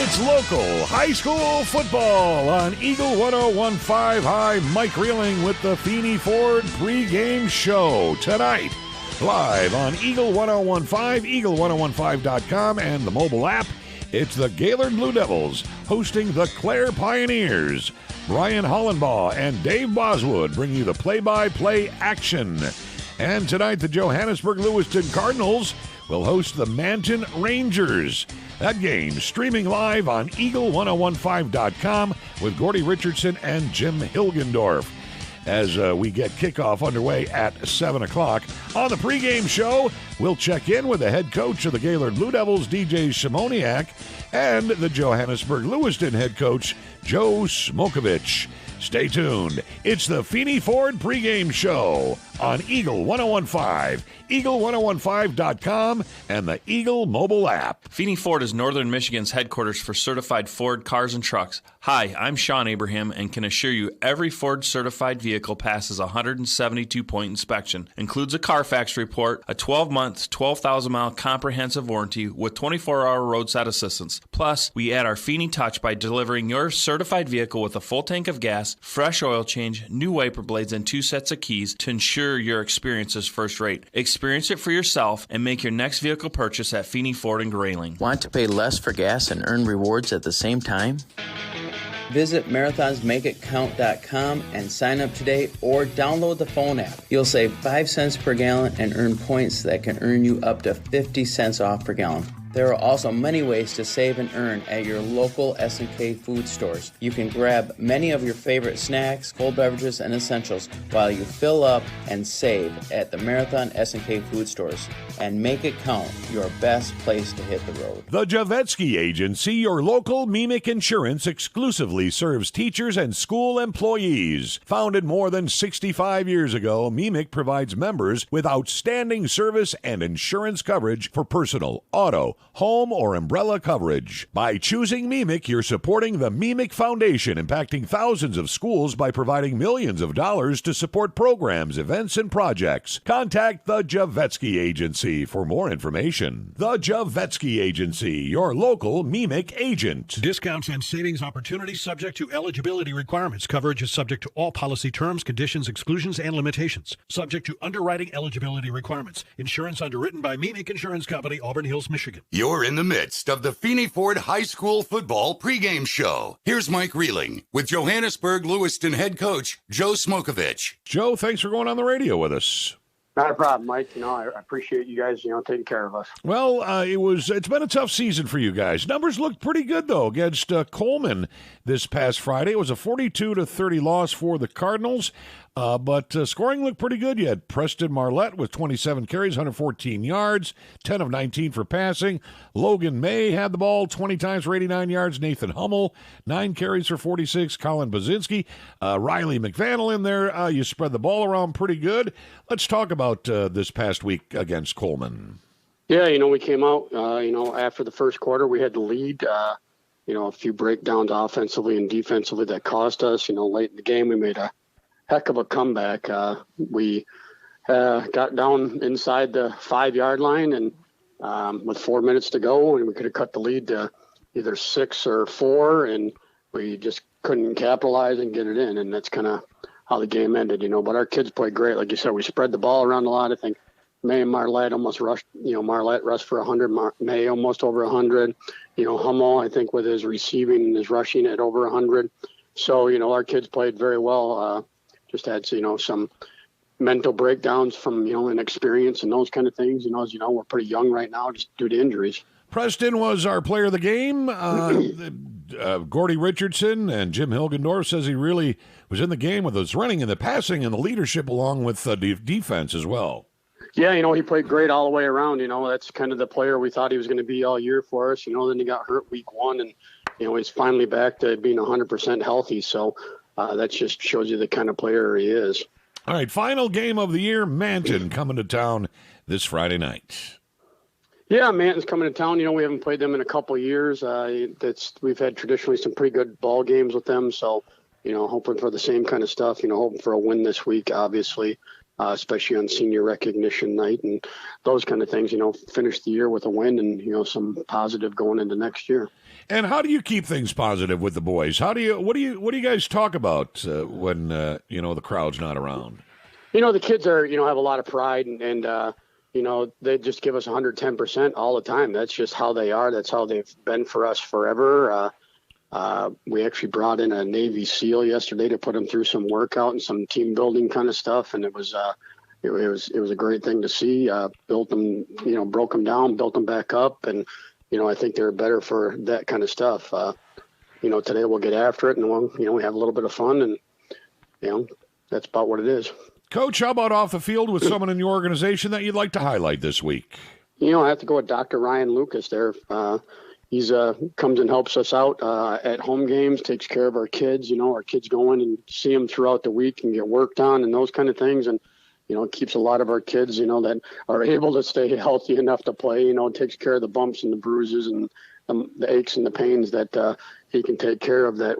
It's local high school football on Eagle 101.5. Hi, Mike Reeling with the Feeney Ford pregame show tonight. Live on Eagle 101.5, eagle1015.com, and the mobile app. It's the Gaylord Blue Devils hosting the Clare Pioneers. Brian Hollenbaugh and Dave Boswood bring you the play-by-play action. And tonight, the Johannesburg Lewiston Cardinals will host the Manton Rangers. That game streaming live on eagle1015.com with Gordy Richardson and Jim Hilgendorf. As we get kickoff underway at 7 o'clock. On the pregame show, we'll check in with the head coach of the Gaylord Blue Devils, DJ Simoniak, and the Johannesburg Lewiston head coach, Joe Smokovich. Stay tuned. It's the Feeney Ford pregame show on Eagle 101.5, eagle1015.com, and the Eagle mobile app. Feeney Ford is Northern Michigan's headquarters for certified Ford cars and trucks. Hi, I'm Sean Abraham and can assure you every Ford certified vehicle passes a 172-point inspection, includes a Carfax report, a 12-month, 12,000-mile comprehensive warranty with 24-hour roadside assistance. Plus, we add our Feeney touch by delivering your certified vehicle with a full tank of gas, fresh oil change, new wiper blades, and 2 sets of keys to ensure your experience is first rate. Experience it for yourself and make your next vehicle purchase at Feeney Ford in Grayling. Want to pay less for gas and earn rewards at the same time? Visit marathonsmakeitcount.com and sign up today or download the phone app. You'll save 5 cents per gallon and earn points that can earn you up to 50 cents off per gallon. There are also many ways to save and earn at your local S&K food stores. You can grab many of your favorite snacks, cold beverages, and essentials while you fill up and save at the Marathon S&K food stores. And make it count, your best place to hit the road. The Javetsky Agency, your local Mimic Insurance, exclusively serves teachers and school employees. Founded more than 65 years ago, Mimic provides members with outstanding service and insurance coverage for personal, auto, home, or umbrella coverage. By choosing Mimic, you're supporting the Mimic Foundation, impacting thousands of schools by providing millions of dollars to support programs, events, and projects. Contact the Javetsky Agency for more information. The Javetsky Agency, your local Mimic agent. Discounts and savings opportunities subject to eligibility requirements. Coverage is subject to all policy terms, conditions, exclusions, and limitations. Subject to underwriting eligibility requirements. Insurance underwritten by Mimic Insurance Company, Auburn Hills, Michigan. You're in the midst of the Feeney Ford High School football pregame show. Here's Mike Reeling with Johannesburg Lewiston head coach Joe Smokovich. Joe, thanks for going on the radio with us. Not a problem, Mike. I appreciate you guys, taking care of us. Well, it's been a tough season for you guys. Numbers looked pretty good, though, against Coleman this past Friday. It was a 42-30 loss for the Cardinals, but scoring looked pretty good. You had Preston Marlette with 27 carries, 114 yards, 10 of 19 for passing. Logan May had the ball 20 times for 89 yards. Nathan Hummel, 9 carries for 46. Colin Bazinski, Riley McVannell in there. You spread the ball around pretty good. Let's talk about this past week against Coleman. Yeah, we came out, after the first quarter, we had the lead, a few breakdowns offensively and defensively that cost us. Late in the game, we made a heck of a comeback. We got down inside the 5-yard line and with 4 minutes to go, and we could have cut the lead to either 6 or 4, and we just couldn't capitalize and get it in, and that's kind of how the game ended, But our kids played great. Like you said, we spread the ball around a lot. I think May and Marlette almost rushed, Marlette rushed for 100, May almost over 100. Hummel, I think, with his receiving and his rushing at over 100. So, our kids played very well. Just had, some mental breakdowns from, inexperience and those kind of things. As we're pretty young right now just due to injuries. Preston was our player of the game. Gordy Richardson and Jim Hilgendorf says he really was in the game with his running and the passing and the leadership along with the defense as well. Yeah, he played great all the way around. That's kind of the player we thought he was going to be all year for us. Then he got hurt week 1 and, he's finally back to being 100% healthy. So that just shows you the kind of player he is. All right, final game of the year, Manton coming to town this Friday night. Yeah, Manton's coming to town. We haven't played them in a couple of years. We've had traditionally some pretty good ball games with them. So, hoping for the same kind of stuff, hoping for a win this week, obviously. especially on senior recognition night and those kind of things. Finish the year with a win and some positive going into next year. And how do you keep things positive with the boys? What do you guys talk about when the crowd's not around? The kids have a lot of pride and they just give us 110% all the time. That's just how they are. That's how they've been for us forever. We actually brought in a Navy SEAL yesterday to put them through some workout and some team building kind of stuff. And it was a great thing to see. Built them, broke them down, built them back up. And, I think they're better for that kind of stuff. Today we'll get after it and we have a little bit of fun and, that's about what it is. Coach, how about off the field with someone in your organization that you'd like to highlight this week? I have to go with Dr. Ryan Lucas there. He's comes and helps us out at home games, takes care of our kids. Our kids go in and see them throughout the week and get worked on and those kind of things. And, keeps a lot of our kids, that are able to stay healthy enough to play, takes care of the bumps and the bruises and the aches and the pains that he can take care of that,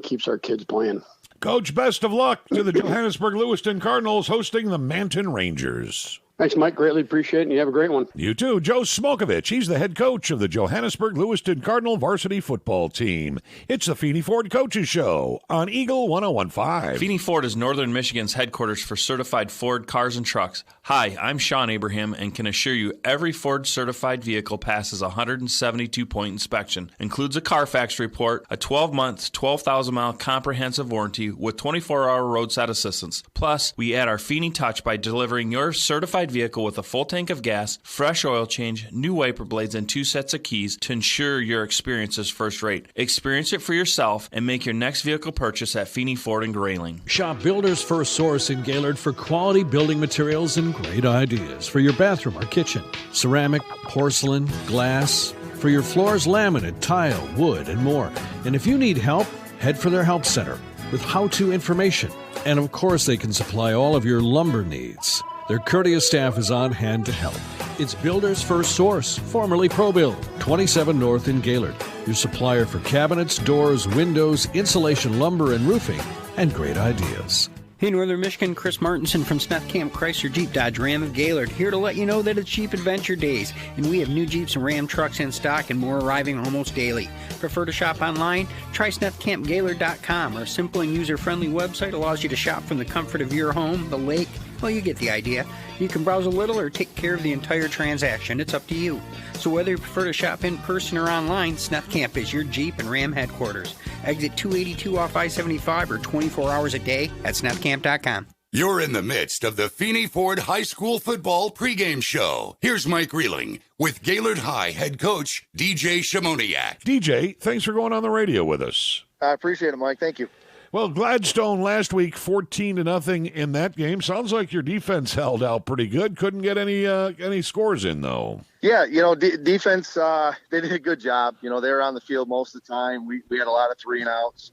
keeps our kids playing. Coach, best of luck to the Johannesburg Lewiston Cardinals hosting the Manton Rangers. Thanks, Mike. Greatly appreciate it, and you have a great one. You too. Joe Smokovich. He's the head coach of the Johannesburg Lewiston Cardinal varsity football team. It's the Feeney Ford Coaches Show on Eagle 101.5. Feeney Ford is Northern Michigan's headquarters for certified Ford cars and trucks. Hi, I'm Sean Abraham and can assure you every Ford certified vehicle passes a 172-point inspection, includes a Carfax report, a 12-month, 12,000-mile comprehensive warranty with 24-hour roadside assistance. Plus, we add our Feeney touch by delivering your certified vehicle with a full tank of gas, fresh oil change, new wiper blades, and 2 sets of keys to ensure your experience is first rate. Experience it for yourself and make your next vehicle purchase at Feeney Ford in Grayling. Shop Builder's First Source in Gaylord for quality building materials and great ideas for your bathroom or kitchen. Ceramic, porcelain, glass, for your floors, laminate, tile, wood, and more. And if you need help, head for their help center with how-to information. And of course, they can supply all of your lumber needs. Their courteous staff is on hand to help. It's Builder's First Source, formerly ProBuild, 27 North in Gaylord. Your supplier for cabinets, doors, windows, insulation, lumber, and roofing, and great ideas. Hey, Northern Michigan, Chris Martinson from Smith Camp Chrysler Jeep Dodge Ram of Gaylord, here to let you know that it's Jeep Adventure Days, and we have new Jeeps and Ram trucks in stock and more arriving almost daily. Prefer to shop online? Try SmithCampGaylord.com. Our simple and user-friendly website allows you to shop from the comfort of your home, the lake. Well, you get the idea. You can browse a little or take care of the entire transaction. It's up to you. So whether you prefer to shop in person or online, Smith Camp is your Jeep and Ram headquarters. Exit 282 off I-75 or 24 hours a day at SmithCamp.com. You're in the midst of the Feeney Ford High School football pregame show. Here's Mike Reeling with Gaylord High head coach DJ Shimoniak. DJ, thanks for going on the radio with us. I appreciate it, Mike. Thank you. Well, Gladstone last week, 14-0 in that game. Sounds like your defense held out pretty good. Couldn't get any scores in, though. Yeah, defense, they did a good job. They were on the field most of the time. We had a lot of 3-and-outs.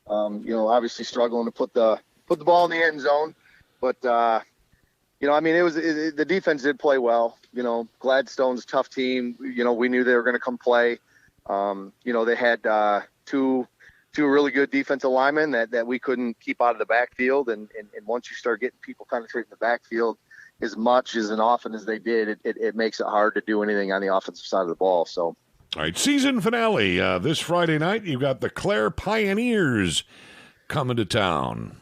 Obviously struggling to put the ball in the end zone. But, the defense did play well. Gladstone's a tough team. We knew they were going to come play. They had two really good defensive linemen that we couldn't keep out of the backfield. And once you start getting people penetrating the backfield as much as and often as they did, it makes it hard to do anything on the offensive side of the ball. So, all right, season finale this Friday night. You've got the Clare Pioneers coming to town.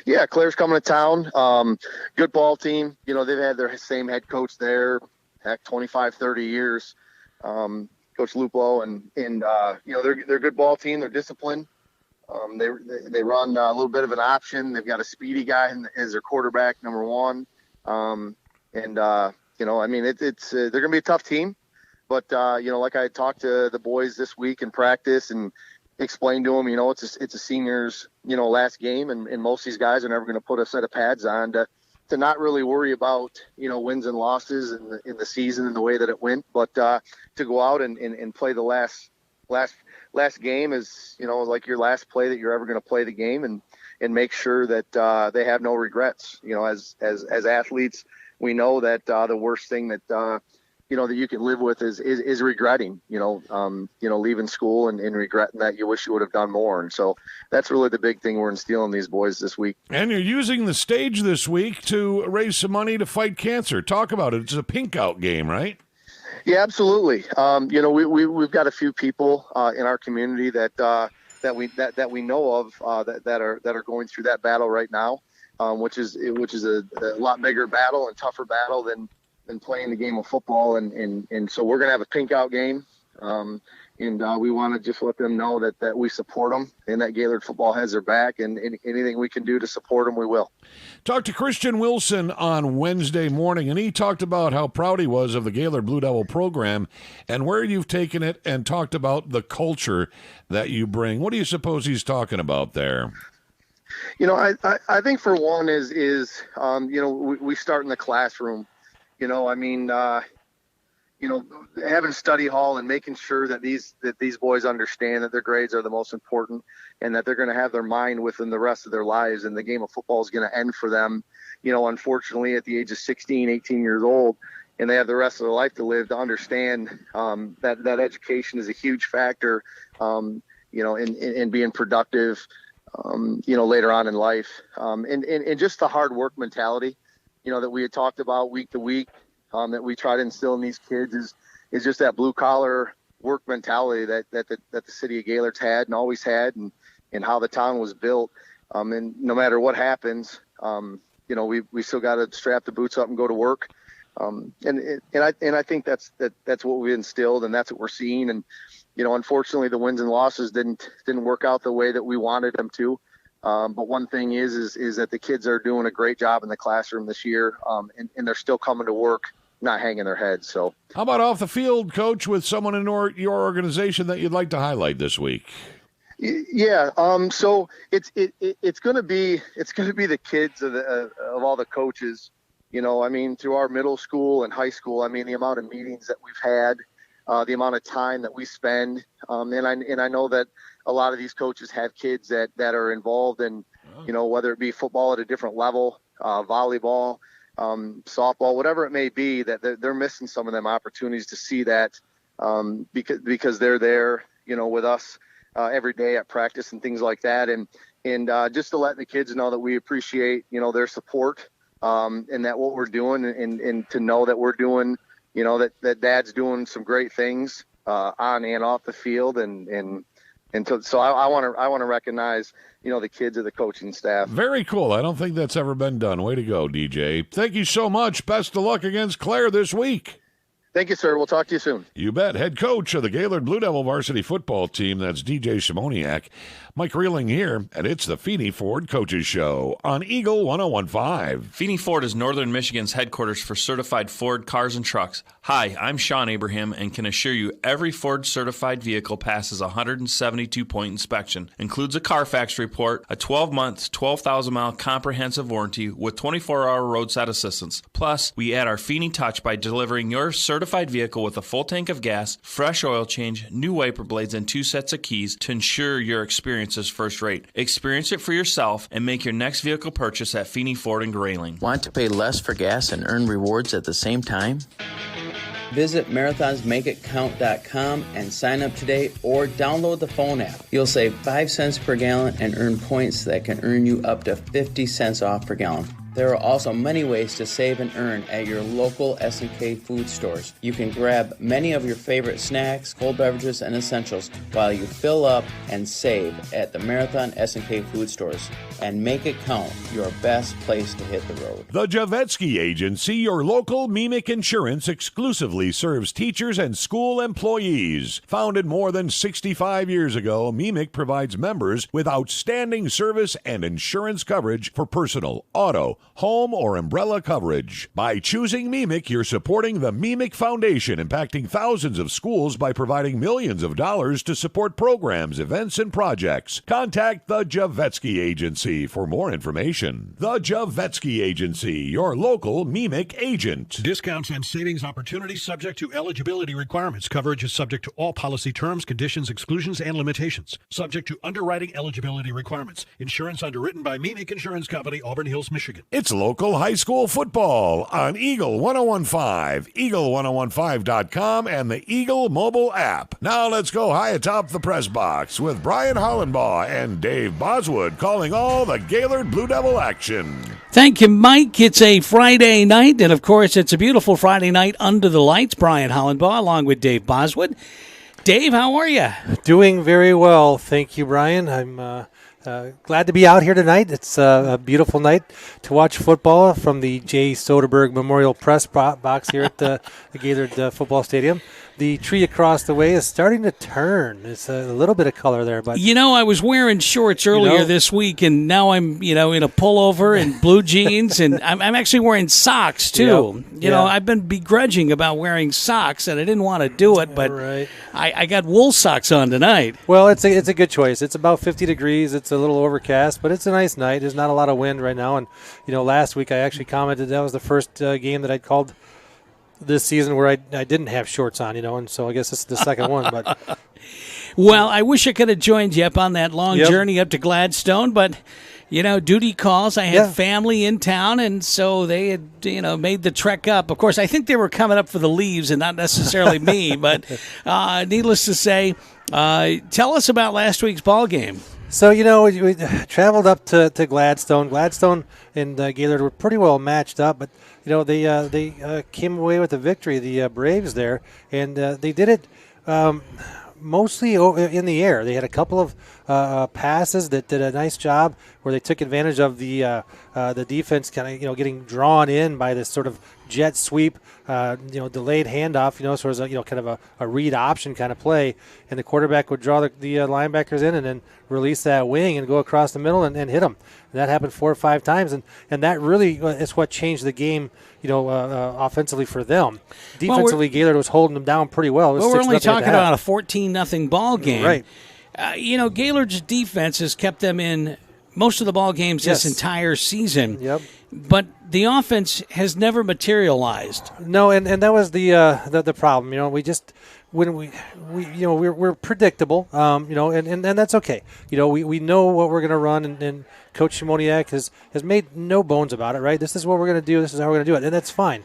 Yeah, Clare's coming to town. Good ball team. They've had their same head coach there, 25, 30 years. Coach Luplo, and they're a good ball team. They're disciplined. They run a little bit of an option. They've got a speedy guy as their quarterback, number one. They're going to be a tough team. But like I talked to the boys this week in practice and explained to them, it's a seniors last game, and most of these guys are never going to put a set of pads on to not really worry about, wins and losses in the season and the way that it went, but to go out and play the last game is, like your last play that you're ever going to play the game, and make sure that they have no regrets. As athletes, we know that the worst thing that that you can live with is regretting, leaving school and regretting that you wish you would have done more. And so that's really the big thing we're instilling these boys this week. And you're using the stage this week to raise some money to fight cancer. Talk about it. It's a pink out game, right? Yeah, absolutely. We've got a few people in our community that we know of that are going through that battle right now, which is a lot bigger battle and tougher battle than playing the game of football. And so we're going to have a pink out game. And we want to just let them know that we support them and that Gaylord football has their back, and anything we can do to support them, we will. Talked to Christian Wilson on Wednesday morning, and he talked about how proud he was of the Gaylord Blue Devil program and where you've taken it, and talked about the culture that you bring. What do you suppose he's talking about there? I think for one is we start in the classroom. Having study hall and making sure that these boys understand that their grades are the most important, and that they're going to have their mind within the rest of their lives, and the game of football is going to end for them, unfortunately at the age of 16, 18 years old, and they have the rest of their life to live, to understand that education is a huge factor, in being productive, later on in life, and just the hard work mentality, that we had talked about week to week. That we try to instill in these kids is just that blue collar work mentality that the city of Gaylord's had and always had, and how the town was built. And no matter what happens, we still got to strap the boots up and go to work. And I think that's what we instilled, and that's what we're seeing. And unfortunately, the wins and losses didn't work out the way that we wanted them to. But one thing is that the kids are doing a great job in the classroom this year, and they're still coming to work, not hanging their heads. So, how about off the field, Coach, with someone in your organization that you'd like to highlight this week? Yeah. So it's going to be the kids of all the coaches. Through our middle school and high school. The amount of meetings that we've had, the amount of time that we spend, and I know that a lot of these coaches have kids that are involved in, whether it be football at a different level, volleyball, softball, whatever it may be, that they're missing some of them opportunities to see that, because they're there, with us every day at practice and things like that. And just to let the kids know that we appreciate, their support, and that what we're doing, and to know that we're doing, that Dad's doing some great things on and off the field, so I want to recognize, the kids of the coaching staff. Very cool. I don't think that's ever been done. Way to go, DJ. Thank you so much. Best of luck against Clare this week. Thank you, sir. We'll talk to you soon. You bet. Head coach of the Gaylord Blue Devil varsity football team, that's DJ Simoniak. Mike Reeling here, and it's the Feeney Ford Coaches Show on Eagle 101.5. Feeney Ford is Northern Michigan's headquarters for certified Ford cars and trucks. Hi, I'm Sean Abraham, and can assure you every Ford certified vehicle passes a 172-point inspection, includes a Carfax report, a 12-month, 12,000-mile comprehensive warranty with 24-hour roadside assistance. Plus, we add our Feeney touch by delivering your certified vehicle with a full tank of gas, fresh oil change, new wiper blades, and 2 sets of keys to ensure your experience is first rate. Experience it for yourself and make your next vehicle purchase at Feeney Ford in Grayling. Want to pay less for gas and earn rewards at the same time? Visit marathonsmakeitcount.com and sign up today, or download the phone app. You'll save 5 cents per gallon and earn points that can earn you up to 50 cents off per gallon. There are also many ways to save and earn at your local S&K food stores. You can grab many of your favorite snacks, cold beverages, and essentials while you fill up and save at the Marathon S&K food stores. And make it count, your best place to hit the road. The Javetsky Agency, your local Mimic Insurance, exclusively serves teachers and school employees. Founded more than 65 years ago, Mimic provides members with outstanding service and insurance coverage for personal, auto, home, or umbrella coverage. By choosing Mimic, you're supporting the Mimic Foundation, impacting thousands of schools by providing millions of dollars to support programs, events, and projects. Contact the Javetsky Agency for more information. The Javetsky Agency, your local Mimic agent. Discounts and savings opportunities subject to eligibility requirements. Coverage is subject to all policy terms, conditions, exclusions, and limitations. Subject to underwriting eligibility requirements. Insurance underwritten by Mimic Insurance Company, Auburn Hills, Michigan. It's local high school football on Eagle 1015, eagle1015.com, and the Eagle mobile app. Now let's go high atop the press box with Brian Hollenbaugh and Dave Boswood calling all the Gaylord Blue Devil action. Thank you, Mike. It's a Friday night, and of course, it's a beautiful Friday night under the lights. Brian Hollenbaugh along with Dave Boswood. Dave, how are you? Doing very well. Thank you, Brian. I'm glad to be out here tonight. It's a beautiful night to watch football from the J. Soderberg Memorial Press Box here at the Gaylord Football Stadium. The tree across the way is starting to turn. It's a little bit of color there, but I was wearing shorts earlier this week, and now I'm in a pullover and blue jeans, and I'm actually wearing socks too. I've been begrudging about wearing socks, and I didn't want to do it, but I got wool socks on tonight. Well, it's a good choice. It's about 50 degrees. It's a little overcast, but it's a nice night. There's not a lot of wind right now, and last week I actually commented that was the first game that I'd called this season where I didn't have shorts on, and so I guess this is the second one. But well, I wish I could have joined you up on that long journey up to Gladstone, but duty calls. I had family in town, and so they had made the trek up. Of course, I think they were coming up for the leaves and not necessarily me. But needless to say, tell us about last week's ball game. So, we traveled up to Gladstone. Gladstone and Gaylord were pretty well matched up, but, they came away with a victory, the Braves there, and they did it mostly in the air. They had a couple of passes that did a nice job where they took advantage of the defense kind of, getting drawn in by this sort of jet sweep, delayed handoff, so it was kind of a read option kind of play, and the quarterback would draw the linebackers in and then release that wing and go across the middle and hit them. And that happened 4 or 5 times, and that really is what changed the game, offensively for them. Defensively, Gaylord was holding them down pretty well. We're only talking about a 14-0 ball game. Right. Gaylord's defense has kept them in most of the ball games this entire season. Yep. But the offense has never materialized. No, and that was the problem. We just we're predictable. And that's okay. We know what we're going to run, and Coach Shimoniak has made no bones about it. Right, this is what we're going to do. This is how we're going to do it, and that's fine.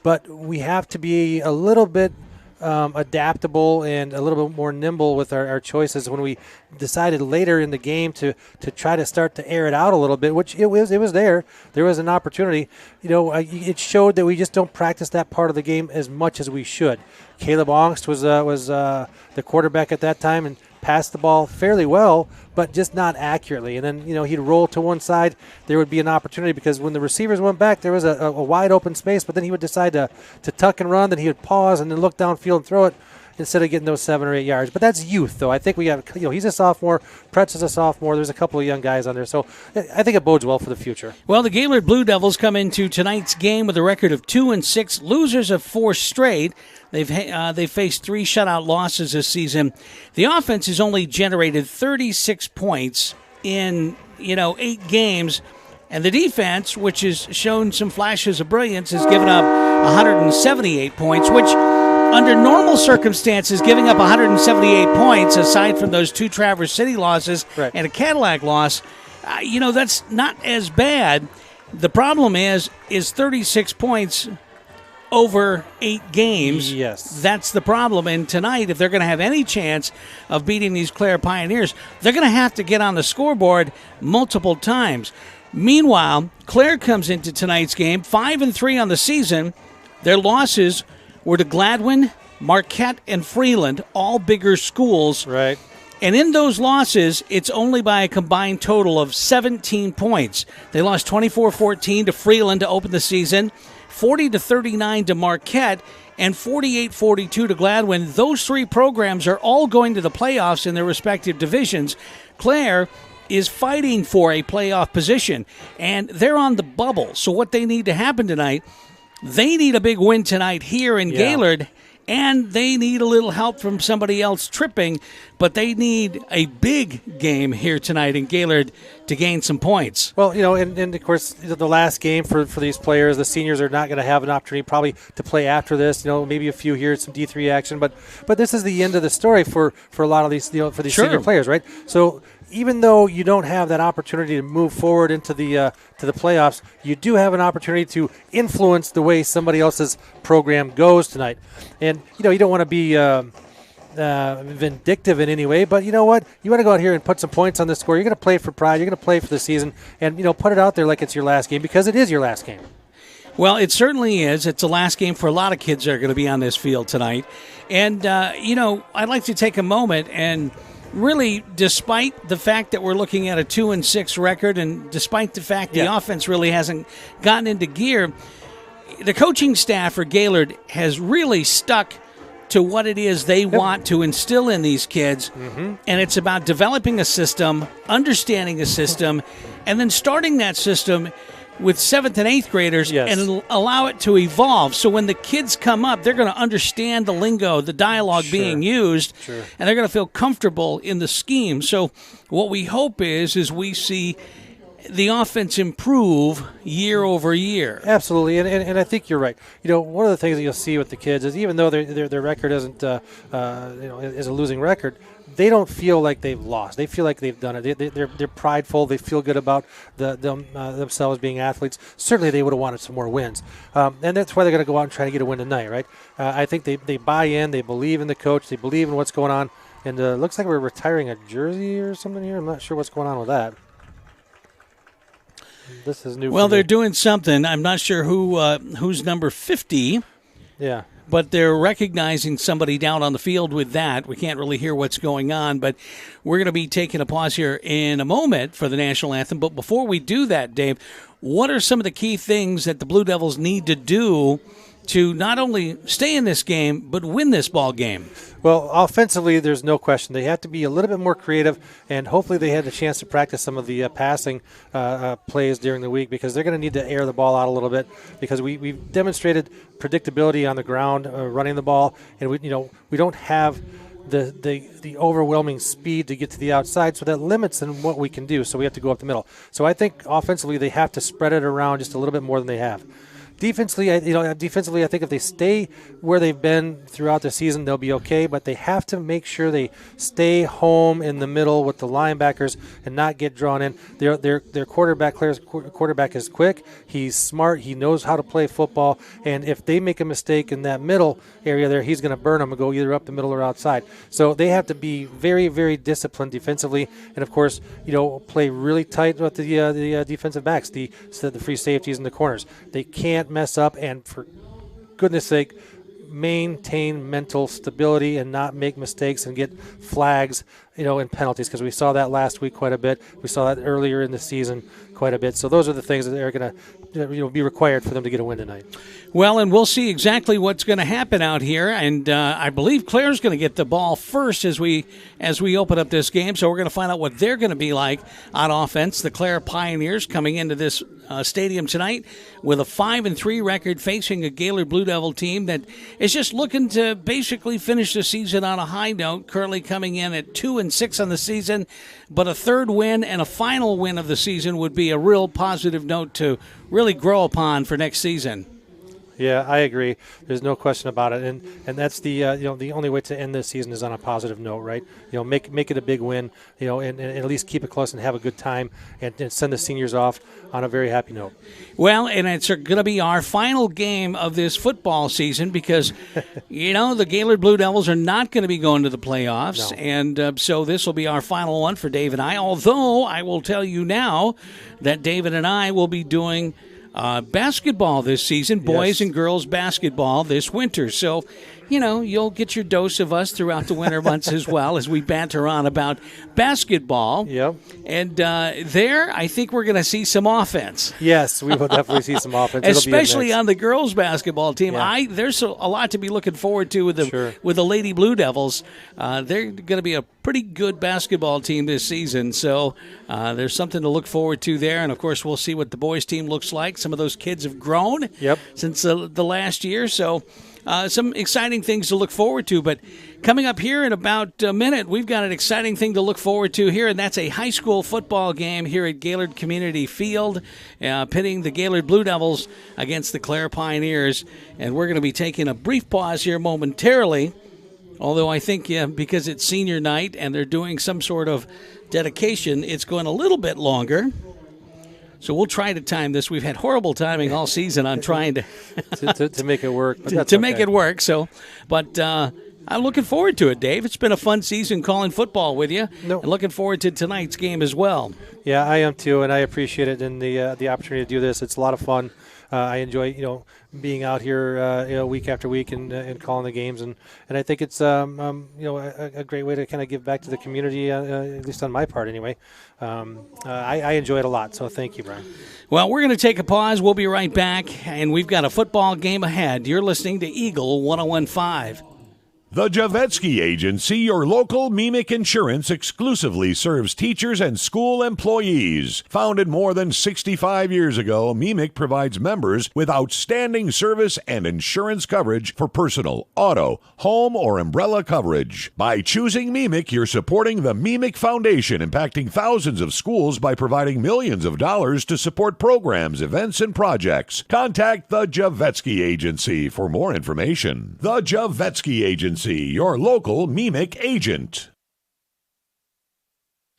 But we have to be a little bit adaptable and a little bit more nimble with our choices when we decided later in the game to try to start to air it out a little bit, which it was there. There was an opportunity. It showed that we just don't practice that part of the game as much as we should. Caleb Ongst was the quarterback at that time and passed the ball fairly well, but just not accurately. And then, he'd roll to one side. There would be an opportunity because when the receivers went back, there was a wide open space, but then he would decide to tuck and run. Then he would pause and then look downfield and throw it instead of getting those 7 or 8 yards. But that's youth, though. I think we got, he's a sophomore. Pretz is a sophomore. There's a couple of young guys on there. So I think it bodes well for the future. Well, the Gaylord Blue Devils come into tonight's game with a record of 2-6, losers of 4 straight. They've faced 3 shutout losses this season. The offense has only generated 36 points in 8 games, and the defense, which has shown some flashes of brilliance, has given up 178 points, which under normal circumstances, giving up 178 points, aside from those 2 Traverse City losses and a Cadillac loss, that's not as bad. The problem is 36 points over 8 games. Yes. That's the problem. And tonight, if they're going to have any chance of beating these Clare Pioneers, they're going to have to get on the scoreboard multiple times. Meanwhile, Clare comes into tonight's game 5-3 on the season. Their losses were to Gladwin, Marquette, and Freeland, all bigger schools. Right. And in those losses, it's only by a combined total of 17 points. They lost 24-14 to Freeland to open the season, 40-39 to Marquette, and 48-42 to Gladwin. Those 3 programs are all going to the playoffs in their respective divisions. Clare is fighting for a playoff position, and they're on the bubble. So what they need to happen tonight, they need a big win tonight here in Gaylord, and they need a little help from somebody else tripping, but they need a big game here tonight in Gaylord to gain some points. Well, and of course, the last game for these players, the seniors are not going to have an opportunity probably to play after this. Maybe a few here, some D3 action, but this is the end of the story for a lot of these, for these senior players, right? So even though you don't have that opportunity to move forward into the playoffs, you do have an opportunity to influence the way somebody else's program goes tonight. And you don't want to be vindictive in any way, but you know what? You want to go out here and put some points on the score. You're going to play for pride. You're going to play for the season, and put it out there like it's your last game, because it is your last game. Well, it certainly is. It's the last game for a lot of kids that are going to be on this field tonight. And, I'd like to take a moment and really, despite the fact that we're looking at a 2-6 record, and despite the fact the offense really hasn't gotten into gear, the coaching staff for Gaylord has really stuck to what it is they want to instill in these kids. Mm-hmm. And it's about developing a system, understanding a system, and then starting that system with 7th and 8th graders and allow it to evolve. So when the kids come up, they're going to understand the lingo, the dialogue being used, and they're going to feel comfortable in the scheme. So what we hope is we see the offense improve year over year. Absolutely, and I think you're right. One of the things that you'll see with the kids is, even though their record isn't is a losing record, they don't feel like they've lost. They feel like they've done it. They're prideful. They feel good about themselves being athletes. Certainly, they would have wanted some more wins, and that's why they're going to go out and try to get a win tonight, right? I think they buy in. They believe in the coach. They believe in what's going on. And it looks like we're retiring a jersey or something here. I'm not sure what's going on with that. This is new. Well, they're doing something. I'm not sure who's number 50. Yeah. But they're recognizing somebody down on the field with that. We can't really hear what's going on, but we're going to be taking a pause here in a moment for the national anthem. But before we do that, Dave, what are some of the key things that the Blue Devils need to do to not only stay in this game, but win this ball game? Well, offensively, there's no question. They have to be a little bit more creative, and hopefully they had a chance to practice some of the passing plays during the week, because they're going to need to air the ball out a little bit, because we've demonstrated predictability on the ground running the ball, and we don't have the overwhelming speed to get to the outside, so that limits in what we can do. So we have to go up the middle. So I think offensively they have to spread it around just a little bit more than they have. Defensively, I think if they stay where they've been throughout the season, they'll be okay. But they have to make sure they stay home in the middle with the linebackers and not get drawn in. Their quarterback, Clare's quarterback, is quick. He's smart. He knows how to play football. And if they make a mistake in that middle area there, he's going to burn them and go either up the middle or outside. So they have to be very, very disciplined defensively, and of course, play really tight with the defensive backs, the free safeties and the corners. They can't mess up, and for goodness sake, maintain mental stability and not make mistakes and get flags, and penalties, because we saw that last week quite a bit. We saw that earlier in the season quite a bit. So those are the things that are going to be required for them to get a win tonight. Well, and we'll see exactly what's going to happen out here, and I believe Clare's going to get the ball first as we open up this game. So we're going to find out what they're going to be like on offense. The Clare Pioneers coming into this stadium tonight with a 5-3 record, facing a Gaylord Blue Devil team that is just looking to basically finish the season on a high note, currently coming in at 2-6 on the season, but a third win and a final win of the season would be a real positive note to really grow upon for next season. Yeah, I agree. There's no question about it, and that's the the only way to end this season is on a positive note, right? Make it a big win, and at least keep it close and have a good time, and send the seniors off on a very happy note. Well, and it's going to be our final game of this football season, because the Gaylord Blue Devils are not going to be going to the playoffs, and so this will be our final one for Dave and I. Although I will tell you now that David and I will be doing basketball this season, boys and girls basketball this winter. So, you'll get your dose of us throughout the winter months as well, as we banter on about basketball. Yep. And there, I think we're going to see some offense. Yes, we will definitely see some offense. Especially on the girls basketball team. Yeah. There's a lot to be looking forward to with the Lady Blue Devils. They're going to be a pretty good basketball team this season. So there's something to look forward to there. And, of course, we'll see what the boys team looks like. Some of those kids have grown since the last year. So some exciting things to look forward to. But coming up here in about a minute, we've got an exciting thing to look forward to here, and that's a high school football game here at Gaylord Community Field, pitting the Gaylord Blue Devils against the Clare Pioneers. And we're going to be taking a brief pause here momentarily, although I think because it's senior night and they're doing some sort of dedication, it's going a little bit longer. So we'll try to time this. We've had horrible timing all season on trying to make it work. Make it work. So, but I'm looking forward to it, Dave. It's been a fun season calling football with you. And looking forward to tonight's game as well. Yeah, I am too, and I appreciate it and the opportunity to do this. It's a lot of fun. I enjoy being out here week after week and calling the games, and I think it's a great way to kind of give back to the community, at least on my part anyway. I enjoy it a lot, so thank you, Brian. Well, we're going to take a pause. We'll be right back, and we've got a football game ahead. You're listening to Eagle 101.5. The Javetsky Agency, your local Mimic Insurance, exclusively serves teachers and school employees. Founded more than 65 years ago, Mimic provides members with outstanding service and insurance coverage for personal, auto, home, or umbrella coverage. By choosing Mimic, you're supporting the Mimic Foundation, impacting thousands of schools by providing millions of dollars to support programs, events, and projects. Contact the Javetsky Agency for more information. The Javetsky Agency, your local Mimic agent.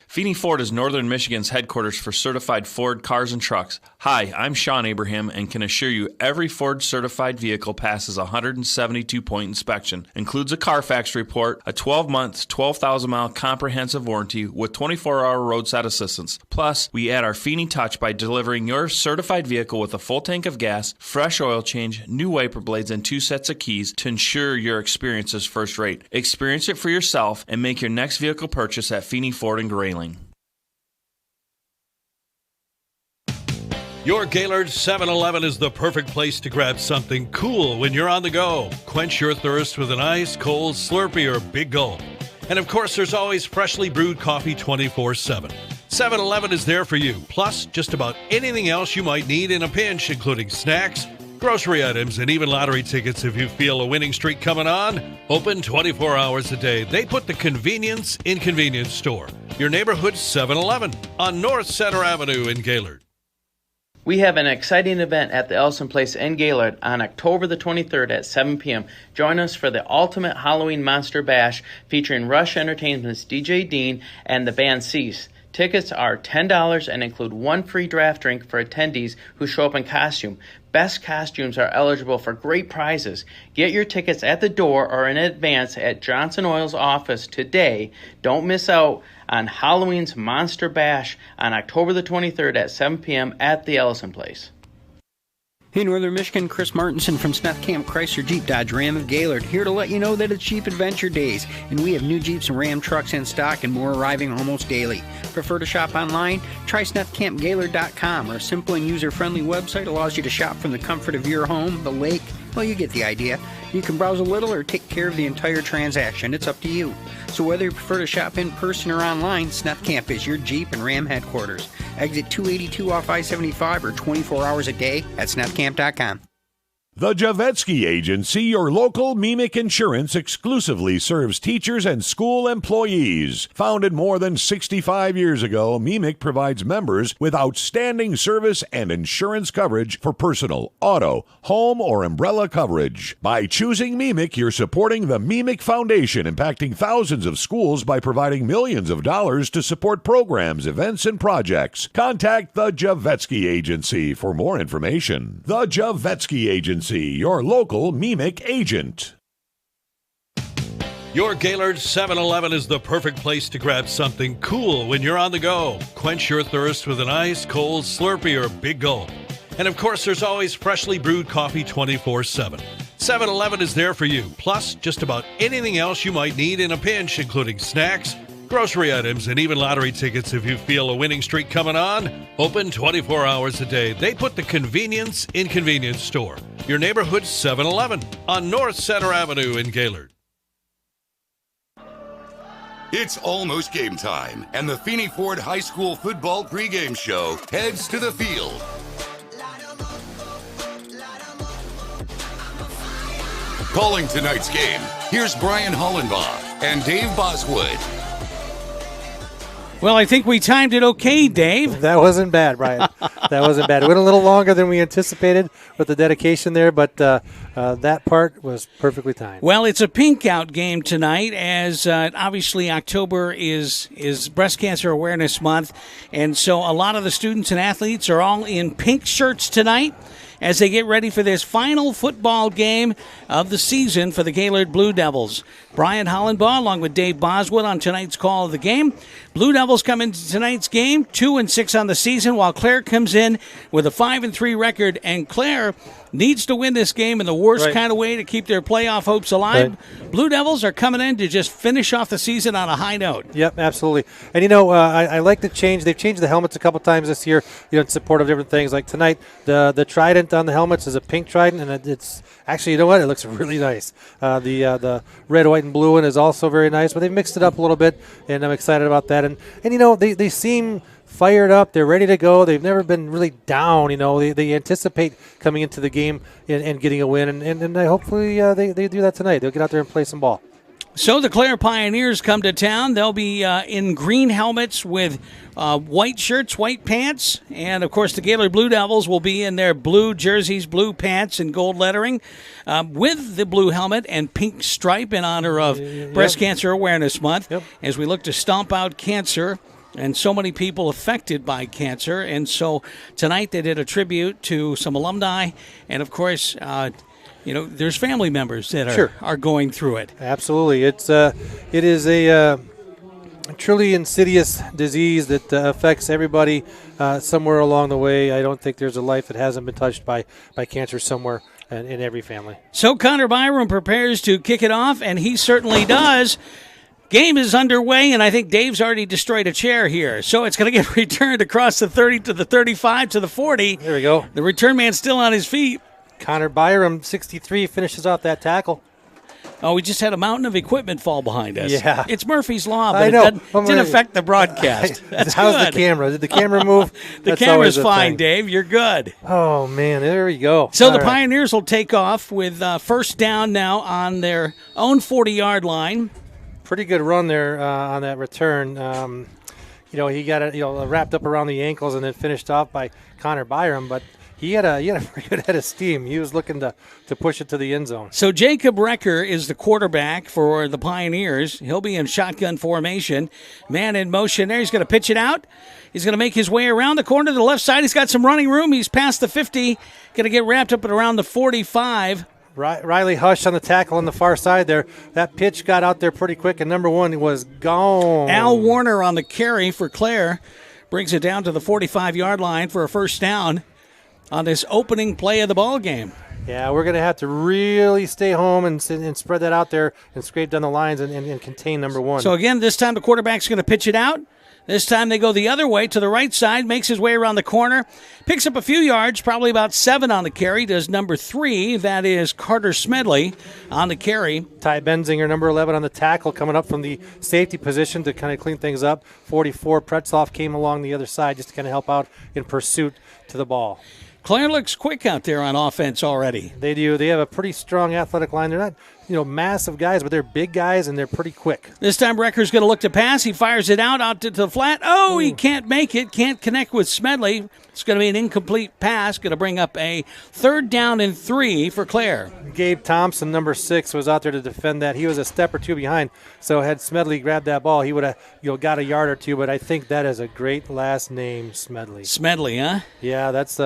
Feeney Ford is Northern Michigan's headquarters for certified Ford cars and trucks. Hi, I'm Sean Abraham and can assure you every Ford certified vehicle passes a 172-point inspection, includes a Carfax report, a 12-month, 12,000-mile comprehensive warranty with 24-hour roadside assistance. Plus, we add our Feeney touch by delivering your certified vehicle with a full tank of gas, fresh oil change, new wiper blades, and 2 sets of keys to ensure your experience is first rate. Experience it for yourself and make your next vehicle purchase at Feeney Ford in Grayling. Your Gaylord 7-Eleven is the perfect place to grab something cool when you're on the go. Quench your thirst with an ice cold Slurpee or Big Gulp. And of course, there's always freshly brewed coffee 24/7. 7-Eleven is there for you, plus just about anything else you might need in a pinch, including snacks, grocery items, and even lottery tickets if you feel a winning streak coming on. Open 24 hours a day. They put the convenience in convenience store. Your neighborhood 7-Eleven on North Center Avenue in Gaylord. We have an exciting event at the Ellison Place in Gaylord on October the 23rd at 7 p.m. Join us for the Ultimate Halloween Monster Bash featuring Rush Entertainment's DJ Dean and the band Cease. Tickets are $10 and include 1 free draft drink for attendees who show up in costume. Best costumes are eligible for great prizes. Get your tickets at the door or in advance at Johnson Oil's office today. Don't miss out on Halloween's Monster Bash on October the 23rd at 7 p.m. at the Ellison Place. Hey, Northern Michigan, Chris Martinson from Snuff Camp Chrysler Jeep Dodge Ram of Gaylord, here to let you know that it's Jeep Adventure Days, and we have new Jeeps and Ram trucks in stock and more arriving almost daily. Prefer to shop online? Try snuffcampgaylord.com. Our simple and user-friendly website allows you to shop from the comfort of your home, the lake. Well, you get the idea. You can browse a little or take care of the entire transaction. It's up to you. So whether you prefer to shop in person or online, Snuff Camp is your Jeep and Ram headquarters. Exit 282 off I-75 or 24 hours a day at snuffcamp.com. The Javetsky Agency, your local Mimic Insurance, exclusively serves teachers and school employees. Founded more than 65 years ago, Mimic provides members with outstanding service and insurance coverage for personal, auto, home, or umbrella coverage. By choosing Mimic, you're supporting the Mimic Foundation, impacting thousands of schools by providing millions of dollars to support programs, events, and projects. Contact the Javetsky Agency for more information. The Javetsky Agency, your local Mimic agent. Your Gaylord 7-Eleven is the perfect place to grab something cool when you're on the go. Quench your thirst with an ice cold Slurpee or Big Gulp. And of course, there's always freshly brewed coffee 24/7. 7-Eleven is there for you, plus just about anything else you might need in a pinch, including snacks, grocery items, and even lottery tickets if you feel a winning streak coming on. Open 24 hours a day. They put the convenience in convenience store. Your neighborhood 7-Eleven on North Center Avenue in Gaylord. It's almost game time, and the Feeney Ford High School football pregame show heads to the field. Calling tonight's game, here's Brian Hollenbaugh and Dave Boswood. Well, I think we timed it okay, Dave. That wasn't bad, Brian. That wasn't bad. It went a little longer than we anticipated with the dedication there, but that part was perfectly timed. Well, it's a pink out game tonight, as obviously October is Breast Cancer Awareness Month, and so a lot of the students and athletes are all in pink shirts tonight as they get ready for this final football game of the season for the Gaylord Blue Devils. Brian Hollenbaugh along with Dave Boswood on tonight's call of the game. Blue Devils come into tonight's game 2-6 on the season, while Clare comes in with a 5-3 record, and Clare needs to win this game in the worst kind of way to keep their playoff hopes alive. Right. Blue Devils are coming in to just finish off the season on a high note. Yep, absolutely. And, I like the change. They've changed the helmets a couple times this year, in support of different things. Like tonight, the trident on the helmets is a pink trident, and it's actually, you know what? It looks really nice. The red, white, and blue one is also very nice, but they've mixed it up a little bit, and I'm excited about that. And they seem fired up. They're ready to go. They've never been really down. They anticipate coming into the game and getting a win, and hopefully they do that tonight. They'll get out there and play some ball. So the Clare Pioneers come to town. They'll be in green helmets with white shirts, white pants, and of course the Gaylord Blue Devils will be in their blue jerseys, blue pants, and gold lettering with the blue helmet and pink stripe in honor of Breast Cancer Awareness Month as we look to stomp out cancer and so many people affected by cancer. And so tonight they did a tribute to some alumni, and of course there's family members that are going through it. Absolutely. It is a truly insidious disease that affects everybody somewhere along the way. I don't think there's a life that hasn't been touched by cancer somewhere in every family. So Connor Byram prepares to kick it off, and he certainly does. Game is underway, and I think Dave's already destroyed a chair here. So it's going to get returned across the 30 to the 35 to the 40. There we go. The return man's still on his feet. Connor Byram, 63, finishes off that tackle. Oh, we just had a mountain of equipment fall behind us. Yeah. It's Murphy's Law, but I know. it didn't affect the broadcast. That's How's good. the camera? Did the camera move? The camera's fine, Dave. You're good. Oh, man. There we go. So the Pioneers will take off with first down now on their own 40-yard line. Pretty good run there on that return. He got it wrapped up around the ankles and then finished off by Connor Byram, but he had a pretty good head of steam. He was looking to push it to the end zone. So Jacob Recker is the quarterback for the Pioneers. He'll be in shotgun formation. Man in motion there. He's going to pitch it out. He's going to make his way around the corner to the left side. He's got some running room. He's past the 50. Going to get wrapped up at around the 45. Riley Hush on the tackle on the far side there. That pitch got out there pretty quick, and number one was gone. Al Warner on the carry for Clare brings it down to the 45-yard line for a first down on this opening play of the ball game. Yeah, we're going to have to really stay home and spread that out there and scrape down the lines and contain number one. So, again, this time the quarterback's going to pitch it out. This time they go the other way to the right side, makes his way around the corner, picks up a few yards, probably about 7 on the carry, does number 3. That is Carter Smedley on the carry. Ty Benzinger, number 11 on the tackle, coming up from the safety position to kind of clean things up. 44, Pretzloff came along the other side just to kind of help out in pursuit to the ball. Clare looks quick out there on offense already. They do. They have a pretty strong athletic line. They're not, massive guys, but they're big guys, and they're pretty quick. This time Recker's going to look to pass. He fires it out to the flat. Oh, he can't make it. Can't connect with Smedley. It's going to be an incomplete pass. Going to bring up a 3rd down and 3 for Clare. Gabe Thompson, number 6, was out there to defend that. He was a step or two behind, so had Smedley grabbed that ball, he would have got a yard or two, but I think that is a great last name, Smedley. Smedley, huh? Yeah, that's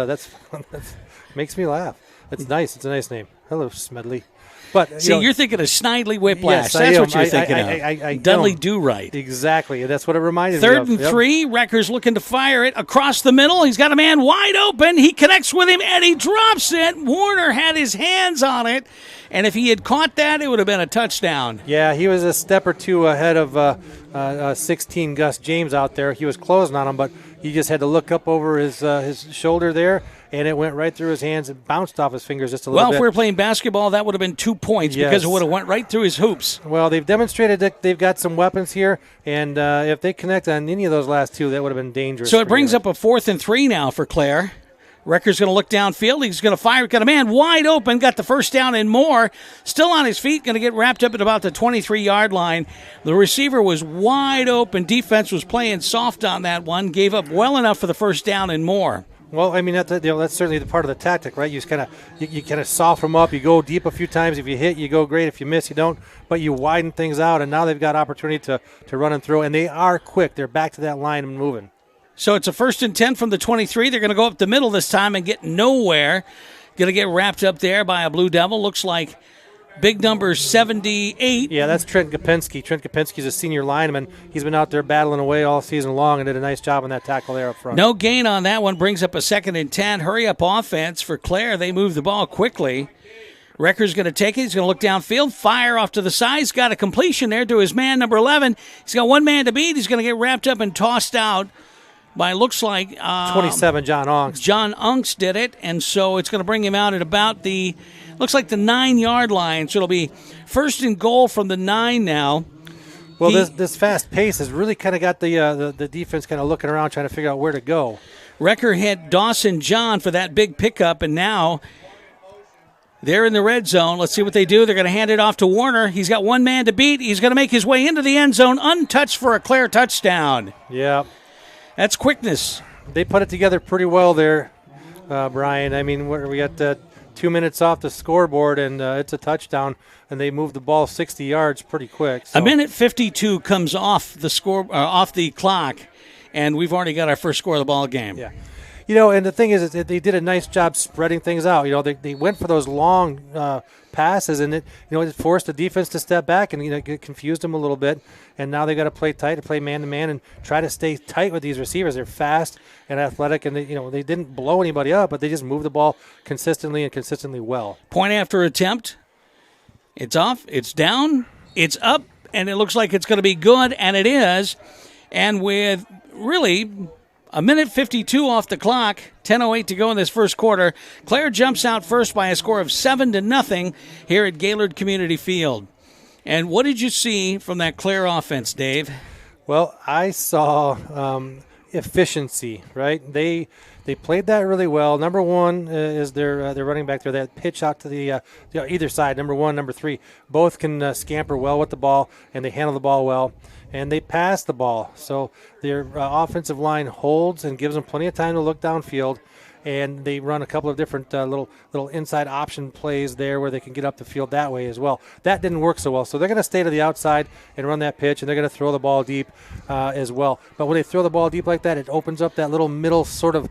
makes me laugh. It's nice. It's a nice name. Hello, Smedley. But you're thinking of Snidely Whiplash. Yes, That's what you're thinking of. Dudley Do-Right. Exactly. That's what it reminded me of. 3rd and 3. Recker's looking to fire it across the middle. He's got a man wide open. He connects with him, and he drops it. Warner had his hands on it, and if he had caught that, it would have been a touchdown. Yeah, he was a step or two ahead of 16 Gus James out there. He was closing on him, but he just had to look up over his shoulder there, and it went right through his hands and bounced off his fingers just a little bit. Well, if we were playing basketball, that would have been 2 points because it would have went right through his hoops. Well, they've demonstrated that they've got some weapons here, and if they connect on any of those last two, that would have been dangerous. So it brings up a 4th and 3 now for Clare. Recker's going to look downfield. He's going to fire. Got a man wide open. Got the first down and more. Still on his feet. Going to get wrapped up at about the 23-yard line. The receiver was wide open. Defense was playing soft on that one. Gave up well enough for the first down and more. Well, I mean, that's certainly the part of the tactic, right? You just kind of soften them up. You go deep a few times. If you hit, you go great. If you miss, you don't. But you widen things out, and now they've got opportunity to run and throw, and they are quick. They're back to that line and moving. So it's a 1st and 10 from the 23. They're going to go up the middle this time and get nowhere. Going to get wrapped up there by a Blue Devil. Looks like big number 78. Yeah, that's Trent Kopinski. Trent Kopinski's a senior lineman. He's been out there battling away all season long and did a nice job on that tackle there up front. No gain on that one. Brings up a 2nd and 10. Hurry up offense for Clare. They move the ball quickly. Recker's going to take it. He's going to look downfield, fire off to the side. He's got a completion there to his man, number 11. He's got one man to beat. He's going to get wrapped up and tossed out by, looks like 27, John Unks. John Unks did it, and so it's going to bring him out at about the 9-yard line. So it'll be 1st and goal from the 9 now. Well, this fast pace has really kind of got the defense kind of looking around trying to figure out where to go. Recker hit Dawson John for that big pickup, and now they're in the red zone. Let's see what they do. They're going to hand it off to Warner. He's got one man to beat. He's going to make his way into the end zone, untouched for a Clare touchdown. Yeah. That's quickness. They put it together pretty well there, Brian. I mean, we got 2 minutes off the scoreboard, and it's a touchdown, and they moved the ball 60 yards pretty quick. So. A minute 52 comes off the clock, and we've already got our first score of the ball game. Yeah. You know, and the thing is they did a nice job spreading things out. You know, they went for those long passes, and it forced the defense to step back, and it confused them a little bit. And now they got to play tight, to play man-to-man, and try to stay tight with these receivers. They're fast and athletic, and they didn't blow anybody up, but they just moved the ball consistently and consistently well. Point after attempt. It's off, it's down, it's up, and it looks like it's going to be good, and it is. And with really a minute 52 off the clock, 10:08 to go in this first quarter, Clare jumps out first by a score of 7-0 here at Gaylord Community Field. And what did you see from that Clare offense, Dave? Well, I saw efficiency, right? They played that really well. Number one is their running back there. That pitch out to the either side, number 1, number 3. Both can scamper well with the ball, and they handle the ball well. And they pass the ball. So their offensive line holds and gives them plenty of time to look downfield. And they run a couple of different little inside option plays there where they can get up the field that way as well. That didn't work so well. So they're going to stay to the outside and run that pitch, and they're going to throw the ball deep as well. But when they throw the ball deep like that, it opens up that little middle sort of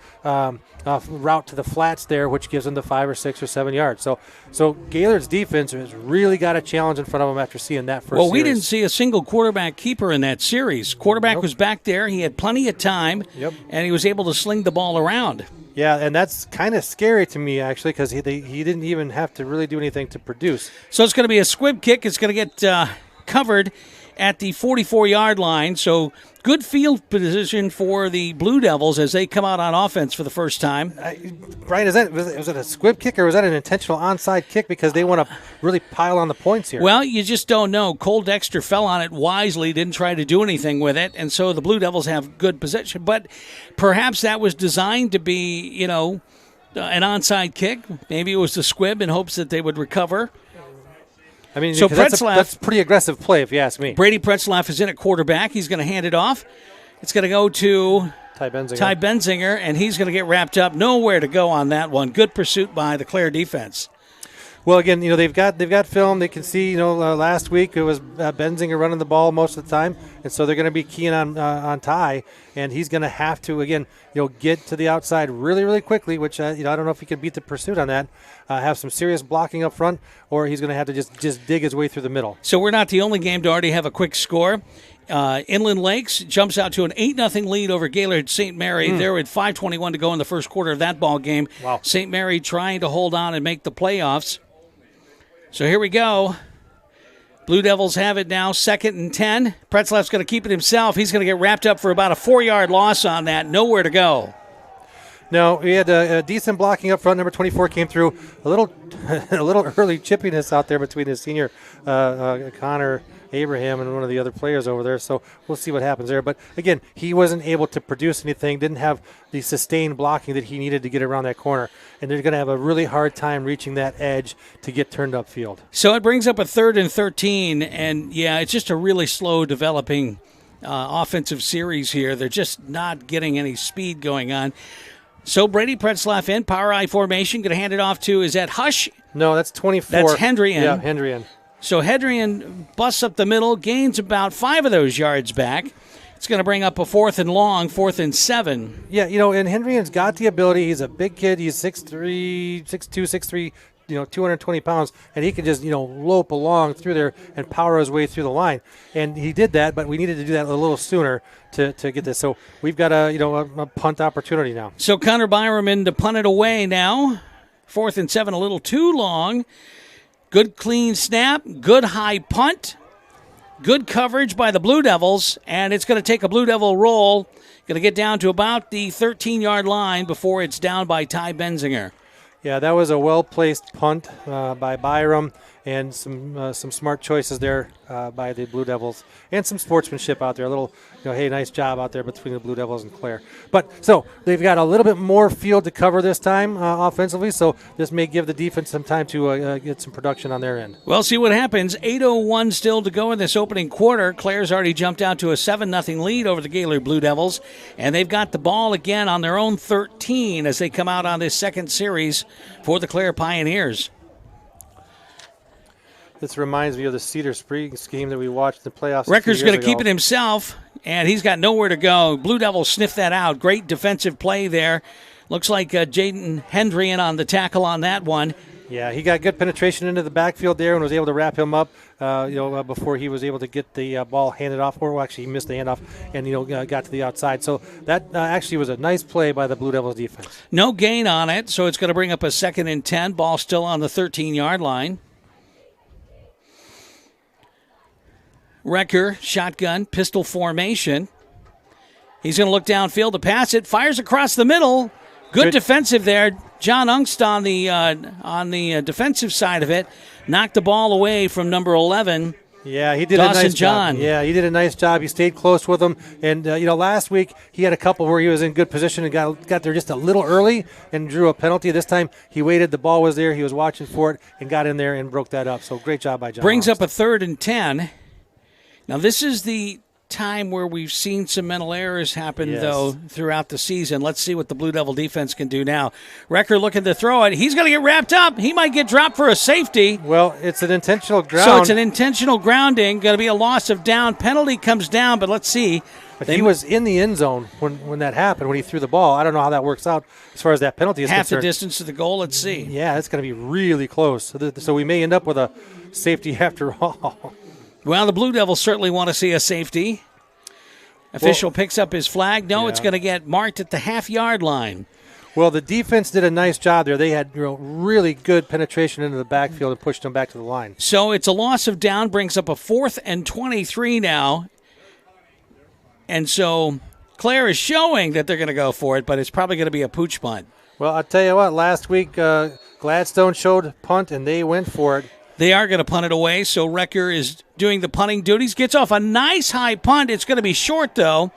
route to the flats there, which gives them the 5 or 6 or 7 yards. So Gaylord's defense has really got a challenge in front of them after seeing that first we series. didn't see a single quarterback keeper in that series. Quarterback was back there. He had plenty of time, and he was able to sling the ball around. Yeah, and that's kind of scary to me, actually, because he didn't even have to really do anything to produce. So it's going to be a squib kick. It's going to get covered at the 44-yard line. So good field position for the Blue Devils as they come out on offense for the first time. Brian, was it a squib kick or was that an intentional onside kick because they want to really pile on the points here? Well, you just don't know. Cole Dexter fell on it wisely, didn't try to do anything with it, and so the Blue Devils have good possession. But perhaps that was designed to be, an onside kick. Maybe it was the squib in hopes that they would recover. I mean, so that's a pretty aggressive play, if you ask me. Brady Pretzlaff is in at quarterback. He's going to hand it off. It's going to go to Ty Benzinger, and he's going to get wrapped up. Nowhere to go on that one. Good pursuit by the Clare defense. Well, again, they've got film. They can see, last week it was Benzinger running the ball most of the time, and so they're going to be keying on Ty, and he's going to have to again, get to the outside really, really quickly. Which I don't know if he can beat the pursuit on that. Have some serious blocking up front, or he's going to have to just dig his way through the middle. So we're not the only game to already have a quick score. Inland Lakes jumps out to an 8-0 lead over Gaylord St. Mary. There with 5:21 to go in the first quarter of that ball game. Wow. St. Mary trying to hold on and make the playoffs. So here we go. Blue Devils have it now, 2nd and 10. Pretzlaff's going to keep it himself. He's going to get wrapped up for about a 4-yard loss on that. Nowhere to go. No, we had a decent blocking up front. Number 24 came through a little early chippiness out there between his senior Connor Abraham and one of the other players over there. So we'll see what happens there. But again, he wasn't able to produce anything, didn't have the sustained blocking that he needed to get around that corner. And they're going to have a really hard time reaching that edge to get turned upfield. So it brings up a 3rd and 13. And, yeah, it's just a really slow developing offensive series here. They're just not getting any speed going on. So Brady Pretzlaff in, power I formation, going to hand it off to, is that Hush? No, that's 24. That's Hendrian. Yeah, Hendrian. So Hedrian busts up the middle, gains about 5 of those yards back. It's going to bring up a 4th and long, 4th and 7. Yeah, and Hendrian's got the ability. He's a big kid. He's 6'3", 6'2", 6'3", 220 pounds, and he can just, lope along through there and power his way through the line. And he did that, but we needed to do that a little sooner to get this. So we've got a punt opportunity now. So Connor Byram in to punt it away now. 4th and 7, a little too long. Good clean snap, good high punt, good coverage by the Blue Devils, and it's going to take a Blue Devil roll. Going to get down to about the 13-yard line before it's down by Ty Benzinger. Yeah, that was a well-placed punt by Byram, and some smart choices there by the Blue Devils, and some sportsmanship out there. A little, hey, nice job out there between the Blue Devils and Clare. But so they've got a little bit more field to cover this time offensively, so this may give the defense some time to get some production on their end. Well, see what happens. 8:01 still to go in this opening quarter. Clare's already jumped out to a 7-0 lead over the Gaylord Blue Devils, and they've got the ball again on their own 13 as they come out on this second series for the Clare Pioneers. This reminds me of the Cedar Springs game that we watched in the playoffs. Recker's going to keep it himself, and he's got nowhere to go. Blue Devils sniffed that out. Great defensive play there. Looks like Jaden Hendrian on the tackle on that one. Yeah, he got good penetration into the backfield there and was able to wrap him up, before he was able to get the ball handed off. Or actually, he missed the handoff and got to the outside. So that actually was a nice play by the Blue Devils defense. No gain on it, so it's going to bring up a 2nd and 10. Ball still on the 13-yard line. Recker, shotgun, pistol formation. He's going to look downfield to pass it. Fires across the middle. Good defensive there. John Ungst on the defensive side of it. Knocked the ball away from number 11. Yeah, he did Dawson a nice John. job. Yeah, he did a nice job. He stayed close with him. And, last week he had a couple where he was in good position and got there just a little early and drew a penalty. This time he waited. The ball was there. He was watching for it and got in there and broke that up. So great job by John. Brings Ungst. up a 3rd and 10. Now, this is the time where we've seen some mental errors happen, though, throughout the season. Let's see what the Blue Devil defense can do now. Recker looking to throw it. He's going to get wrapped up. He might get dropped for a safety. Well, it's an intentional ground. So it's an intentional grounding. Going to be a loss of down. Penalty comes down, but let's see. But he was in the end zone when that happened, when he threw the ball. I don't know how that works out as far as that penalty is half concerned. The distance to the goal. Let's see. Yeah, it's going to be really close. So we may end up with a safety after all. Well, the Blue Devils certainly want to see a safety. Official picks up his flag. No, it's going to get marked at the half-yard line. Well, the defense did a nice job there. They had really good penetration into the backfield and pushed them back to the line. So it's a loss of down, brings up a 4th and 23 now. And so Clare is showing that they're going to go for it, but it's probably going to be a pooch punt. Well, I'll tell you what, last week Gladstone showed punt, and they went for it. They are going to punt it away, so Recker is doing the punting duties. Gets off a nice high punt. It's going to be short, though.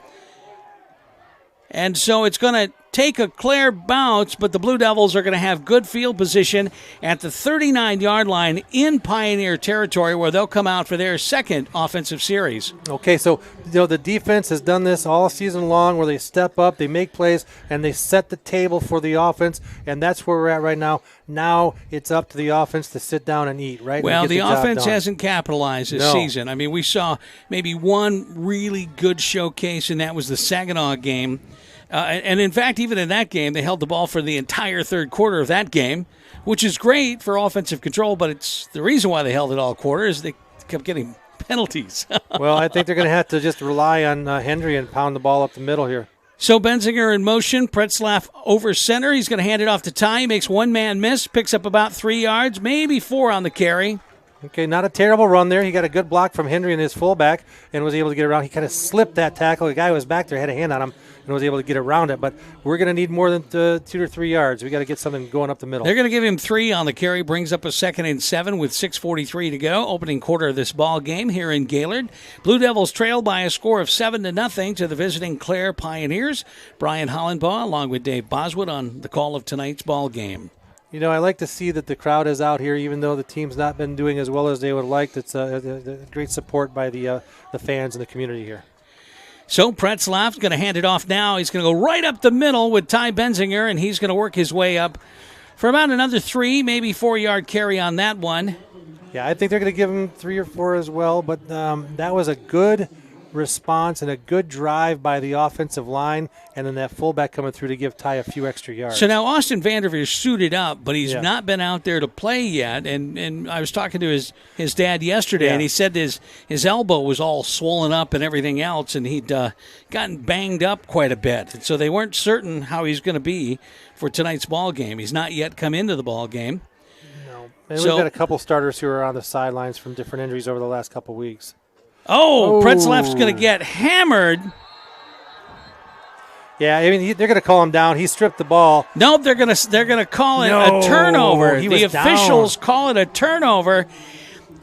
And so it's going to take a Clare bounce, but the Blue Devils are going to have good field position at the 39-yard line in Pioneer territory, where they'll come out for their second offensive series. Okay, so the defense has done this all season long, where they step up, they make plays, and they set the table for the offense, and that's where we're at right now. Now it's up to the offense to sit down and eat, right? Well, the offense hasn't capitalized this season. I mean, we saw maybe one really good showcase, and that was the Saginaw game. And in fact, even in that game, they held the ball for the entire third quarter of that game, which is great for offensive control, but it's the reason why they held it all quarter is they kept getting penalties. Well, I think they're going to have to just rely on Hendry and pound the ball up the middle here. So Benzinger in motion, Pretzlaff over center. He's going to hand it off to Ty. He makes one man miss, picks up about 3 yards, maybe 4 on the carry. Okay, not a terrible run there. He got a good block from Henry and his fullback and was able to get around. He kind of slipped that tackle. The guy who was back there had a hand on him and was able to get around it. But we're going to need more than 2 or 3 yards. We got to get something going up the middle. They're going to give him 3 on the carry. Brings up a 2nd and 7 with 6:43 to go. Opening quarter of this ball game here in Gaylord. Blue Devils trail by a score of 7-0 to the visiting Clare Pioneers. Brian Hollenbaugh along with Dave Boswood on the call of tonight's ball game. You know, I like to see that the crowd is out here, even though the team's not been doing as well as they would like. It's a great support by the fans and the community here. So Pretzlaff's going to hand it off now. He's going to go right up the middle with Ty Benzinger, and he's going to work his way up for about another 3, maybe 4-yard carry on that one. Yeah, I think they're going to give him 3 or 4 as well, but that was a good response and a good drive by the offensive line, and then that fullback coming through to give Ty a few extra yards. So now Austin Vanderveer suited up, but he's not been out there to play yet. And I was talking to his dad yesterday, and he said his elbow was all swollen up and everything else, and he'd gotten banged up quite a bit. And so they weren't certain how he's going to be for tonight's ball game. He's not yet come into the ball game. No. And we've got a couple starters who are on the sidelines from different injuries over the last couple weeks. Oh, Pretzlaff's going to get hammered. Yeah, I mean they're going to call him down. He stripped the ball. Nope, they're going to call it a turnover. The officials call it a turnover.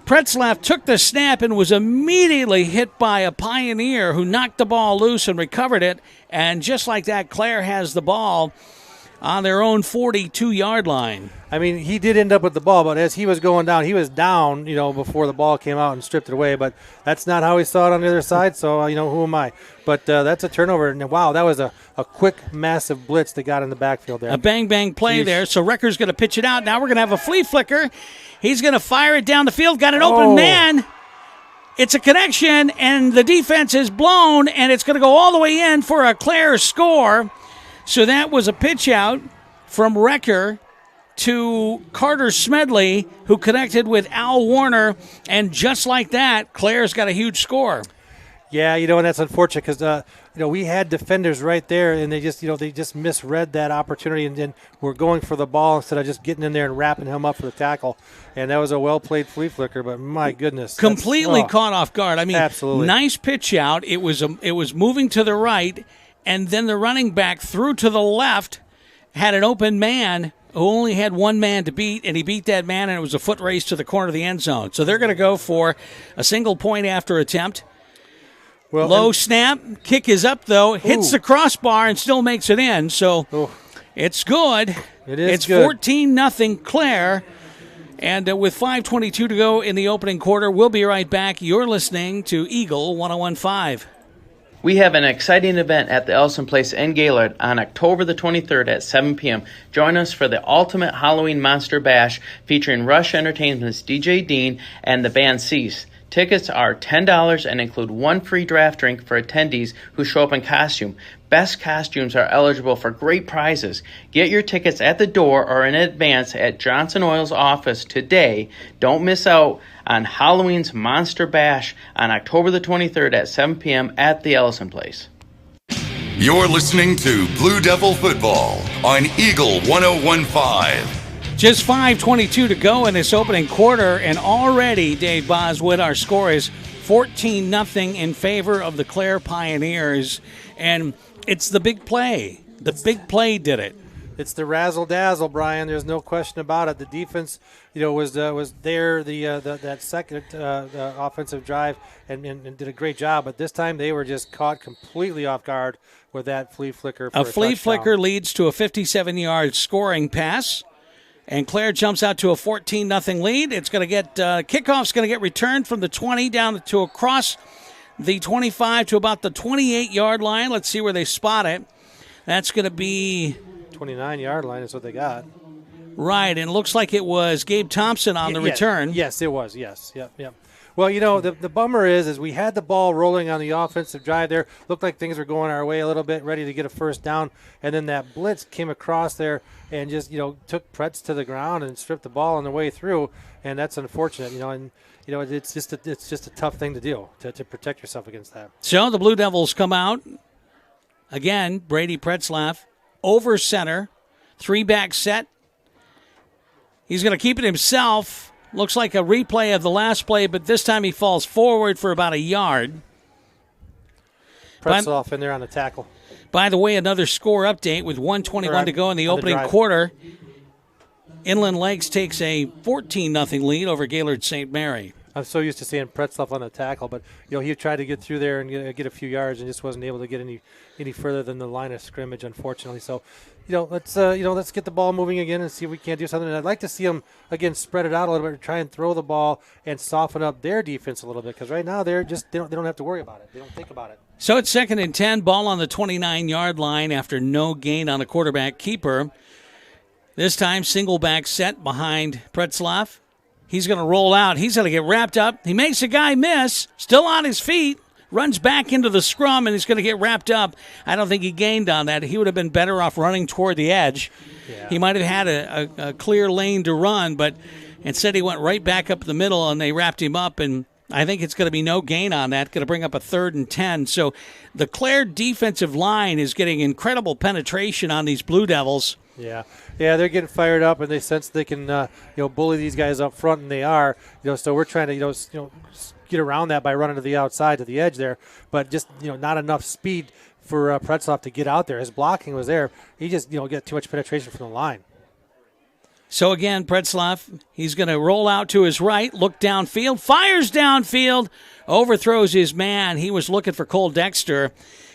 Pretzlaff took the snap and was immediately hit by a Pioneer who knocked the ball loose and recovered it. And just like that, Clare has the ball on their own 42-yard line. I mean, he did end up with the ball, but as he was going down, he was down, before the ball came out and stripped it away. But that's not how he saw it on the other side, so, who am I? But that's a turnover. And, wow, that was a quick, massive blitz that got in the backfield there. A bang-bang play there. So Recker's going to pitch it out. Now we're going to have a flea flicker. He's going to fire it down the field. Got an open man. It's a connection, and the defense is blown, and it's going to go all the way in for a Clare score. So that was a pitch out from Recker to Carter Smedley, who connected with Al Warner, and just like that, Clare's got a huge score. Yeah, and that's unfortunate because we had defenders right there, and they just misread that opportunity, and then were going for the ball instead of just getting in there and wrapping him up for the tackle. And that was a well-played flea flicker, but my goodness. Completely caught off guard. I mean, absolutely. Nice pitch out. It was moving to the right, and then the running back threw to the left, had an open man who only had one man to beat, and he beat that man, and it was a foot race to the corner of the end zone. So they're going to go for a single point after attempt. Well, low snap, kick is up, though, hits the crossbar and still makes it in. So it's good. It is It's good. 14-0 Clare. And with 5:22 to go in the opening quarter, we'll be right back. You're listening to Eagle 101.5. We have an exciting event at the Ellison Place in Gaylord on October the 23rd at 7 p.m. Join us for the Ultimate Halloween Monster Bash featuring Rush Entertainment's DJ Dean and the band Cease. Tickets are $10 and include one free draft drink for attendees who show up in costume. Best costumes are eligible for great prizes. Get your tickets at the door or in advance at Johnson Oil's office today. Don't miss out on Halloween's Monster Bash on October the 23rd at 7 p.m. at the Ellison Place. You're listening to Blue Devil Football on Eagle 101.5. Just 5:22 to go in this opening quarter, and already, Dave Boswood, our score is 14-0 in favor of the Clare Pioneers, and it's the big play. The big play did it. It's the razzle-dazzle, Brian. There's no question about it. The defense, was there that second offensive drive and did a great job. But this time they were just caught completely off guard with that flea flicker. For a flea touchdown. Flicker leads to a 57-yard scoring pass. And Clare jumps out to a 14-0 lead. It's going to get kickoff's going to get returned from the 20 down to across the 25 to about the 28-yard line. Let's see where they spot it. That's going to be 29-yard line is what they got. Right, and it looks like it was Gabe Thompson on the return. Yes, it was. Yes, yep. Well, the bummer is we had the ball rolling on the offensive drive there. Looked like things were going our way a little bit, ready to get a first down. And then that blitz came across there and just, took Pretz to the ground and stripped the ball on the way through. And that's unfortunate, it's just a tough thing to do, to protect yourself against that. So the Blue Devils come out. Again, Brady Pretzlaff over center, 3-back set. He's going to keep it himself. Looks like a replay of the last play, but this time he falls forward for about a yard. Pretzloff in there on the tackle. By the way, another score update with 1:21 to go in the opening quarter. Inland Lakes takes a 14-0 lead over Gaylord St. Mary. I'm so used to seeing Pretzloff on the tackle, but he tried to get through there and get a few yards and just wasn't able to get any further than the line of scrimmage, unfortunately. So, let's get the ball moving again and see if we can't do something. And I'd like to see them again spread it out a little bit, try and throw the ball and soften up their defense a little bit, because right now they don't have to worry about it. They don't think about it. So it's 2nd and 10, ball on the 29-yard line after no gain on a quarterback keeper. This time, single back set behind Pretzloff. He's going to roll out. He's going to get wrapped up. He makes a guy miss, still on his feet, runs back into the scrum, and he's going to get wrapped up. I don't think he gained on that. He would have been better off running toward the edge. Yeah. He might have had a clear lane to run, but instead he went right back up the middle, and they wrapped him up, and I think it's going to be no gain on that. Going to bring up a 3rd and 10. So the Clare defensive line is getting incredible penetration on these Blue Devils. Yeah, they're getting fired up, and they sense they can, bully these guys up front, and they are. So we're trying to, get around that by running to the outside, to the edge there, but just, not enough speed for Pretzloff to get out there. His blocking was there. He just, get too much penetration from the line. So again, Pretzloff, he's going to roll out to his right, look downfield, fires downfield, overthrows his man. He was looking for Cole Dexter.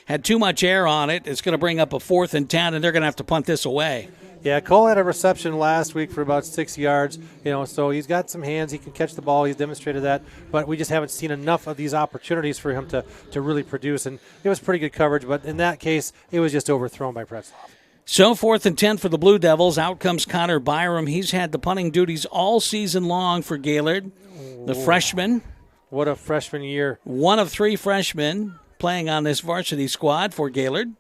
Had too much air on it. It's going to bring up a 4th and 10, and they're going to have to punt this away. Yeah, Cole had a reception last week for about 6 yards, so he's got some hands. He can catch the ball. He's demonstrated that, but we just haven't seen enough of these opportunities for him to really produce, and it was pretty good coverage, but in that case, it was just overthrown by Pretzloff. So 4th and 10 for the Blue Devils. Out comes Connor Byram. He's had the punting duties all season long for Gaylord. The freshman. What a freshman year. One of 3 freshmen playing on this varsity squad for Gaylord.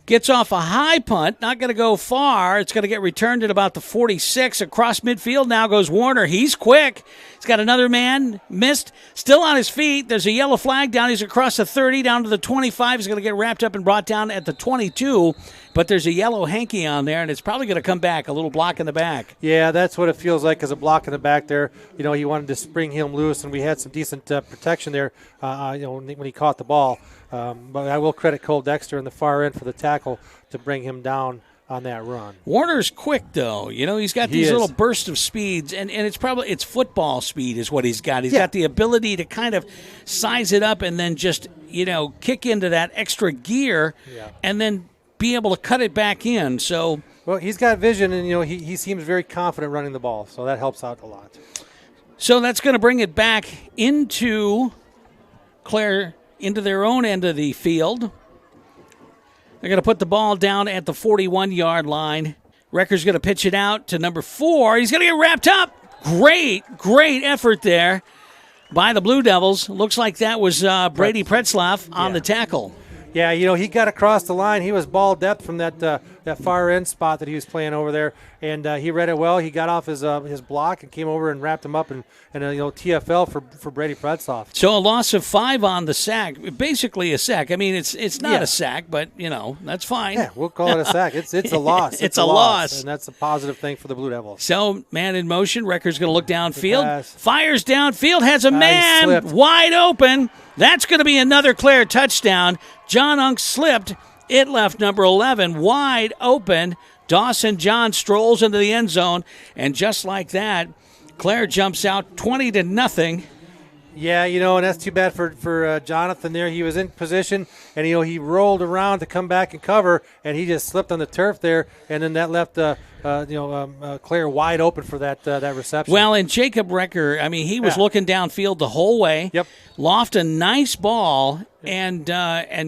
Gets off a high punt, not going to go far. It's going to get returned at about the 46. Across midfield now goes Warner. He's quick. He's got another man, missed, still on his feet. There's a yellow flag down. He's across the 30 down to the 25. He's going to get wrapped up and brought down at the 22. But there's a yellow hanky on there, and it's probably going to come back, a little block in the back. Yeah, that's what it feels like, as a block in the back there. He wanted to spring him loose, and we had some decent protection there when he caught the ball. But I will credit Cole Dexter in the far end for the tackle to bring him down on that run. Warner's quick, though. He's got these little bursts of speeds, and it's football speed is what he's got. He's got the ability to kind of size it up and then just, kick into that extra gear and then be able to cut it back in. So, well, he's got vision, and, he seems very confident running the ball, so that helps out a lot. So that's going to bring it back into Clare, into their own end of the field. They're going to put the ball down at the 41-yard line. Recker's going to pitch it out to number 4. He's going to get wrapped up. Great effort there by the Blue Devils. Looks like that was Brady Pretzloff on the tackle. Yeah, he got across the line. He was ball depth from that far end spot that he was playing over there, and he read it well. He got off his block and came over and wrapped him up, and TFL for Brady Pretzloff. So a loss of 5 on the sack, basically a sack. I mean, it's not a sack, but that's fine. Yeah, we'll call it a sack. It's a loss. It's a loss, and that's a positive thing for the Blue Devils. So man in motion. Recker's going to look downfield, fires downfield, has a man wide open. That's going to be another Clare touchdown. John Unk slipped. It left number 11 wide open. Dawson John strolls into the end zone, and just like that, Clare jumps out 20-0. Yeah, and that's too bad for Jonathan there. He was in position, and he rolled around to come back and cover, and he just slipped on the turf there, and then that left Clare wide open for that reception. Well, and Jacob Recker, he was looking downfield the whole way. Yep. Lofted a nice ball and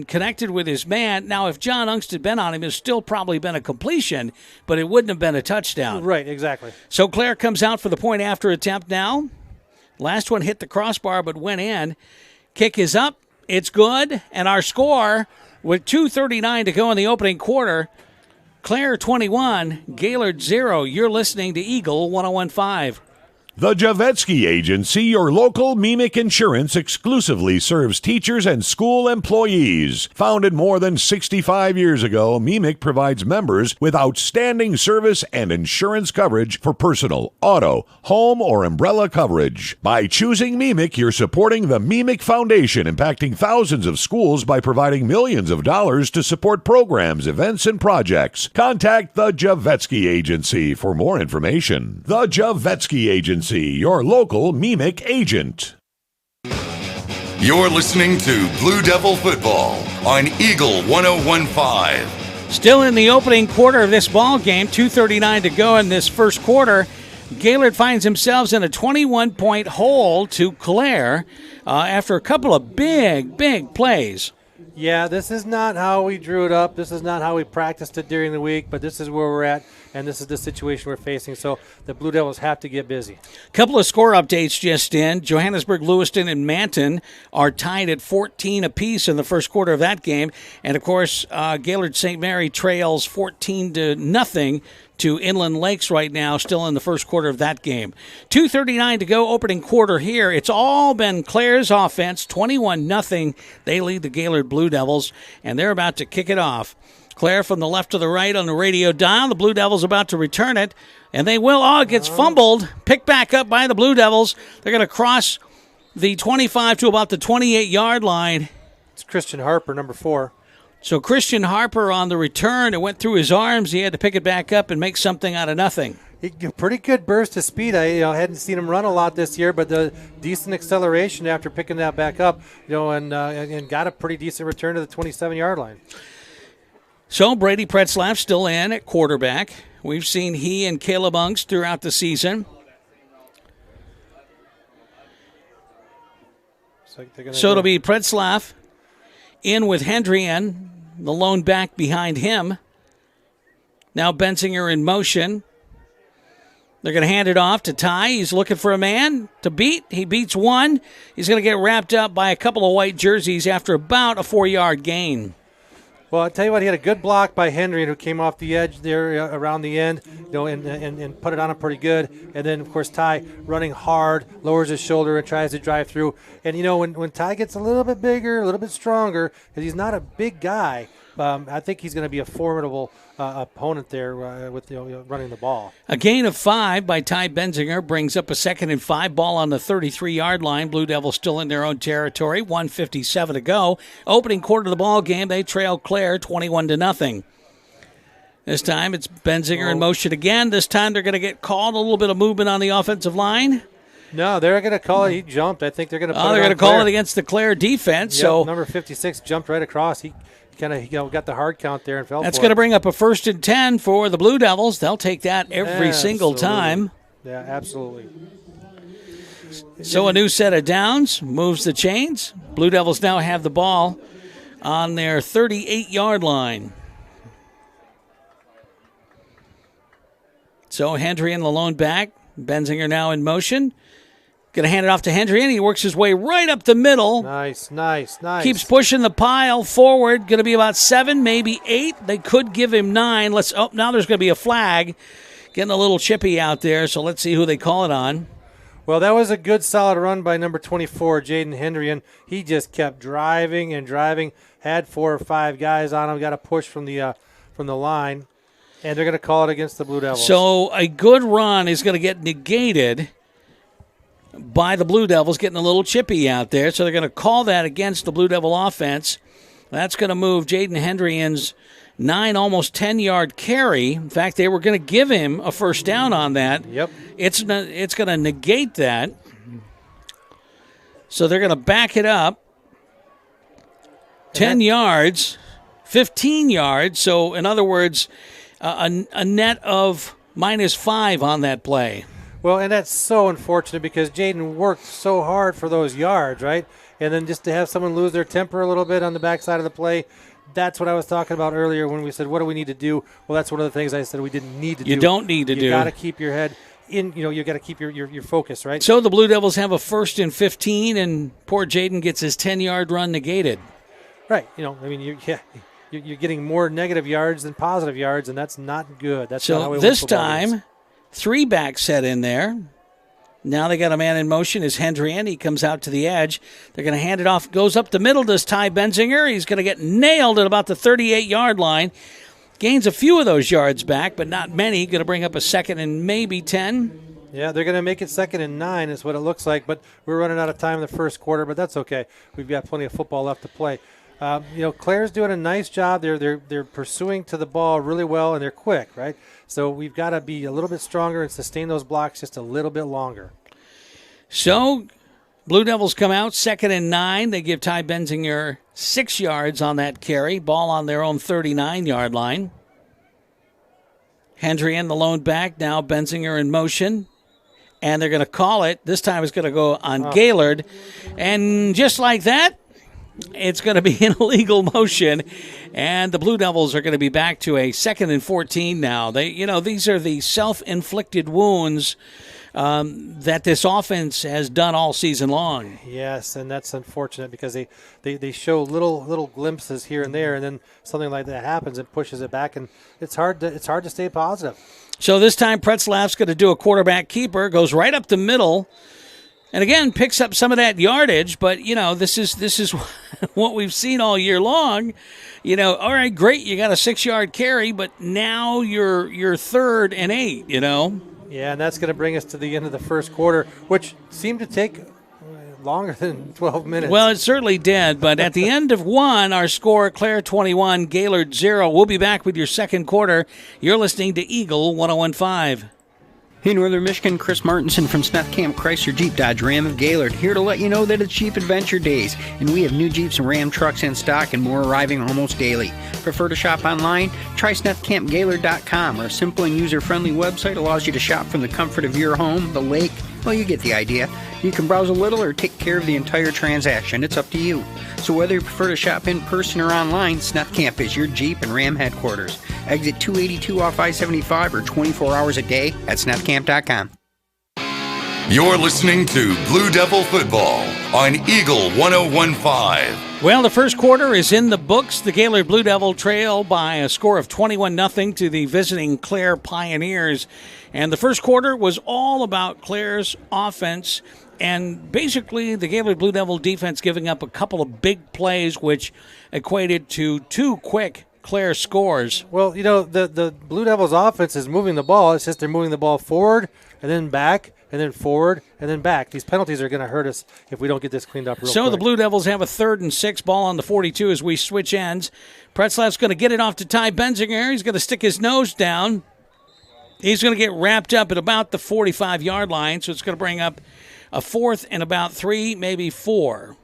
connected with his man. Now, if John Ungst had been on him, it's still probably been a completion, but it wouldn't have been a touchdown. Right, exactly. So Clare comes out for the point after attempt now. Last one hit the crossbar but went in. Kick is up. It's good. And our score, with 2:39 to go in the opening quarter, Clare 21, Gaylord 0. You're listening to Eagle 101.5. The Javetsky Agency, your local Mimic Insurance, exclusively serves teachers and school employees. Founded more than 65 years ago, Mimic provides members with outstanding service and insurance coverage for personal, auto, home, or umbrella coverage. By choosing Mimic, you're supporting the Mimic Foundation, impacting thousands of schools by providing millions of dollars to support programs, events, and projects. Contact the Javetsky Agency for more information. The Javetsky Agency, your local Mimic agent. You're listening to Blue Devil Football on Eagle 101.5. Still in the opening quarter of this ball game, 2:39 to go in this first quarter. Gaylord finds themselves in a 21-point hole to Clare after a couple of big plays. Yeah, this is not how we drew it up. This is not how we practiced it during the week, but this is where we're at, and this is the situation we're facing. So the Blue Devils have to get busy. Couple of score updates just in. Johannesburg, Lewiston, and Manton are tied at 14 apiece in the first quarter of that game. And, of course, Gaylord St. Mary trails 14-0 to Inland Lakes right now, still in the first quarter of that game. 2:39 to go, opening quarter here. It's all been Clare's offense, 21-0. They lead the Gaylord Blue Devils, and they're about to kick it off. Clare from the left to the right on the radio dial. The Blue Devils about to return it, and they will. Oh, it gets fumbled. Picked back up by the Blue Devils. They're going to cross the 25 to about the 28-yard line. It's Christian Harper, number 4. So Christian Harper on the return, it went through his arms. He had to pick it back up and make something out of nothing. Pretty good burst of speed. I hadn't seen him run a lot this year, but the decent acceleration after picking that back up, and got a pretty decent return to the 27-yard line. So Brady Pretzlaff still in at quarterback. We've seen he and Caleb Unks throughout the season. So it'll be Pretzlaff in with Hendrian, the lone back behind him. Now Benzinger in motion. They're going to hand it off to Ty. He's looking for a man to beat. He beats one. He's going to get wrapped up by a couple of white jerseys after about a 4-yard gain. Well, I'll tell you what, he had a good block by Henry, who came off the edge there around the end, and put it on him pretty good. And then, of course, Ty running hard, lowers his shoulder and tries to drive through. And, when Ty gets a little bit bigger, a little bit stronger, because he's not a big guy, I think he's going to be a formidable opponent there with running the ball. A gain of 5 by Ty Benzinger brings up a 2nd and 5. Ball on the 33-yard line. Blue Devils still in their own territory. 1:57 to go. Opening quarter of the ball game, they trail Clare 21-0. This time it's Benzinger in motion again. This time they're going to get called. A little bit of movement on the offensive line. No, they're going to call it. He jumped. I think they're going to. They're going to call it against the Clare defense. Yep, so number 56 jumped right across. He kind of got the hard count there and fell. That's going to bring up a 1st and 10 for the Blue Devils. They'll take that every single time. Yeah, absolutely. So a new set of downs moves the chains. Blue Devils now have the ball on their 38-yard line. So Hendry in the lone back. Benzinger now in motion. Going to hand it off to Hendry, and he works his way right up the middle. Nice. Keeps pushing the pile forward. Going to be about 7, maybe 8. They could give him 9. Now there's going to be a flag. Getting a little chippy out there, so let's see who they call it on. Well, that was a good, solid run by number 24, Jaden Hendrian. He just kept driving and driving. Had 4 or 5 guys on him. Got a push from the line, and they're going to call it against the Blue Devils. So a good run is going to get negated by the Blue Devils, getting a little chippy out there. So they're going to call that against the Blue Devil offense. That's going to move Jaden Hendrian's 9, almost 10-yard carry. In fact, they were going to give him a first down on that. Yep. It's going to negate that. So they're going to back it up 10 yards, 15 yards. So, in other words, a net of -5 on that play. Well, and that's so unfortunate because Jaden worked so hard for those yards, right? And then just to have someone lose their temper a little bit on the backside of the play, that's what I was talking about earlier when we said, what do we need to do? Well, that's one of the things I said we didn't need to do. You don't need to do. You got to keep your head in, you got to keep your focus, right? So the Blue Devils have a 1st and 15, and poor Jaden gets his 10-yard run negated. Right. You're getting more negative yards than positive yards, and that's not good. That's not how we this time, 3 back set in there. Now they got a man in motion as Hendrian. He comes out to the edge. They're going to hand it off. Goes up the middle to Ty Benzinger. He's going to get nailed at about the 38-yard line. Gains a few of those yards back, but not many. Going to bring up a 2nd and maybe 10. Yeah, they're going to make it 2nd and 9 is what it looks like, but we're running out of time in the first quarter, but that's okay. We've got plenty of football left to play. Clare's doing a nice job. They're pursuing to the ball really well, and they're quick, right? So we've got to be a little bit stronger and sustain those blocks just a little bit longer. So Blue Devils come out, 2nd and 9. They give Ty Benzinger 6 yards on that carry. Ball on their own 39-yard line. Hendrian, the lone back. Now Benzinger in motion. And they're going to call it. This time it's going to go on Gaylord. And just like that, it's going to be an illegal motion. And the Blue Devils are going to be back to a 2nd and 14 now. These are the self-inflicted wounds that this offense has done all season long. Yes, and that's unfortunate because they show little glimpses here and there, and then something like that happens and pushes it back, and it's hard to stay positive. So this time Pretzlaff's going to do a quarterback keeper, goes right up the middle, and again picks up some of that yardage. But this is what we've seen all year long. All right, great, you got a 6-yard carry, but now you're 3rd and 8. Yeah, and that's going to bring us to the end of the first quarter, which seemed to take longer than 12 minutes. Well, it certainly did, but at the end of one, our score, Clare 21, Gaylord 0. We'll be back with your second quarter. You're listening to Eagle 101.5. Hey, Northern Michigan, Chris Martinson from Smith Camp Chrysler Jeep Dodge Ram of Gaylord, here to let you know that it's Jeep Adventure Days, and we have new Jeeps and Ram trucks in stock and more arriving almost daily. Prefer to shop online? Try SmithCampGaylord.com. Our simple and user-friendly website allows you to shop from the comfort of your home, the lake. Well, you get the idea. You can browse a little or take care of the entire transaction. It's up to you. So whether you prefer to shop in person or online, Smith Camp is your Jeep and Ram headquarters. Exit 282 off I-75 or 24 hours a day at SmithCamp.com. You're listening to Blue Devil Football on Eagle 101.5. Well, the first quarter is in the books. The Gaylord Blue Devil trail by a score of 21-0 to the visiting Clare Pioneers. And the first quarter was all about Clare's offense and basically the Gaylord Blue Devil defense giving up a couple of big plays which equated to 2 quick Clare scores. Well, the Blue Devils offense is moving the ball. It's just they're moving the ball forward and then back and then forward and then back. These penalties are going to hurt us if we don't get this cleaned up real quick. So the Blue Devils have a 3rd and 6 ball on the 42 as we switch ends. Pretzlaff's going to get it off to Ty Benzinger. He's going to stick his nose down. He's going to get wrapped up at about the 45-yard line, so it's going to bring up a 4th and about 3, maybe 4.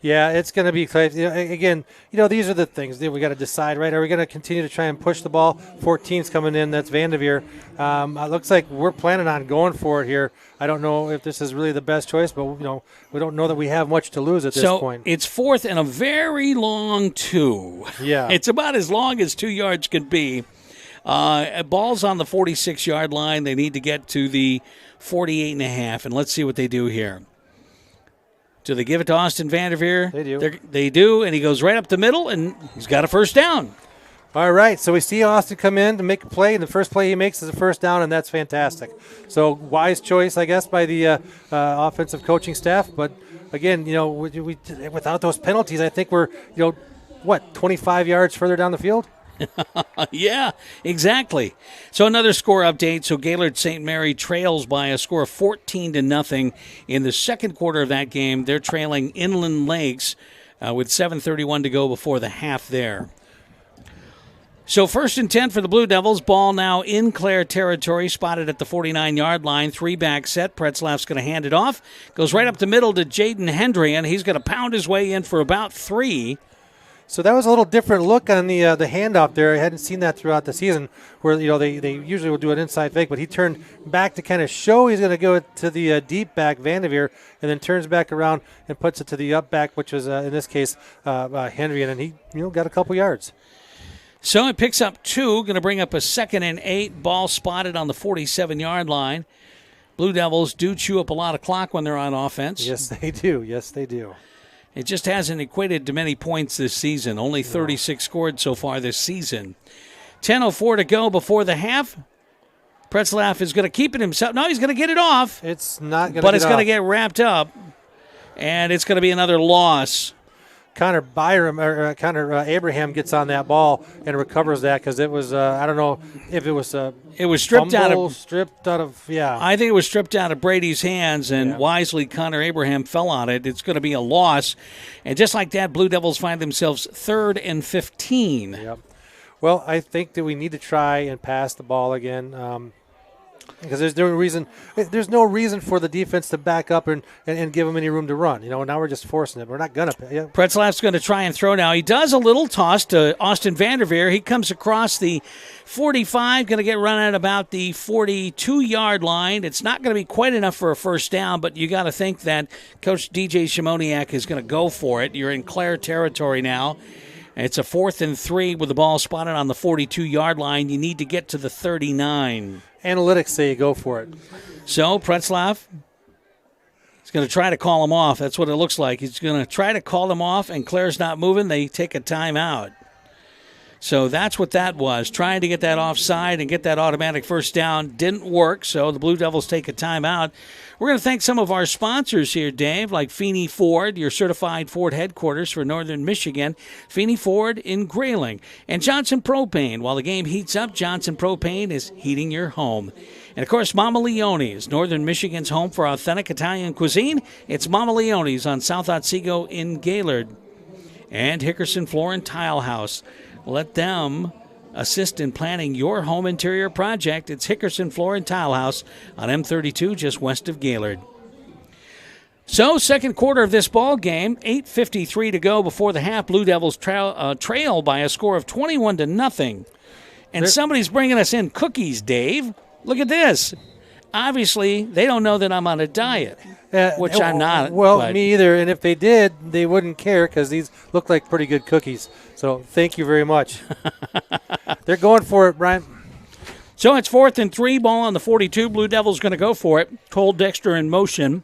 Yeah, it's going to be, again, these are the things that we got to decide, right? Are we going to continue to try and push the ball? 14's coming in. That's Vanderveer. It looks like we're planning on going for it here. I don't know if this is really the best choice, but, we don't know that we have much to lose at this point. So it's 4th and a very long 2. Yeah. It's about as long as 2 yards could be. Ball's on the 46-yard line. They need to get to the 48.5, and let's see what they do here. Do they give it to Austin Vanderveer? They do. They do, and he goes right up the middle, and he's got a first down. All right, so we see Austin come in to make a play, and the first play he makes is a first down, and that's fantastic. So wise choice, I guess, by the offensive coaching staff. But, again, we without those penalties, I think we're, 25 yards further down the field? Yeah, exactly. So another score update. So Gaylord St. Mary trails by a score of 14-0 in the second quarter of that game. They're trailing Inland Lakes with 7:31 to go before the half there. So 1st and 10 for the Blue Devils. Ball now in Clare territory, spotted at the 49-yard line. 3-back set. Pretzlaff's going to hand it off. Goes right up the middle to Jaden Hendrian. He's going to pound his way in for about 3. So that was a little different look on the handoff there. I hadn't seen that throughout the season where, they usually will do an inside fake, but he turned back to kind of show he's going to go to the deep back, Vanderveer, and then turns back around and puts it to the up back, which was, in this case, Henry, and he got a couple yards. So it picks up 2, going to bring up a 2nd and 8, ball spotted on the 47-yard line. Blue Devils do chew up a lot of clock when they're on offense. Yes, they do. Yes, they do. It just hasn't equated to many points this season. Only 36 scored so far this season. 10:04 to go before the half. Pretzlaff is going to keep it himself. No, he's going to get it off. It's not going to But it's going to get wrapped up, and it's going to be another loss. Connor Abraham gets on that ball and recovers that because it was I don't know if it was it was stripped out of I think it was stripped out of Brady's hands, and wisely Connor Abraham fell on it. It's going to be a loss, and just like that, Blue Devils find themselves 3rd and 15. Yep. Well, I think that we need to try and pass the ball again. Because there's no reason for the defense to back up and give them any room to run. Now we're just forcing it. We're not going to. Yeah. Pretzlaff's going to try and throw now. He does a little toss to Austin Vanderveer. He comes across the 45, going to get run at about the 42-yard line. It's not going to be quite enough for a first down, but you got to think that Coach DJ Shimoniak is going to go for it. You're in Clare territory now. It's a 4th and 3 with the ball spotted on the 42-yard line. You need to get to the 39. Analytics say go for it. So Pretzlaff is going to try to call him off. That's what it looks like. He's going to try to call him off, and Clare's not moving. They take a timeout. So that's what that was, trying to get that offside and get that automatic first down. Didn't work, so the Blue Devils take a timeout. We're going to thank some of our sponsors here, Dave, like Feeney Ford, your certified Ford headquarters for Northern Michigan, Feeney Ford in Grayling, and Johnson Propane. While the game heats up, Johnson Propane is heating your home. And, of course, Mama Leone's, Northern Michigan's home for authentic Italian cuisine. It's Mama Leone's on South Otsego in Gaylord. And Hickerson Floor and Tile House. Let them assist in planning your home interior project. It's Hickerson Floor and Tile House on M32 just west of Gaylord. So, second quarter of this ball game, 8:53 to go before the half. Blue Devils trail by a score of 21-0. And somebody's bringing us in cookies, Dave. Look at this. Obviously, they don't know that I'm on a diet, which I'm not. Well, me either. And if they did, they wouldn't care because these look like pretty good cookies. So thank you very much. They're going for it, Brian. So it's 4th and 3, ball on the 42. Blue Devils going to go for it. Cole Dexter in motion.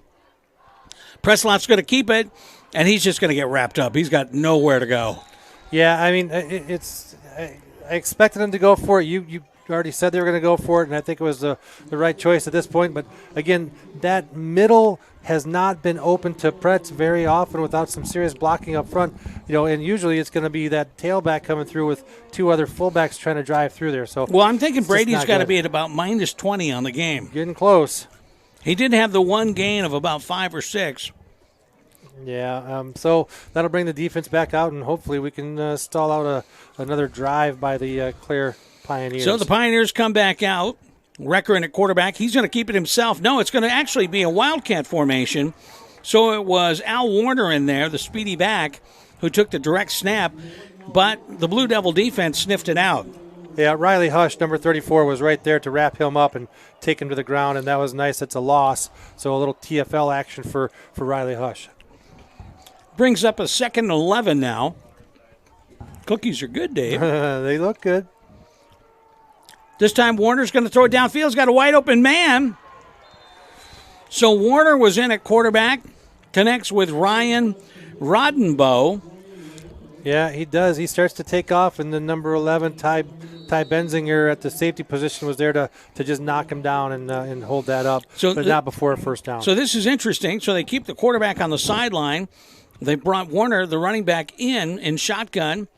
Pretzlaff's going to keep it, and he's just going to get wrapped up. He's got nowhere to go. Yeah, I mean, I expected him to go for it. You already said they were going to go for it, and I think it was the right choice at this point. But, again, that middle has not been open to Pretz very often without some serious blocking up front. And usually it's going to be that tailback coming through with 2 other fullbacks trying to drive through there. So, well, I'm thinking Brady's got to be at about minus 20 on the game. Getting close. He did have the one gain of about 5 or 6. Yeah, so that'll bring the defense back out, and hopefully we can stall out another drive by the Clare Pioneers. So the Pioneers come back out. Recker in at quarterback. He's going to keep it himself. No, it's going to actually be a Wildcat formation. So it was Al Warner in there, the speedy back, who took the direct snap, but the Blue Devil defense sniffed it out. Yeah, Riley Hush, number 34, was right there to wrap him up and take him to the ground, and that was nice. It's a loss, so a little TFL action for Riley Hush. Brings up a 2nd and 11 now. Cookies are good, Dave. They look good. This time Warner's going to throw it downfield. He's got a wide open man. So Warner was in at quarterback, connects with Ryan Roddenbow. Yeah, he does. He starts to take off, and the number 11, Ty Benzinger, at the safety position was there to just knock him down and hold that up, but not before a first down. So this is interesting. So they keep the quarterback on the sideline. They brought Warner, the running back, in shotgun.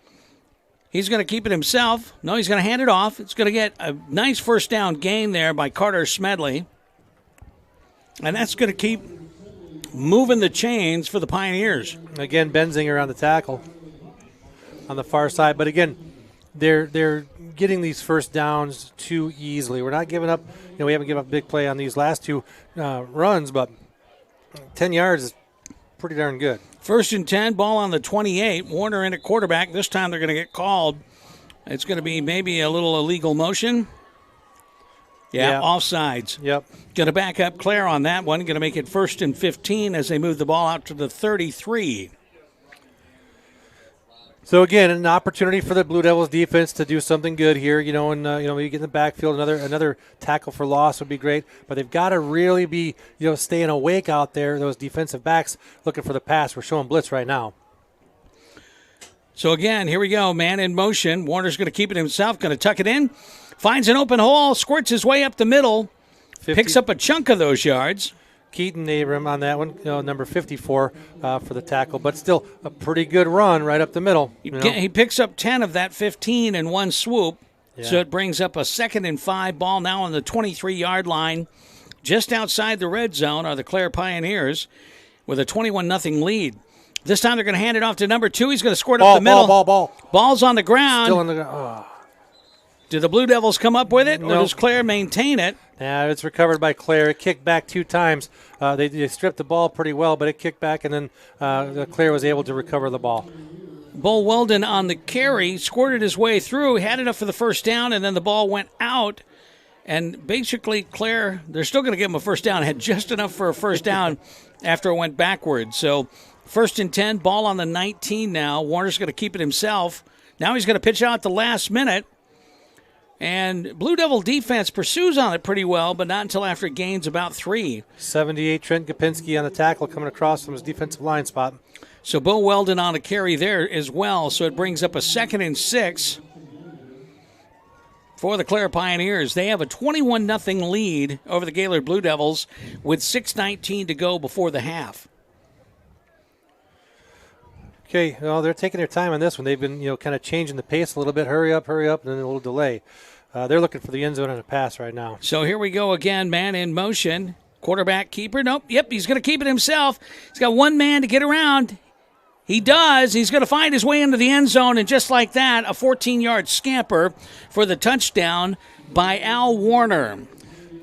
He's going to keep it himself. No, he's going to hand it off. It's going to get a nice first down gain there by Carter Smedley. And that's going to keep moving the chains for the Pioneers. Again, Benzinger on the tackle on the far side. But again, they're getting these first downs too easily. We're not giving up. We haven't given up a big play on these last 2 runs, but 10 yards is pretty darn good. 1st and 10, ball on the 28. Warner in at quarterback. This time they're going to get called. It's going to be maybe a little illegal motion. Yeah, offsides. Yep. Going to back up Clare on that one. Going to make it 1st and 15 as they move the ball out to the 33. So, again, an opportunity for the Blue Devils defense to do something good here, and maybe get in the backfield. Another tackle for loss would be great. But they've got to really be, staying awake out there, those defensive backs looking for the pass. We're showing blitz right now. So, again, here we go. Man in motion. Warner's going to keep it himself, going to tuck it in. Finds an open hole, squirts his way up the middle, 50. Picks up a chunk of those yards. Keaton Abram on that one, number 54 for the tackle, but still a pretty good run right up the middle. He picks up 10 of that 15 in one swoop, so it brings up a 2nd and 5 ball now on the 23-yard line. Just outside the red zone are the Clare Pioneers with a 21-0 lead. This time they're going to hand it off to number 2. He's going to squirt up the middle. Ball. Ball's on the ground. Still on the ground. Oh. Do the Blue Devils come up with it, or does Clare maintain it? Yeah, it's recovered by Clare. It kicked back 2 times. They stripped the ball pretty well, but it kicked back, and then Clare was able to recover the ball. Bull Weldon on the carry, squirted his way through, had enough for the first down, and then the ball went out. And basically, Clare, they're still going to give him a first down, had just enough for a first down after it went backwards. So 1st and 10, ball on the 19 now. Warner's going to keep it himself. Now he's going to pitch out at the last minute. And Blue Devil defense pursues on it pretty well, but not until after it gains about 3. 78, Trent Gopinski on the tackle coming across from his defensive line spot. So Bo Weldon on a carry there as well, so it brings up a 2nd and 6 for the Clare Pioneers. They have a 21-0 lead over the Gaylord Blue Devils with 6:19 to go before the half. Okay, well, they're taking their time on this one. They've been, kind of changing the pace a little bit. Hurry up, and then a little delay. They're looking for the end zone on a pass right now. So here we go again, man in motion. Quarterback keeper. Nope. Yep, he's going to keep it himself. He's got one man to get around. He does. He's going to find his way into the end zone, and just like that, a 14-yard scamper for the touchdown by Al Warner.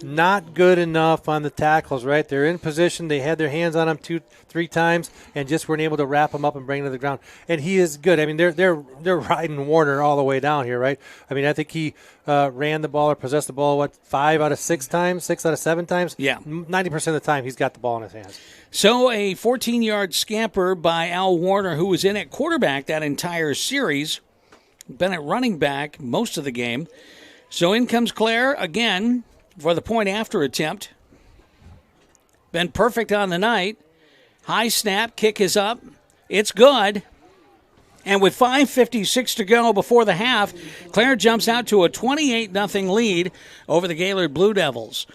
Not good enough on the tackles, right? They're in position. They had their hands on him 2-3 times and just weren't able to wrap him up and bring him to the ground. And he is good. I mean, they're riding Warner all the way down here, right? I mean, I think he ran the ball or possessed the ball, 5 out of 6 times, 6 out of 7 times? Yeah. 90% of the time he's got the ball in his hands. So a 14-yard scamper by Al Warner, who was in at quarterback that entire series, been at running back most of the game. So in comes Clare again for the point after attempt. Been perfect on the night. High snap, kick is up. It's good. And with 5:56 to go before the half, Clare jumps out to a 28-0 lead over the Gaylord Blue Devils.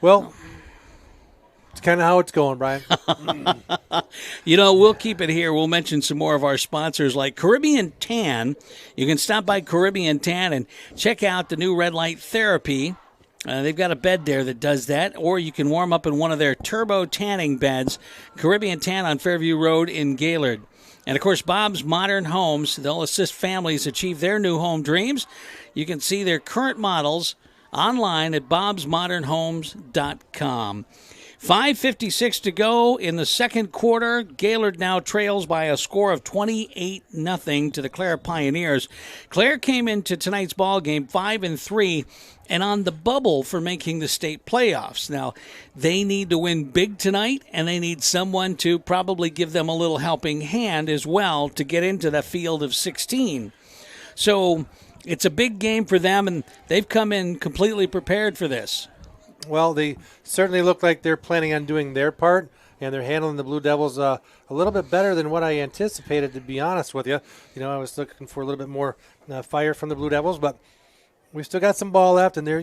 Well, it's kind of how it's going, Brian. We'll keep it here. We'll mention some more of our sponsors like Caribbean Tan. You can stop by Caribbean Tan and check out the new red light therapy. They've got a bed there that does that, or you can warm up in one of their turbo tanning beds. Caribbean Tan on Fairview Road in Gaylord. And, of course, Bob's Modern Homes. They'll assist families achieve their new home dreams. You can see their current models online at bobsmodernhomes.com. 5:56 to go in the second quarter. Gaylord now trails by a score of 28-0 to the Clare Pioneers. Clare came into tonight's ball game 5-3 and on the bubble for making the state playoffs. Now, they need to win big tonight, and they need someone to probably give them a little helping hand as well to get into the field of 16. So it's a big game for them, and they've come in completely prepared for this. Well, they certainly look like they're planning on doing their part, and they're handling the Blue Devils a little bit better than what I anticipated, to be honest with you. I was looking for a little bit more fire from the Blue Devils, but we've still got some ball left, and they're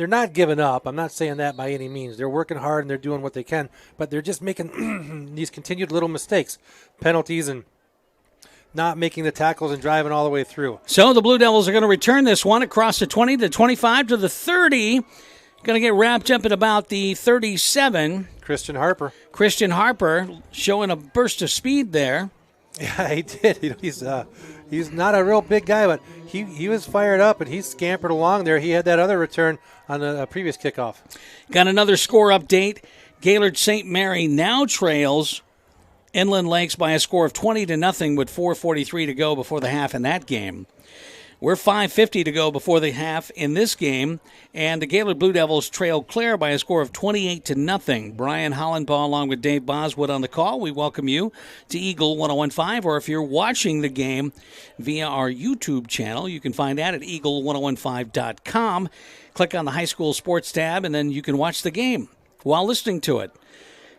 not giving up. I'm not saying that by any means. They're working hard and they're doing what they can, but they're just making these continued little mistakes, penalties, and not making the tackles and driving all the way through. So the Blue Devils are going to return this one across the 20, the 25, to the 30. Going to get wrapped up at about the 37. Christian Harper showing a burst of speed there. Yeah, he did. He's not a real big guy, but he was fired up, and he scampered along there. He had that other return on a previous kickoff. Got another score update. Gaylord St. Mary now trails Inland Lakes by a score of 20-0 with 4:43 to go before the half in that game. We're 5:50 to go before the half in this game, and the Gaylord Blue Devils trail Clare by a score of 28-0. Brian Hollenbaugh along with Dave Boswood on the call. We welcome you to Eagle 101.5, or if you're watching the game via our YouTube channel, you can find that at eagle1015.com. Click on the high school sports tab, and then you can watch the game while listening to it.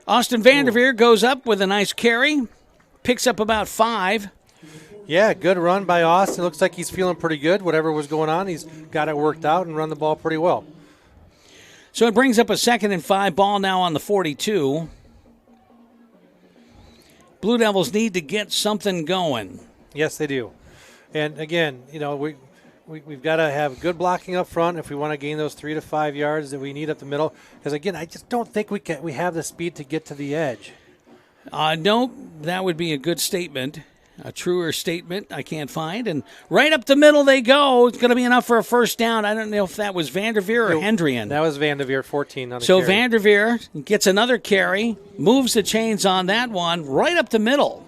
Austin Vanderveer goes up with a nice carry, picks up about 5. Yeah, good run by Austin. Looks like he's feeling pretty good. Whatever was going on, he's got it worked out and run the ball pretty well. So it brings up a 2nd and 5, ball now on the 42. Blue Devils need to get something going. Yes, they do. And again, we've got to have good blocking up front if we want to gain those 3 to 5 yards that we need up the middle. Because again, I just don't think we have the speed to get to the edge. No, that would be a good statement. A truer statement I can't find. And right up the middle they go. It's going to be enough for a first down. I don't know if that was Vanderveer or Hendrian. That was Vanderveer, 14 on the So carry. Vanderveer gets another carry, moves the chains on that one, right up the middle.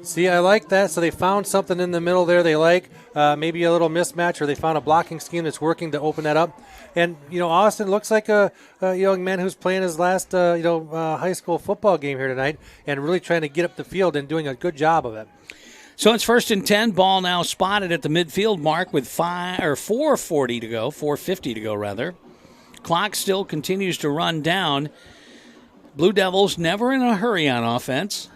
See, I like that. So they found something in the middle there they like. Maybe a little mismatch, or they found a blocking scheme that's working to open that up. And, Austin looks like a young man who's playing his last, high school football game here tonight and really trying to get up the field and doing a good job of it. So it's 1st and 10. Ball now spotted at the midfield mark with 4:40 to go, 4:50 to go rather. Clock still continues to run down. Blue Devils never in a hurry on offense.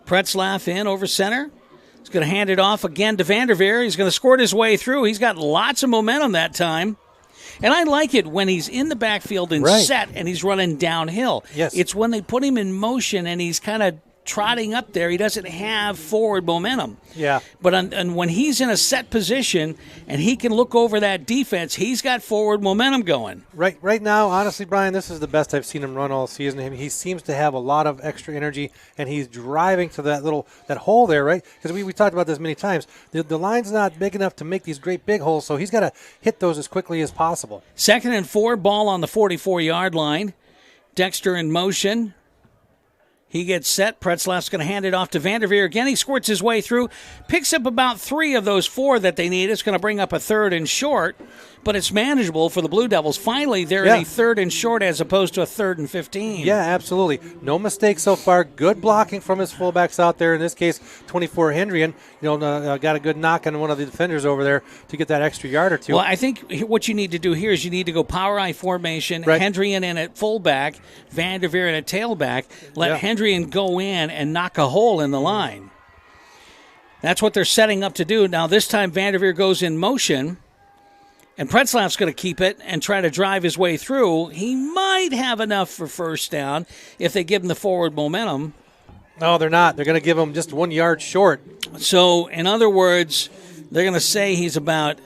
Pretzlaff in over center. He's going to hand it off again to Vanderveer. He's going to squirt his way through. He's got lots of momentum that time. And I like it when he's in the backfield and set and he's running downhill. Yes. It's when they put him in motion and he's kind of trotting up there. He doesn't have forward momentum. Yeah. But and when he's in a set position and he can look over that defense, he's got forward momentum going. Right now, honestly, Brian, this is the best I've seen him run all season. He seems to have a lot of extra energy, and he's driving to that hole there, right? Because we talked about this many times. The line's not big enough to make these great big holes, so he's got to hit those as quickly as possible. 2nd and 4, ball on the 44-yard line. Dexter in motion. He gets set. Pretzlaff's going to hand it off to Vanderveer again. He squirts his way through, picks up about 3 of those 4 that they need. It's going to bring up a 3rd and short, but it's manageable for the Blue Devils. Finally, they're in a 3rd and short as opposed to a 3rd and 15. Yeah, absolutely. No mistakes so far. Good blocking from his fullbacks out there. In this case, 24 Hendrian, got a good knock on one of the defenders over there to get that extra yard or 2. Well, I think what you need to do here is you need to go power I formation, Hendrian in at fullback, Vanderveer in at tailback. Let Hendrian go in and knock a hole in the line. That's what they're setting up to do. Now, this time Vanderveer goes in motion, and Pretzlaff's going to keep it and try to drive his way through. He might have enough for first down if they give him the forward momentum. No, they're not. They're going to give him just 1 yard short. So, in other words, they're going to say he's about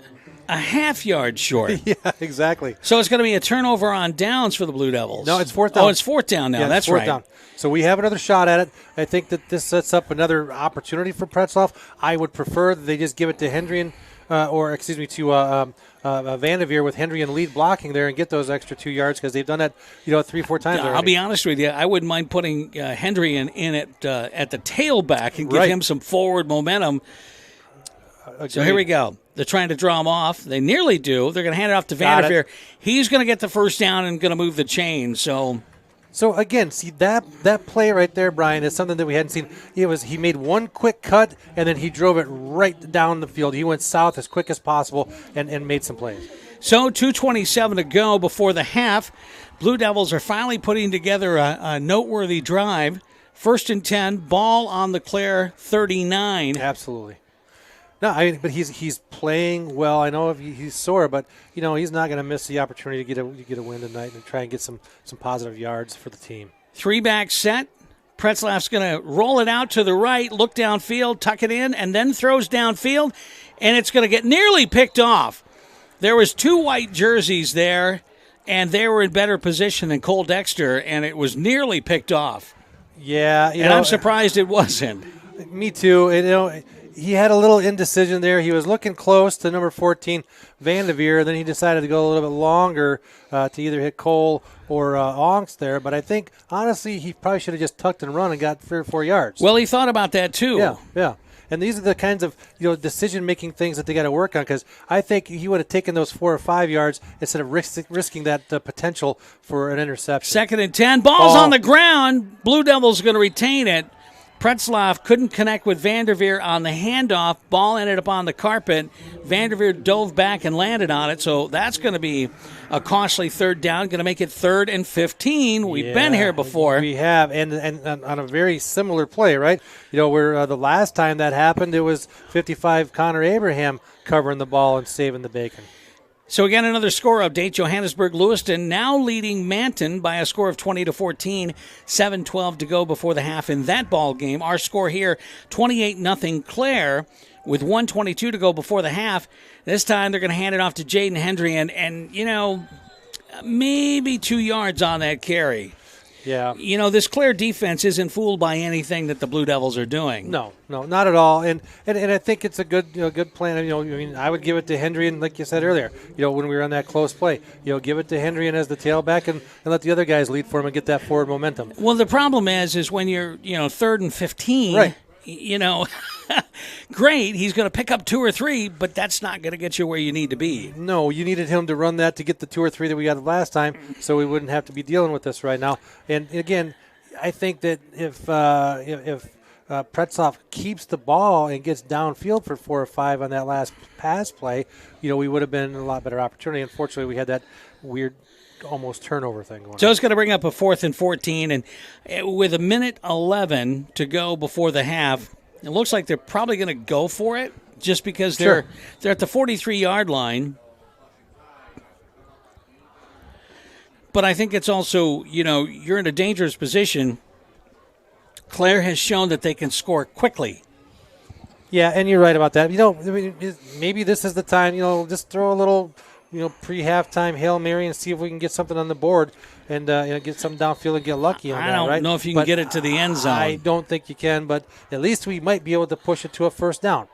a half yard short. Yeah, exactly. So it's going to be a turnover on downs for the Blue Devils. No, it's 4th down. Oh, it's 4th down now. Yeah, that's fourth right. Down. So we have another shot at it. I think that this sets up another opportunity for Pretzlaff. I would prefer that they just give it to Hendrian, to Vanderveer with Hendrian lead blocking there and get those extra 2 yards because they've done that 3-4 times already. I'll be honest with you. I wouldn't mind putting Hendrian in at the tailback and give him some forward momentum. So here we go. They're trying to draw him off. They nearly do. They're going to hand it off to Vanderveer. He's going to get the first down and going to move the chain. So again, see that play right there, Brian, is something that we hadn't seen. He made one quick cut and then he drove it right down the field. He went south as quick as possible and made some plays. So 2:27 to go before the half. Blue Devils are finally putting together a noteworthy drive. 1st and 10, ball on the Clare 39. Absolutely. No, but he's playing well. I know he's sore, but he's not going to miss the opportunity to get a win tonight and try and get some positive yards for the team. 3-back set. Pretzlaff's going to roll it out to the right, look downfield, tuck it in, and then throws downfield, and it's going to get nearly picked off. There was 2 white jerseys there, and they were in better position than Cole Dexter, and it was nearly picked off. Yeah, and I'm surprised it wasn't. Me too. He had a little indecision there. He was looking close to number 14, Vanderveer. Then he decided to go a little bit longer to either hit Cole or Onks there. But I think, honestly, he probably should have just tucked and run and got 3 or 4 yards. Well, he thought about that too. Yeah. And these are the kinds of decision-making things that they got to work on because I think he would have taken those 4 or 5 yards instead of risking that potential for an interception. 2nd and 10. Ball's on the ground. Blue Devils going to retain it. Pretzlaff couldn't connect with Vanderveer on the handoff. Ball ended up on the carpet. Vanderveer dove back and landed on it, so that's going to be a costly third down. Going to make it 3rd and 15. We've been here before. We have, and on a very similar play, right? Where the last time that happened, it was 55 Connor Abraham covering the ball and saving the bacon. So again, another score update. Johannesburg-Lewiston now leading Manton by a score of 20-14. 7:12 to go before the half in that ball game. Our score here, 28-0 Clare with 1:22 to go before the half. This time they're going to hand it off to Jaden Hendry and maybe 2 yards on that carry. Yeah. This Clare defense isn't fooled by anything that the Blue Devils are doing. No, not at all. And I think it's a good plan. I would give it to Hendry, and like you said earlier, when we were on that close play, give it to Hendry and as the tailback and let the other guys lead for him and get that forward momentum. Well, the problem is when you're 3rd and 15, right. Great, he's going to pick up 2 or 3, but that's not going to get you where you need to be. No, you needed him to run that to get the 2 or 3 that we got last time, so we wouldn't have to be dealing with this right now. And again, I think that if Pretzlaff keeps the ball and gets downfield for 4 or 5 on that last pass play, we would have been a lot better opportunity. Unfortunately, we had that weird almost turnover thing going on. So it's going to bring up a 4th and 14, and with 1:11 to go before the half, it looks like they're probably going to go for it just because they're at the 43-yard line. But I think it's also, you're in a dangerous position. Clare has shown that they can score quickly. Yeah, and you're right about that. Maybe this is the time, just throw a little, pre-halftime Hail Mary and see if we can get something on the board and get some downfield and get lucky on that, right? I don't know if you can get it to the end zone. I don't think you can, but at least we might be able to push it to a first down.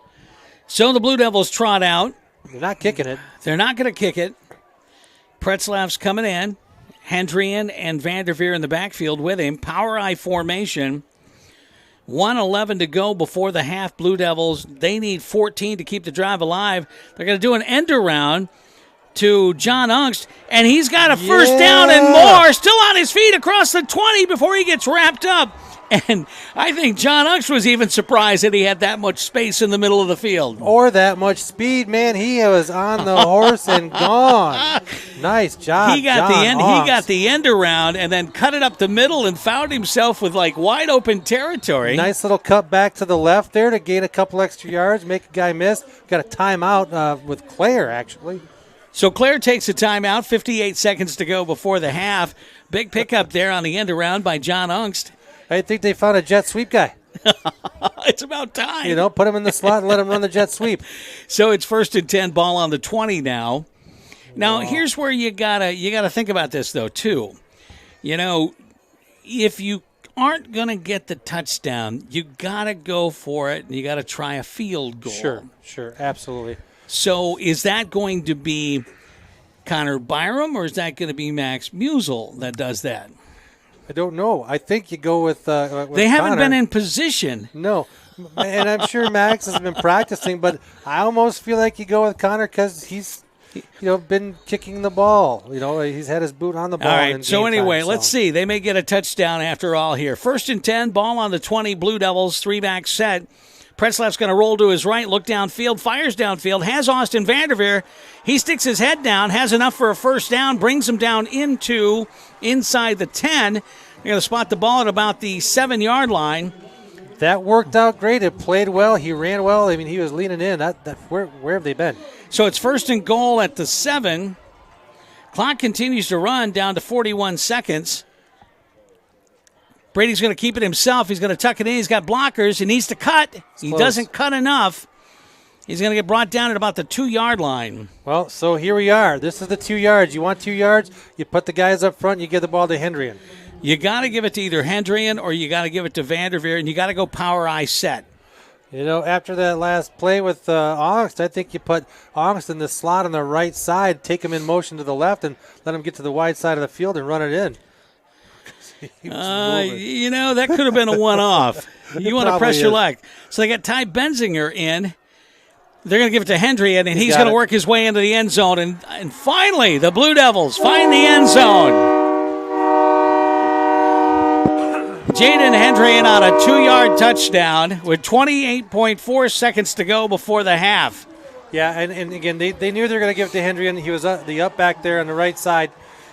So the Blue Devils trot out. They're not kicking it. They're not going to kick it. Pretzlaff's coming in. Hendrian and Vanderveer in the backfield with him. Power I formation. 1:11 to go before the half. Blue Devils, they need 14 to keep the drive alive. They're going to do an end around to John Ungst, and he's got a first down and more, still on his feet across the 20 before he gets wrapped up. And I think John Ungst was even surprised that he had that much space in the middle of the field. Or that much speed, man. He was on the horse and gone. Nice job, He got the end around and then cut it up the middle and found himself with wide open territory. Nice little cut back to the left there to gain a couple extra yards, make a guy miss. Got a timeout with Clare, actually. So Clare takes a timeout, 58 seconds to go before the half. Big pickup there on the end around by John Ungst. I think they found a jet sweep guy. It's about time. Put him in the slot and let him run the jet sweep. So it's 1st and 10, ball on the 20 now. Now, here's where you gotta think about this, though, too. If you aren't going to get the touchdown, you got to go for it, and you got to try a field goal. Sure, absolutely. So is that going to be Connor Byram, or is that going to be Max Musel that does that? I don't know. I think you go with they haven't Connor. been in position. No, and I'm sure Max has been practicing, but I almost feel like you go with Connor because he's been kicking the ball. He's had his boot on the ball. All right, so anyway, let's see. They may get a touchdown after all here. 1st and 10, ball on the 20, Blue Devils, 3-back set. Pretzlaff's going to roll to his right, look downfield, fires downfield, has Austin Vanderveer. He sticks his head down, has enough for a first down, brings him down inside the 10. They're going to spot the ball at about the 7-yard line. That worked out great. It played well. He ran well. I mean, he was leaning in. Where have they been? So it's 1st and goal at the 7. Clock continues to run down to 41 seconds. Brady's going to keep it himself. He's going to tuck it in. He's got blockers. He needs to cut. He doesn't cut enough. He's going to get brought down at about the 2-yard line. Well, so here we are. This is the 2 yards. You want 2 yards? You put the guys up front. You give the ball to Hendrian. You got to give it to either Hendrian or you got to give it to Vanderveer, and you got to go power I set. After that last play with Ongst, I think you put Ongst in the slot on the right side, take him in motion to the left, and let him get to the wide side of the field and run it in. That could have been a one-off. You want to press your luck. So they got Ty Benzinger in. They're going to give it to Hendrian, and he's going to work his way into the end zone. And finally, the Blue Devils find the end zone. Jaden Hendrian on a 2-yard touchdown with 28.4 seconds to go before the half. Yeah, and again, they knew they were going to give it to Hendrian. He was the up back there on the right side.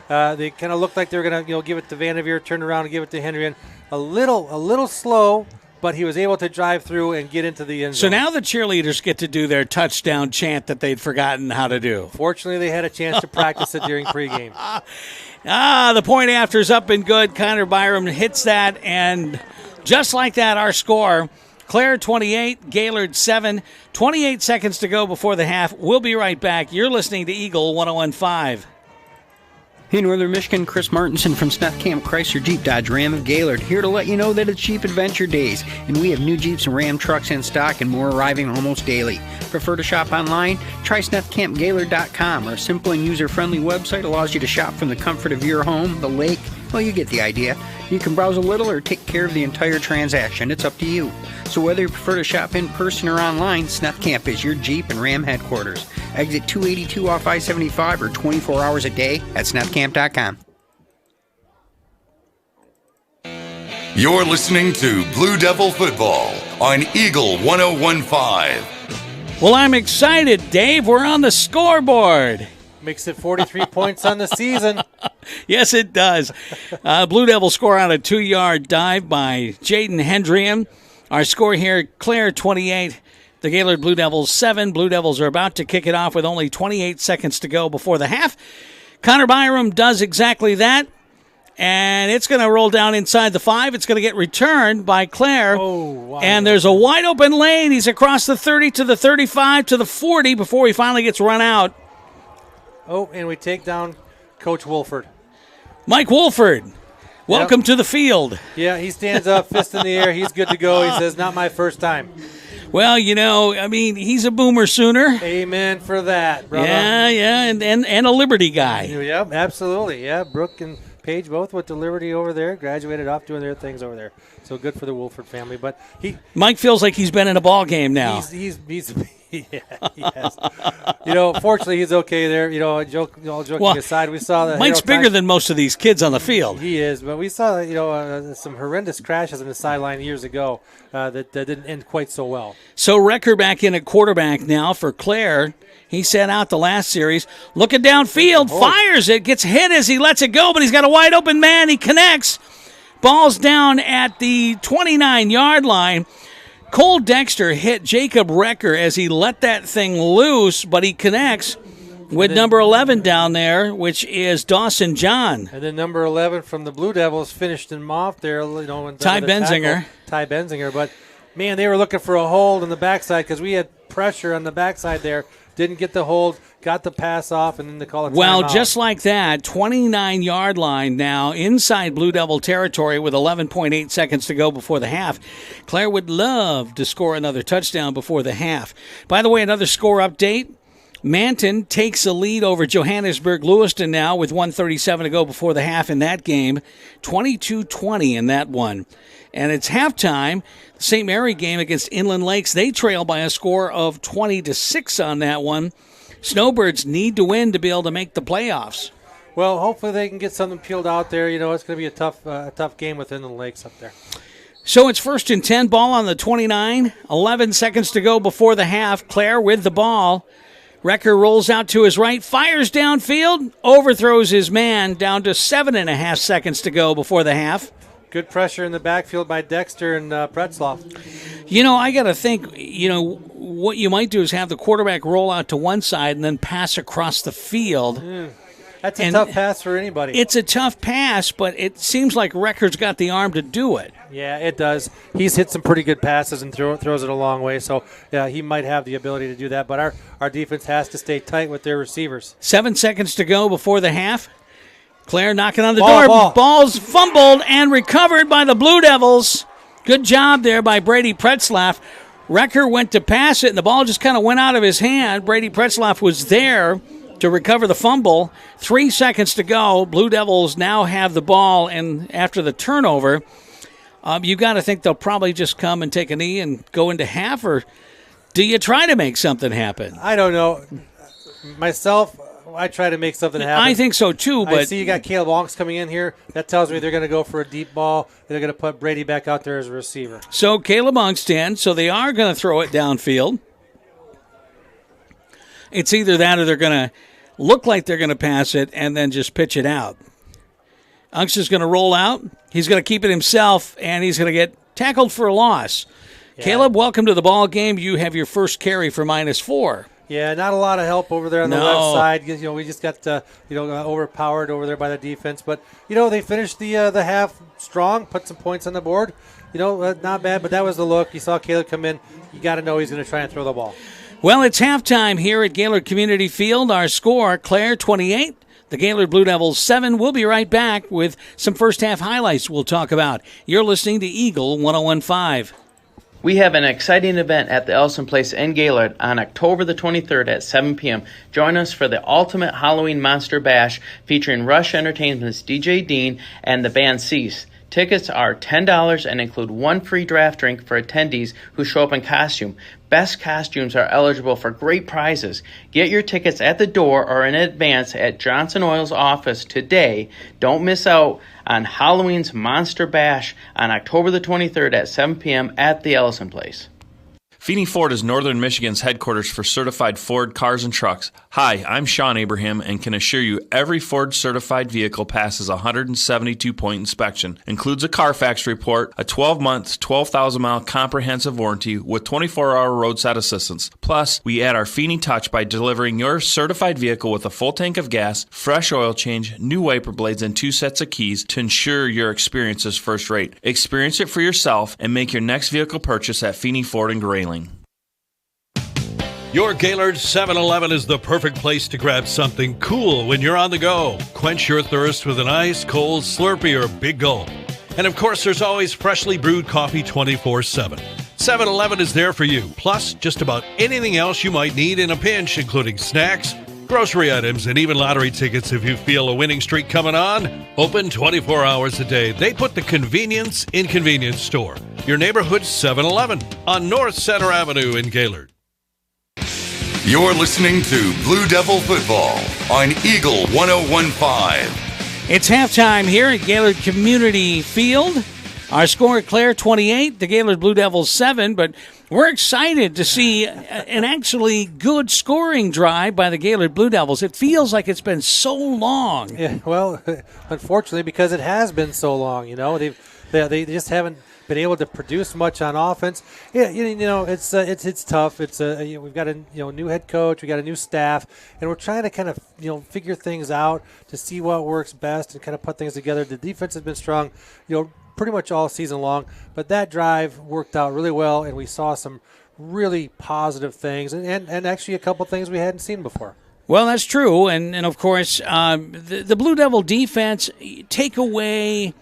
They kind of looked like they were going to give it to Vanderveer, turn around and give it to Hendrian. A little slow, but he was able to drive through and get into the end zone. So now the cheerleaders get to do their touchdown chant that they'd forgotten how to do. Fortunately, they had a chance to practice it during pregame. The point after's up and good. Connor Byram hits that, and just like that, our score, Clare 28, Gaylord 7, 28 seconds to go before the half. We'll be right back. You're listening to Eagle 101.5. Hey, Northern Michigan, Chris Martinson from Smith Camp Chrysler Jeep Dodge Ram of Gaylord, here to let you know that it's Jeep Adventure Days, and we have new Jeeps and Ram trucks in stock and more arriving almost daily. Prefer to shop online? Try SmithCampGaylord.com. Our simple and user-friendly website allows you to shop from the comfort of your home, the lake. Well, you get the idea. You can browse a little or take care of the entire transaction. It's up to you. So whether you prefer to shop in person or online, Smith Camp is your Jeep and Ram headquarters. Exit 282 off I-75 or 24 hours a day at SmithCamp.com. You're listening to Blue Devil Football on Eagle 101.5. Well, I'm excited, Dave. We're on the scoreboard. Makes it 43 points on the season. Yes, it does. Blue Devils score on a 2-yard dive by Jaden Hendrian. Our score here, Clare 28, the Gaylord Blue Devils 7. Blue Devils are about to kick it off with only 28 seconds to go before the half. Connor Byram does exactly that, and it's going to roll down inside the 5. It's going to get returned by Clare. Oh, wow. And there's a wide open lane. He's across the 30 to the 35 to the 40 before he finally gets run out. Oh, and we take down Coach Wolford. Mike Wolford, welcome to the field. Yeah, he stands up, fist in the air. He's good to go. He says, not my first time. Well, he's a Boomer Sooner. Amen for that, brother. Yeah, and a Liberty guy. Yep, absolutely. Yeah, Brooke and Paige both went to Liberty over there, graduated off doing their things over there. So good for the Wolford family. But Mike feels like he's been in a ball game now. He's yeah, yes. Fortunately, he's okay there. All joking aside, we saw that Mike's bigger than most of these kids on the field. He is, but we saw some horrendous crashes on the sideline years ago that didn't end quite so well. So Recker back in at quarterback now for Clare. He sat out the last series. Looking downfield, fires it, gets hit as he lets it go, but he's got a wide open man. He connects. Ball's down at the 29-yard line. Cole Dexter hit Jacob Recker as he let that thing loose, but he connects with number 11 down there, which is Dawson John. And then number 11 from the Blue Devils finished him off there. Ty Benzinger. Ty Benzinger. But, man, they were looking for a hold on the backside because we had pressure on the backside there. Didn't get the hold, got the pass off, and then they call it timeout. Well, just like that, 29-yard line now inside Blue Devil territory with 11.8 seconds to go before the half. Clare would love to score another touchdown before the half. By the way, another score update. Manton takes a lead over Johannesburg Lewiston now with 1:37 to go before the half in that game. 22-20 in that one. And it's halftime. The St. Mary game against Inland Lakes, they trail by a score of 20-6 on that one. Snowbirds need to win to be able to make the playoffs. Well, hopefully they can get something peeled out there. It's going to be a tough game within the Lakes up there. So it's 1st and 10, ball on the 29. 11 seconds to go before the half. Clare with the ball. Recker rolls out to his right, fires downfield, overthrows his man down to 7.5 seconds to go before the half. Good pressure in the backfield by Dexter and Pretzloff. I got to think, what you might do is have the quarterback roll out to one side and then pass across the field. That's a tough pass for anybody. It's a tough pass, but it seems like Recker's got the arm to do it. Yeah, it does. He's hit some pretty good passes and throws it a long way, so yeah, he might have the ability to do that. But our defense has to stay tight with their receivers. 7 seconds to go before the half. Clare knocking on the door. Ball's fumbled and recovered by the Blue Devils. Good job there by Brady Pretzlaff. Recker went to pass it, and the ball just kind of went out of his hand. Brady Pretzlaff was there to recover the fumble. 3 seconds to go. Blue Devils now have the ball, and after the turnover, you got to think they'll probably just come and take a knee and go into half, or do you try to make something happen? I don't know. Myself, I try to make something happen. I think so too. But I see you got Caleb Lonks coming in here. That tells me they're going to go for a deep ball. They're going to put Brady back out there as a receiver. So Caleb Lonks 10. So they are going to throw it downfield. It's either that or they're going to look like they're going to pass it and then just pitch it out. Unks is going to roll out. He's going to keep it himself, and he's going to get tackled for a loss. Yeah. Caleb, welcome to the ball game. You have your first carry for -4. Yeah, not a lot of help over there on the left side. We just got overpowered over there by the defense. But they finished the half strong, put some points on the board. Not bad. But that was the look. You saw Caleb come in. You got to know he's going to try and throw the ball. Well, it's halftime here at Gaylord Community Field. Our score: Clare 28. The Gaylord Blue Devils 7. We'll be right back with some first half highlights we'll talk about. You're listening to Eagle 101.5. We have an exciting event at the Ellison Place in Gaylord on October the 23rd at 7 p.m. Join us for the Ultimate Halloween Monster Bash featuring Rush Entertainment's DJ Dean and the band Cease. Tickets are $10 and include one free draft drink for attendees who show up in costume. Best costumes are eligible for great prizes. Get your tickets at the door or in advance at Johnson Oil's office today. Don't miss out on Halloween's Monster Bash on October the 23rd at 7 p.m. at the Ellison Place. Feeney Ford is Northern Michigan's headquarters for certified Ford cars and trucks. Hi, I'm Sean Abraham and can assure you every Ford certified vehicle passes a 172-point inspection, includes a Carfax report, a 12-month, 12,000-mile comprehensive warranty with 24-hour roadside assistance. Plus, we add our Feeney Touch by delivering your certified vehicle with a full tank of gas, fresh oil change, new wiper blades, and 2 sets of keys to ensure your experience is first rate. Experience it for yourself and make your next vehicle purchase at Feeney Ford in Grayling. Your Gaylord 7-Eleven is the perfect place to grab something cool when you're on the go. Quench your thirst with an ice cold Slurpee or Big Gulp. And of course, there's always freshly brewed coffee 24/7. 7-Eleven is there for you, plus just about anything else you might need in a pinch, including snacks, grocery items, and even lottery tickets if you feel a winning streak coming on. Open 24 hours a day. They put the convenience in convenience store. Your neighborhood 7-Eleven on North Center Avenue in Gaylord. You're listening to Blue Devil Football on Eagle 101.5. It's halftime here at Gaylord Community Field. Our score at Clare 28, the Gaylord Blue Devils 7, but we're excited to see an actually good scoring drive by the Gaylord Blue Devils. It feels like it's been so long. Yeah, well, unfortunately, because it has been so long, they just haven't been able to produce much on offense. Yeah, it's tough. We've got a new head coach, we got a new staff, and we're trying to kind of figure things out to see what works best and kind of put things together. The defense has been strong, pretty much all season long, but that drive worked out really well, and we saw some really positive things and actually a couple things we hadn't seen before. Well, that's true, and of course the Blue Devil defense take away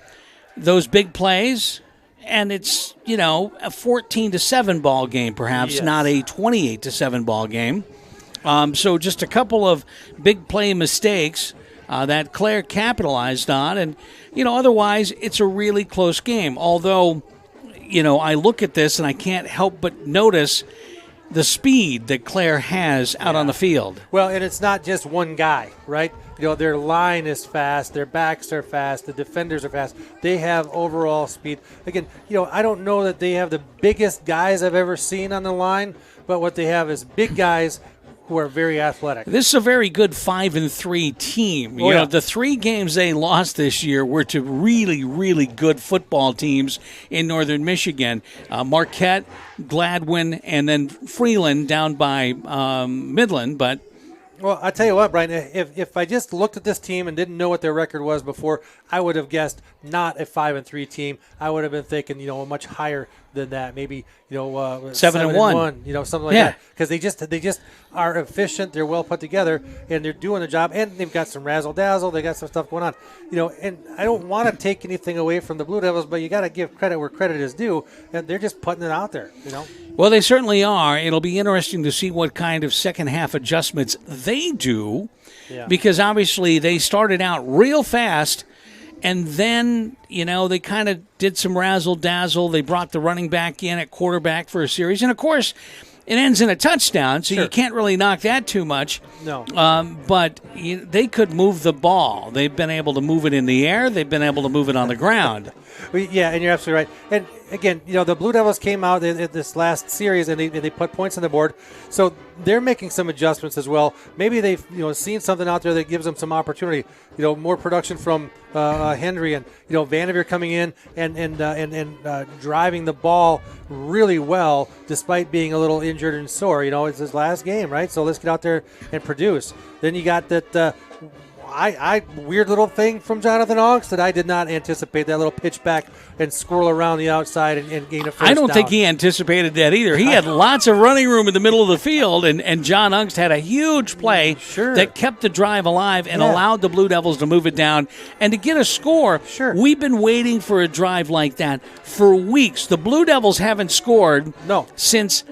those big plays. And it's, a 14-7 ball game, perhaps, not a 28-7 ball game. So just a couple of big play mistakes that Clare capitalized on. And, otherwise, it's a really close game. Although, I look at this and I can't help but notice the speed that Clare has out on the field. Well, and it's not just one guy, right? Their line is fast, their backs are fast, the defenders are fast. They have overall speed. Again, I don't know that they have the biggest guys I've ever seen on the line, but what they have is big guys who are very athletic. This is a very good 5-3 team. The 3 games they lost this year were to really, really good football teams in Northern Michigan. Marquette, Gladwin, and then Freeland down by Midland, but... Well, I tell you what, Brian, if I just looked at this team and didn't know what their record was before, I would have guessed not a 5-3 team. I would have been thinking, much higher than that, maybe 7-1, something like that. Because they just are efficient, they're well put together, and they're doing the job, and they've got some razzle dazzle, they got some stuff going on, And I don't want to take anything away from the Blue Devils, but you got to give credit where credit is due, and they're just putting it out there, Well, they certainly are. It'll be interesting to see what kind of second half adjustments they do, because obviously they started out real fast. And then, they kind of did some razzle-dazzle. They brought the running back in at quarterback for a series. And, of course, It ends in a touchdown, so Sure. you can't really knock that too much. No. But they could move the ball. They've been able to move it in the air. They've been able to move it on the ground. Yeah, and you're absolutely right. And again, the Blue Devils came out in this last series and they put points on the board. So they're making some adjustments as well. Maybe they've seen something out there that gives them some opportunity. More production from Henry and Vanderveer coming in and driving the ball really well despite being a little injured and sore. It's his last game, right? So let's get out there and produce. Then you got that. Weird little thing from Jonathan Augst that I did not anticipate, that little pitch back and swirl around the outside and gain a first down. I don't think he anticipated that either. He had lots of running room in the middle of the field, and John Augst had a huge play that kept the drive alive and allowed the Blue Devils to move it down and to get a score. Sure. We've been waiting for a drive like that for weeks. The Blue Devils haven't scored since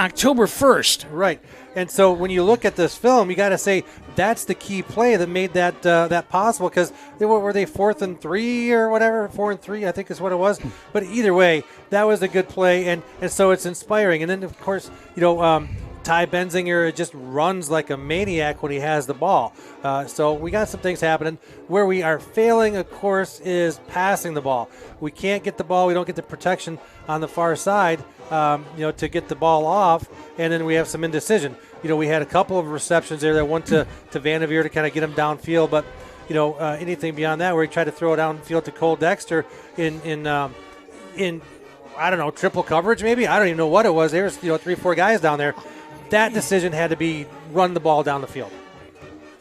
October 1st. Right. And so when you look at this film, you got to say that's the key play that made that possible, because were they 4th and 3 or whatever, 4 and 3 I think is what it was. But either way, that was a good play, and so it's inspiring. And then of course Ty Benzinger just runs like a maniac when he has the ball. So we got some things happening. Where we are failing, of course, is passing the ball. We can't get the ball. We don't get the protection on the far side, to get the ball off, and then we have some indecision. We had a couple of receptions there that went to Vanderveer to kind of get him downfield, but anything beyond that, where he tried to throw it downfield to Cole Dexter in I don't know, triple coverage maybe. I don't even know what it was. There was 3-4 guys down there. That decision had to be run the ball down the field.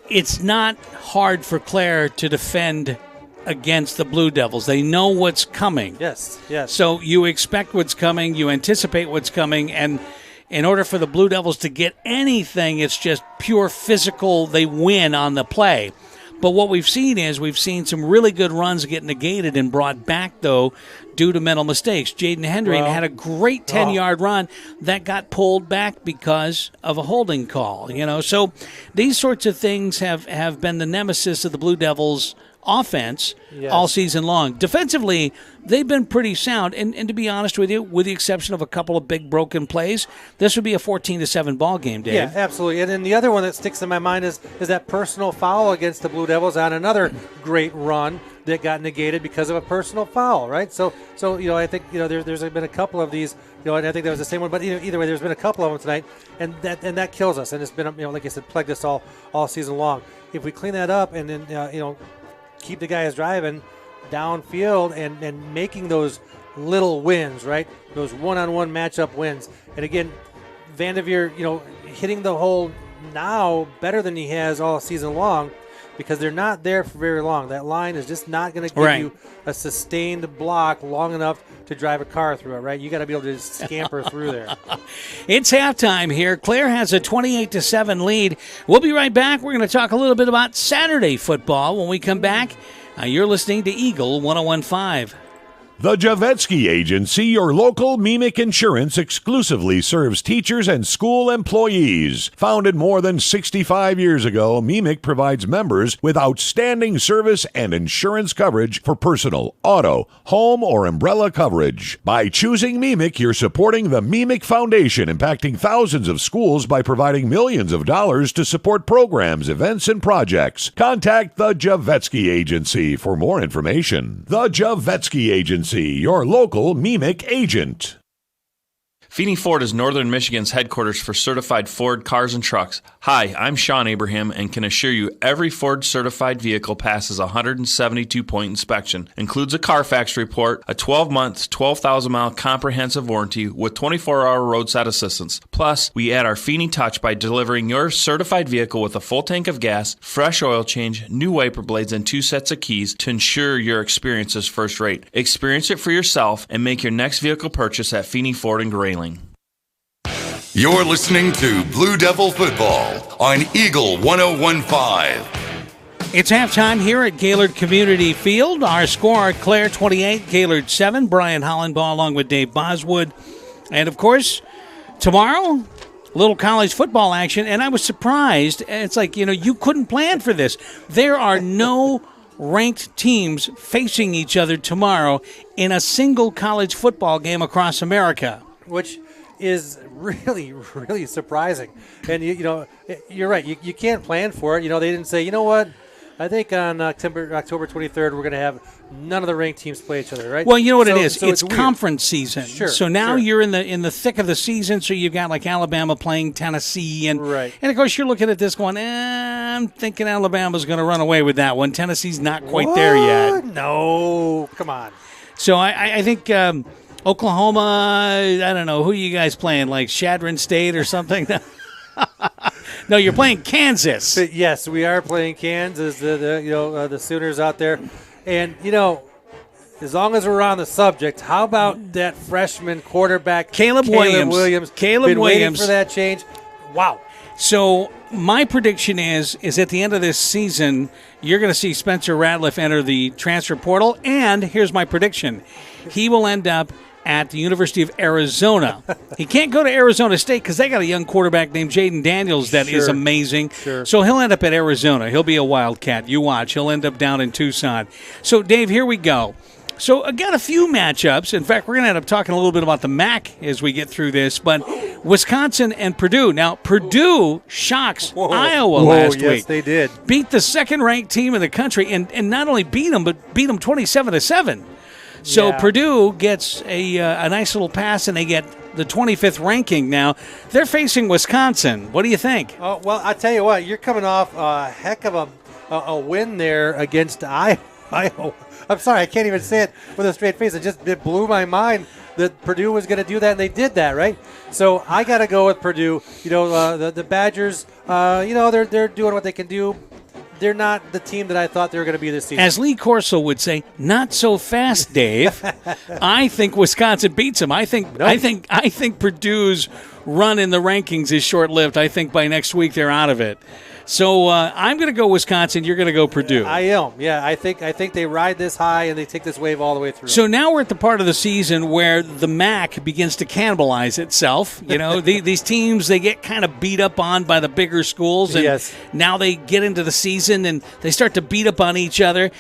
It's not hard for Clare to defend against the Blue Devils. They know what's coming. Yes. So you expect what's coming, you anticipate what's coming, and in order for the Blue Devils to get anything, it's just pure physical. They win on the play. But what we've seen some really good runs get negated and brought back, though, due to mental mistakes. Jaden Hendry had a great 10-yard run that got pulled back because of a holding call. So these sorts of things have been the nemesis of the Blue Devils' offense all season long. Defensively, they've been pretty sound, and to be honest with you, with the exception of a couple of big broken plays, this would be a 14-7 ball game, Dave. Yeah, absolutely. And then the other one that sticks in my mind is that personal foul against the Blue Devils on another great run that got negated because of a personal foul, right? So I think there's been a couple of these, and I think that was the same one, but either way, there's been a couple of them tonight, and that kills us, and it's been like I said, plagued us all season long. If we clean that up and then keep the guys driving downfield and making those little wins, right? Those one-on-one matchup wins. And again, Vanderveer, hitting the hole now better than he has all season long, because they're not there for very long. That line is just not going to give you a sustained block long enough to drive a car through it, right? You got to be able to just scamper through there. It's halftime here. Clare has a 28-7 lead. We'll be right back. We're going to talk a little bit about Saturday football when we come back. You're listening to Eagle 101.5. The Javetsky Agency, your local MEMIC insurance, exclusively serves teachers and school employees. Founded more than 65 years ago, MEMIC provides members with outstanding service and insurance coverage for personal, auto, home, or umbrella coverage. By choosing MEMIC, you're supporting the MEMIC Foundation, impacting thousands of schools by providing millions of dollars to support programs, events, and projects. Contact the Javetsky Agency for more information. The Javetsky Agency, your local MEMIC agent. Feeney Ford is Northern Michigan's headquarters for certified Ford cars and trucks. Hi, I'm Sean Abraham and can assure you every Ford certified vehicle passes a 172-point inspection, includes a Carfax report, a 12-month, 12,000-mile comprehensive warranty with 24-hour roadside assistance. Plus, we add our Feeney touch by delivering your certified vehicle with a full tank of gas, fresh oil change, new wiper blades, and 2 sets of keys to ensure your experience is first rate. Experience it for yourself and make your next vehicle purchase at Feeney Ford in Grayling. You're listening to Blue Devil Football on Eagle 101.5. It's halftime here at Gaylord Community Field. Our score, Clare 28, Gaylord 7. Brian Hollenbaugh along with Dave Boswood. And, of course, tomorrow, a little college football action. And I was surprised. It's like, you couldn't plan for this. There are no ranked teams facing each other tomorrow in a single college football game across America. Which is really, really surprising. And, you're right. You can't plan for it. They didn't say, you know what, I think on October 23rd, we're going to have none of the ranked teams play each other, right? Well, you know what it is? So it's conference season. Sure. So now sure. you're in the thick of the season, so you've got like Alabama playing Tennessee. And of course, you're looking at this going, I'm thinking Alabama's going to run away with that one. Tennessee's not quite there yet. No, come on. So I think Oklahoma, I don't know, who are you guys playing, like Shadron State or something? No, you're playing Kansas. Yes, we are playing Kansas, the Sooners out there. And, as long as we're on the subject, how about that freshman quarterback, Caleb Williams. Been waiting for that change. Wow. So my prediction is at the end of this season, you're going to see Spencer Ratliff enter the transfer portal. And here's my prediction. He will end up at the University of Arizona. He can't go to Arizona State because they got a young quarterback named Jaden Daniels that is amazing. Sure. So he'll end up at Arizona. He'll be a Wildcat. You watch. He'll end up down in Tucson. So, Dave, here we go. So I got a few matchups. In fact, we're going to end up talking a little bit about the MAC as we get through this. But Wisconsin and Purdue. Now, Purdue shocks Iowa last week. Yes, they did. Beat the second-ranked team in the country, and not only beat them, but beat them 27-7. So Purdue gets a nice little pass, and they get the 25th ranking now. They're facing Wisconsin. What do you think? Oh, well, I tell you what, you're coming off a heck of a win there against Iowa. I'm sorry, I can't even say it with a straight face. It blew my mind that Purdue was going to do that, and they did that, right? So I got to go with Purdue. The Badgers, they're doing what they can do. They're not the team that I thought they were going to be this season. As Lee Corso would say, not so fast, Dave. I think Wisconsin beats them. I think Purdue's run in the rankings is short-lived. I think by next week they're out of it. So I'm going to go Wisconsin. You're going to go Purdue. I am. Yeah, I think they ride this high and they take this wave all the way through. So now we're at the part of the season where the MAC begins to cannibalize itself. These teams, they get kind of beat up on by the bigger schools. And now they get into the season and they start to beat up on each other.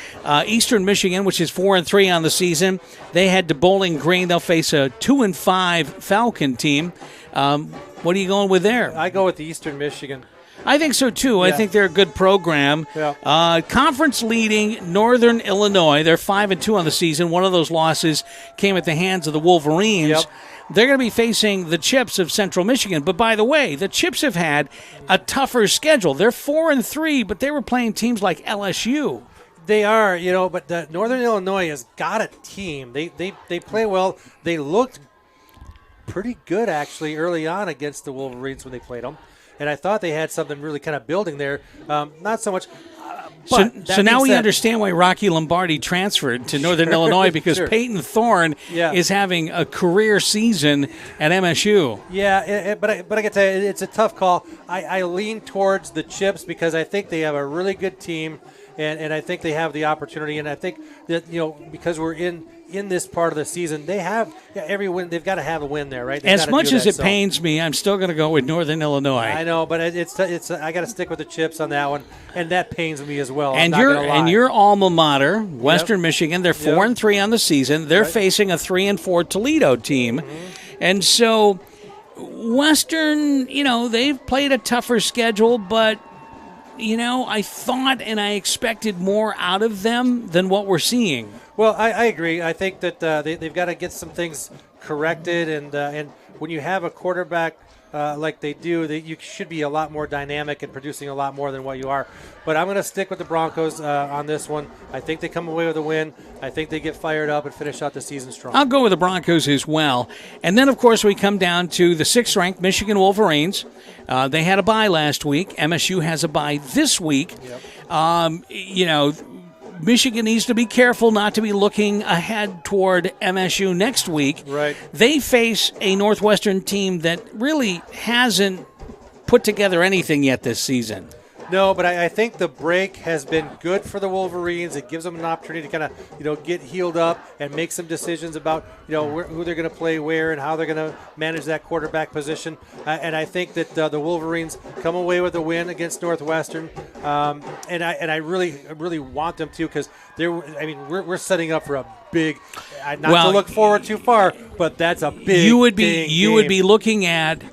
Eastern Michigan, which is 4-3 on the season, they head to Bowling Green. They'll face a 2-5 Falcon team. What are you going with there? I go with the Eastern Michigan. I think so, too. Yeah. I think they're a good program. Yeah. Conference leading Northern Illinois. They're 5-2 on the season. One of those losses came at the hands of the Wolverines. Yep. They're going to be facing the Chips of Central Michigan. But, by the way, the Chips have had a tougher schedule. They're 4-3, but they were playing teams like LSU. They are, but Northern Illinois has got a team. They play well. They looked pretty good, actually, early on against the Wolverines when they played them. And I thought they had something really kind of building there. Not so much. So now we understand why Rocky Lombardi transferred to Northern Illinois because Peyton Thorne is having a career season at MSU. Yeah, but I got to tell you, it's a tough call. I lean towards the Chips because I think they have a really good team, and I think they have the opportunity. And I think that because we're in this part of the season, they have every win. They've got to have a win there, right? As much as it pains me, I'm still going to go with Northern Illinois. I know, but it's I got to stick with the Chips on that one, and that pains me as well. And your alma mater, Western Michigan, they're 4-3 on the season. They're facing a 3-4 Toledo team, and so Western, they've played a tougher schedule, but I thought and I expected more out of them than what we're seeing. Well, I agree. I think that they've got to get some things corrected, and when you have a quarterback like they do, you should be a lot more dynamic and producing a lot more than what you are. But I'm going to stick with the Broncos on this one. I think they come away with a win. I think they get fired up and finish out the season strong. I'll go with the Broncos as well. And then, of course, we come down to the 6th-ranked Michigan Wolverines. They had a bye last week. MSU has a bye this week. Michigan needs to be careful not to be looking ahead toward MSU next week. Right. They face a Northwestern team that really hasn't put together anything yet this season. No, but I think the break has been good for the Wolverines. It gives them an opportunity to kind of, get healed up and make some decisions about, who they're going to play where and how they're going to manage that quarterback position. And I think that the Wolverines come away with a win against Northwestern. And I really want them to, because we're setting up for a big, not to look forward too far, but that's a big. You would be looking at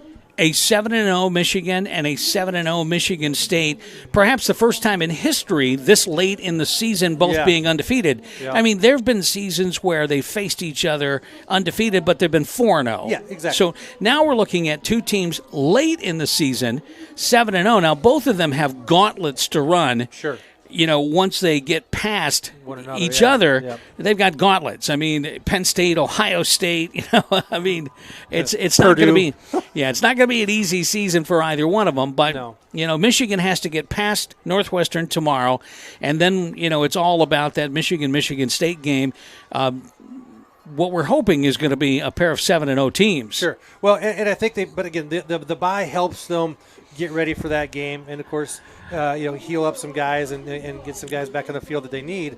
a 7-0 Michigan and a 7-0 Michigan State, perhaps the first time in history this late in the season, both being undefeated. Yeah. I mean, there have been seasons where they faced each other undefeated, but they've been 4-0. Yeah, exactly. So now we're looking at two teams late in the season, 7-0. Now, both of them have gauntlets to run. Sure. Once they get past each other, they've got gauntlets. I mean, Penn State, Ohio State, it's not going to be it's not going to be an easy season for either one of them, but Michigan has to get past Northwestern tomorrow, and then, it's all about that Michigan State game. What we're hoping is going to be a pair of 7-0 teams. Sure. Well, and I think but again, the bye helps them get ready for that game, and of course, heal up some guys and get some guys back on the field that they need.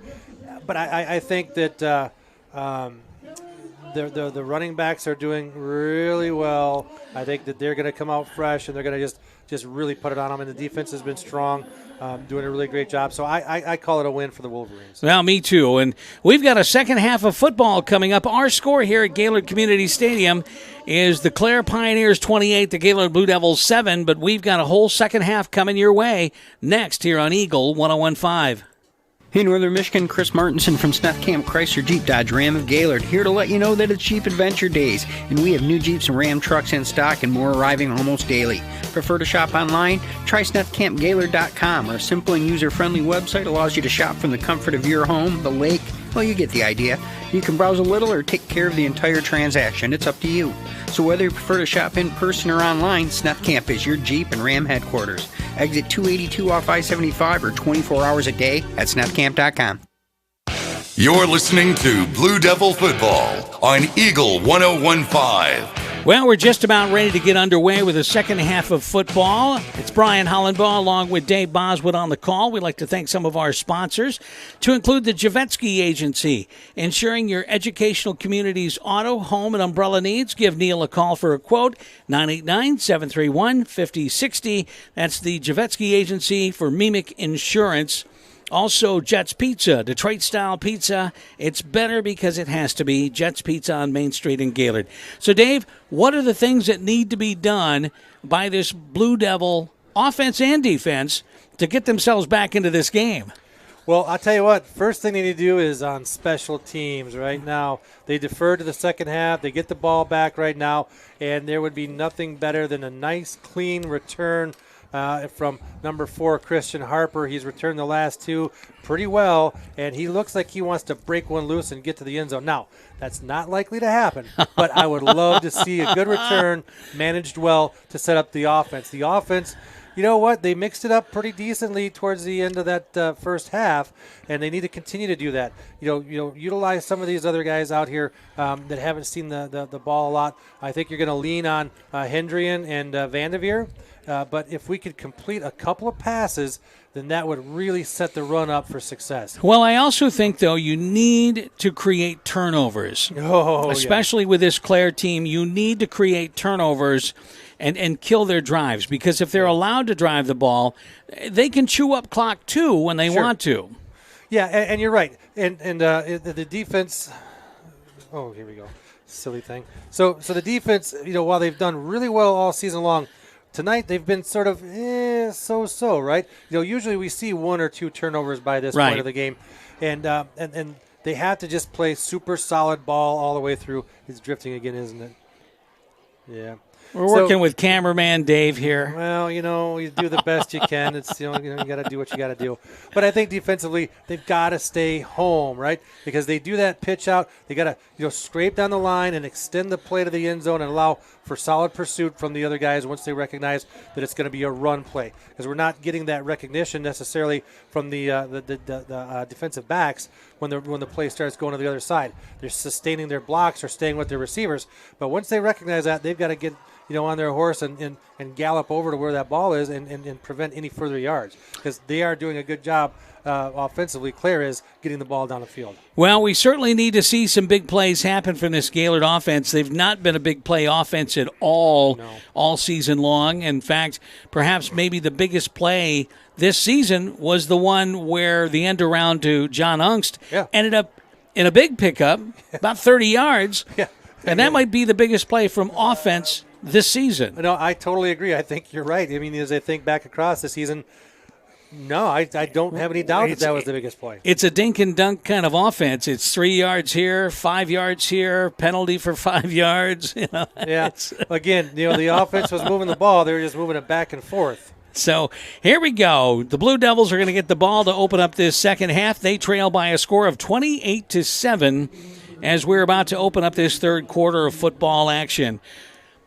But I think that the running backs are doing really well. I think that they're going to come out fresh, and they're going to just really put it on them. And the defense has been strong, doing a really great job. So I call it a win for the Wolverines. Well, me too. And we've got a second half of football coming up. Our score here at Gaylord Community Stadium is the Clare Pioneers 28, the Gaylord Blue Devils 7. But we've got a whole second half coming your way next here on Eagle 101.5. Hey, Northern Michigan, Chris Martinson from Snuff Camp Chrysler Jeep Dodge Ram of Gaylord, here to let you know that it's Jeep Adventure Days, and we have new Jeeps and Ram trucks in stock and more arriving almost daily. Prefer to shop online? Try snuffcampgaylord.com. Our simple and user-friendly website allows you to shop from the comfort of your home, the lake. Well, you get the idea. You can browse a little or take care of the entire transaction. It's up to you. So whether you prefer to shop in person or online, Snuff Camp is your Jeep and Ram headquarters. Exit 282 off I-75 or 24 hours a day at snuffcamp.com. You're listening to Blue Devil Football on Eagle 101.5. Well, we're just about ready to get underway with the second half of football. It's Brian Hollenbaugh along with Dave Boswood on the call. We'd like to thank some of our sponsors, to include the Javetsky Agency, ensuring your educational community's auto, home, and umbrella needs. Give Neil a call for a quote, 989-731-5060. That's the Javetsky Agency for Mimic Insurance. Also, Jets Pizza, Detroit-style pizza. It's better because it has to be. Jets Pizza on Main Street in Gaylord. So, Dave, what are the things that need to be done by this Blue Devil offense and defense to get themselves back into this game? Well, I'll tell you what, first thing they need to do is on special teams right now. They defer to the second half. They get the ball back right now, and there would be nothing better than a nice, clean return from number 4, Christian Harper. He's returned the last two pretty well, and he looks like he wants to break one loose and get to the end zone. Now, that's not likely to happen, but I would love to see a good return managed well to set up the offense. The offense, you know what? They mixed it up pretty decently towards the end of that first half, and they need to continue to do that. Utilize some of these other guys out here that haven't seen the ball a lot. I think you're going to lean on Hendrian and Vanderveer. But if we could complete a couple of passes, then that would really set the run up for success. Well, I also think, though, you need to create turnovers. Especially with this Clare team, you need to create turnovers and kill their drives, because if they're allowed to drive the ball, they can chew up clock too when they want to. Yeah, and you're right. And the defense – oh, here we go. Silly thing. So the defense, while they've done really well all season long, tonight they've been sort of so-so, right? Usually we see one or two turnovers by this point of the game, and they have to just play super solid ball all the way through. It's drifting again, isn't it? Yeah. We're working with cameraman Dave here. Well, you do the best you can. It's you got to do what you got to do. But I think defensively they've got to stay home, right? Because they do that pitch out. They got to scrape down the line and extend the play to the end zone and allow for solid pursuit from the other guys once they recognize that it's going to be a run play. Because we're not getting that recognition necessarily from the defensive backs when the play starts going to the other side. They're sustaining their blocks or staying with their receivers. But once they recognize that, they've got to get on their horse and gallop over to where that ball is and prevent any further yards, because they are doing a good job offensively. Clare is getting the ball down the field. Well, we certainly need to see some big plays happen from this Gaylord offense. They've not been a big play offense at all all season long. In fact, perhaps maybe the biggest play this season was the one where the end around to John Ungst ended up in a big pickup, about 30 yards. Yeah. And that might be the biggest play from offense this season. No, I totally agree. I think you're right. I mean, as I think back across the season, no, I don't have any doubt that was the biggest play. It's a dink and dunk kind of offense. It's 3 yards here, 5 yards here, penalty for 5 yards. Yeah. Again, the offense was moving the ball. They were just moving it back and forth. So here we go. The Blue Devils are going to get the ball to open up this second half. They trail by a score of 28-7 as we're about to open up this third quarter of football action.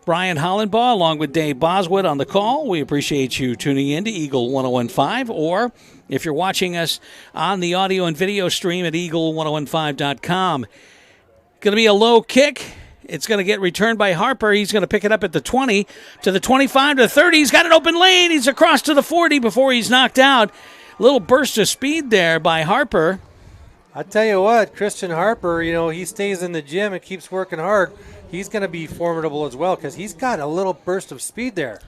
Brian Hollenbaugh along with Dave Boswood on the call. We appreciate you tuning in to Eagle 101.5, or if you're watching us on the audio and video stream at eagle1015.com. Going to be a low kick. It's going to get returned by Harper. He's going to pick it up at the 20 to the 25 to the 30. He's got an open lane. He's across to the 40 before he's knocked out. A little burst of speed there by Harper. I tell you what, Christian Harper, he stays in the gym and keeps working hard. He's going to be formidable as well, because he's got a little burst of speed there.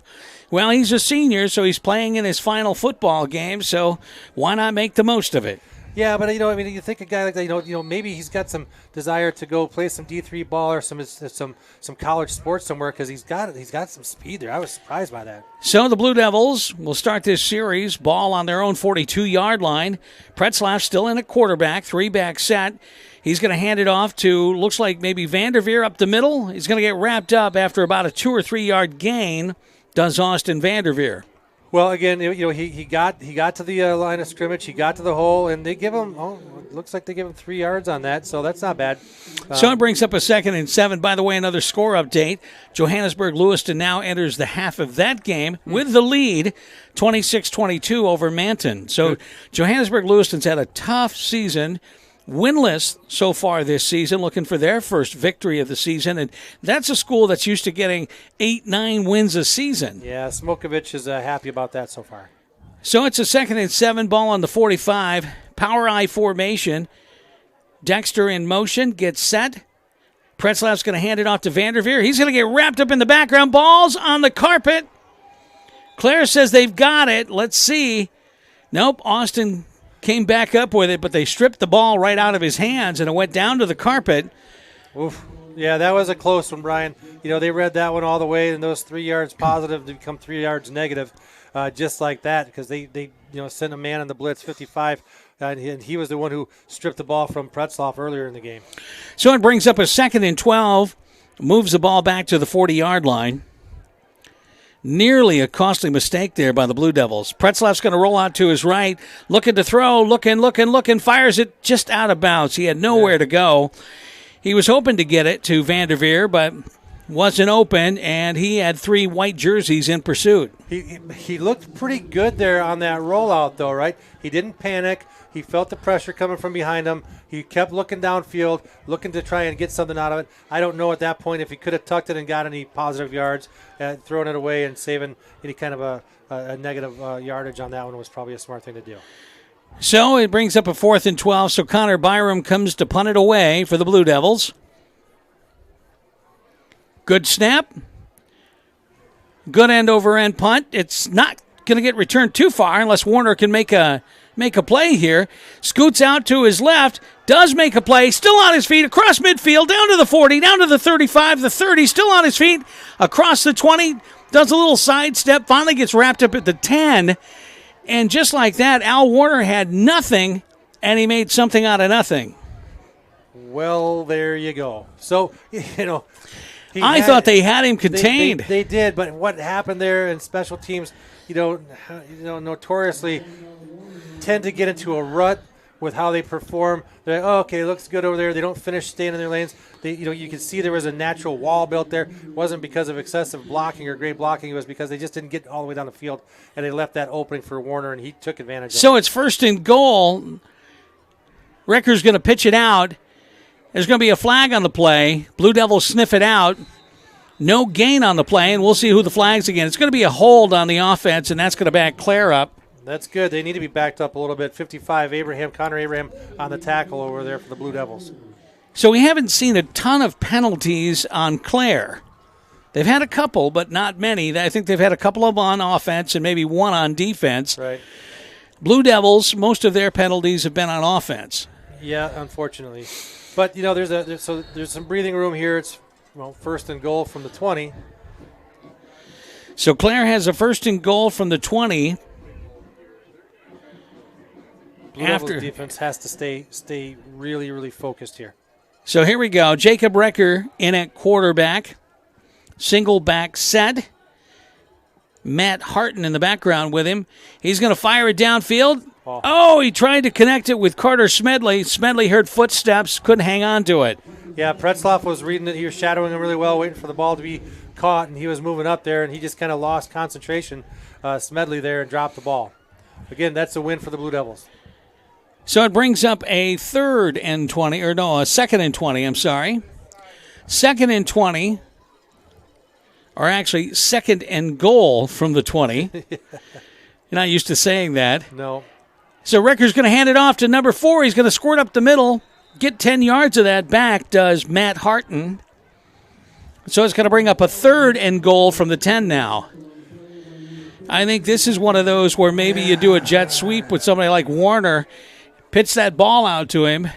Well, he's a senior, so he's playing in his final football game, so why not make the most of it? Yeah, but you think a guy like that, maybe he's got some desire to go play some D3 ball or some college sports somewhere, because he's got some speed there. I was surprised by that. So the Blue Devils will start this series, ball on their own 42-yard line. Pretzlaff still in at quarterback, 3-back set. He's going to hand it off to, looks like maybe Vanderveer up the middle. He's going to get wrapped up after about a 2 or 3 yard gain, does Austin Vanderveer. Well, again, he got to the line of scrimmage. He got to the hole, and they give him, looks like they give him 3 yards on that, so that's not bad. So it brings up a 2nd and 7. By the way, another score update. Johannesburg-Lewiston now enters the half of that game with the lead, 26-22 over Manton. So Johannesburg-Lewiston's had a tough season, winless so far this season, looking for their first victory of the season. And that's a school that's used to getting 8-9 wins a season. Yeah, Smokovich is happy about that so far. So it's a 2nd and 7, ball on the 45. Power I formation. Dexter in motion, gets set. Pretzlaff's going to hand it off to Vanderveer. He's going to get wrapped up in the background. Ball's on the carpet. Clare says they've got it. Let's see. Nope, Austin came back up with it, but they stripped the ball right out of his hands, and it went down to the carpet. Oof. Yeah, that was a close one, Brian. They read that one all the way, and those 3 yards positive to become 3 yards negative, just like that, because they sent a man in the blitz 55, and he was the one who stripped the ball from Pretzlaff earlier in the game. So it brings up a 2nd and 12, moves the ball back to the 40-yard line. Nearly a costly mistake there by the Blue Devils. Pretzlaff's going to roll out to his right, looking to throw, looking, fires it just out of bounds. He had nowhere to go. He was hoping to get it to Vanderveer, but wasn't open, and he had 3 white jerseys in pursuit. He looked pretty good there on that rollout, though, right? He didn't panic. He felt the pressure coming from behind him. He kept looking downfield, looking to try and get something out of it. I don't know at that point if he could have tucked it and got any positive yards. Throwing it away and saving any kind of a negative yardage on that one was probably a smart thing to do. So it brings up a 4th and 12, so Connor Byram comes to punt it away for the Blue Devils. Good snap. Good end-over-end punt. It's not going to get returned too far unless Warner can make a play here. Scoots out to his left, does make a play, still on his feet, across midfield, down to the 40, down to the 35, the 30, still on his feet, across the 20, does a little sidestep, finally gets wrapped up at the 10. And just like that, Al Warner had nothing, and he made something out of nothing. Well, there you go. So, I thought they had him contained. They did, but what happened there in special teams, notoriously tend to get into a rut with how they perform. They're like, okay, it looks good over there. They don't finish staying in their lanes. You can see there was a natural wall built there. It wasn't because of excessive blocking or great blocking. It was because they just didn't get all the way down the field, and they left that opening for Warner, and he took advantage of it. So it's 1st and goal. Ricker's going to pitch it out. There's going to be a flag on the play. Blue Devils sniff it out. No gain on the play, and we'll see who the flags again. It's going to be a hold on the offense, and that's going to back Clare up. That's good. They need to be backed up a little bit. 55, Connor Abraham on the tackle over there for the Blue Devils. So we haven't seen a ton of penalties on Clare. They've had a couple, but not many. I think they've had a couple of them on offense and maybe one on defense. Right. Blue Devils, most of their penalties have been on offense. Yeah, unfortunately. But, there's some breathing room here. It's first and goal from the 20. So Clare has a first and goal from the 20. Blue Devils defense has to stay really, really focused here. So here we go. Jacob Recker in at quarterback. Single back set. Matt Harton in the background with him. He's going to fire it downfield. Oh, he tried to connect it with Carter Smedley. Smedley heard footsteps, couldn't hang on to it. Yeah, Pretzloff was reading it. He was shadowing him really well, waiting for the ball to be caught, and he was moving up there, and he just kind of lost concentration, Smedley there, and dropped the ball. Again, that's a win for the Blue Devils. So it brings up a second and 20, I'm sorry. Second and 20, or actually second and goal from the 20. You're not used to saying that. No. So Recker's going to hand it off to number 4. He's going to squirt up the middle, get 10 yards of that back, does Matt Harton. So it's going to bring up a third and goal from the 10 now. I think this is one of those where maybe you do a jet sweep with somebody like Warner, pitch that ball out to him,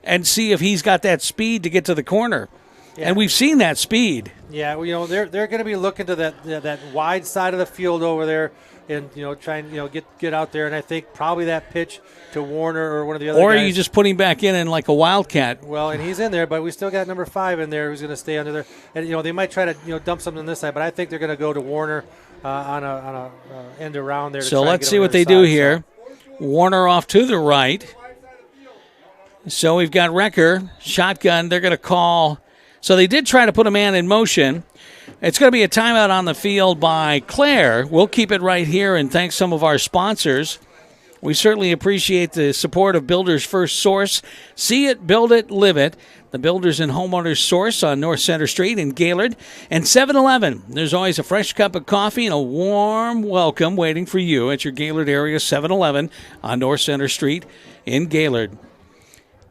and see if he's got that speed to get to the corner. Yeah. And we've seen that speed. Yeah, they're going to be looking to that wide side of the field over there, and try and get out there. And I think probably that pitch to Warner or one of the other guys. Or you just put him back in like a wildcat. Well, and he's in there, but we still got number 5 in there who's going to stay under there. And they might try to dump something on this side, but I think they're going to go to Warner on a end around there. So let's see what they do here. Warner off to the right. So we've got Recker, shotgun. They're going to call. So they did try to put a man in motion. It's going to be a timeout on the field by Clare. We'll keep it right here and thank some of our sponsors. We certainly appreciate the support of Builders First Source. See it, build it, live it. The Builders and Homeowners Source on North Center Street in Gaylord. And 7-Eleven. There's always a fresh cup of coffee and a warm welcome waiting for you at your Gaylord area 7-Eleven on North Center Street in Gaylord.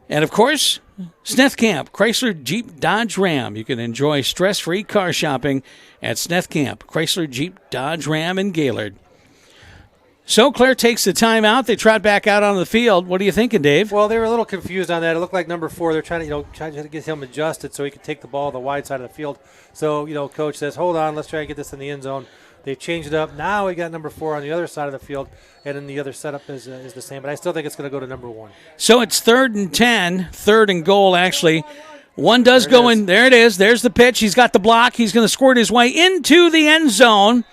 And, of course, Snethcamp, Chrysler, Jeep, Dodge, Ram. You can enjoy stress-free car shopping at Snethcamp, Chrysler, Jeep, Dodge, Ram in Gaylord. So Clare takes the timeout. They trot back out on the field. What are you thinking, Dave? Well, they were a little confused on that. It looked like number 4. They're trying to get him adjusted so he could take the ball the wide side of the field. So, Coach says, hold on, let's try to get this in the end zone. They've changed it up. Now we got number 4 on the other side of the field, and then the other setup is the same. But I still think it's going to go to number 1. So it's 3rd and 10, 3rd and goal, actually. One does go in. There it is. There's the pitch. He's got the block. He's going to squirt his way into the end zone.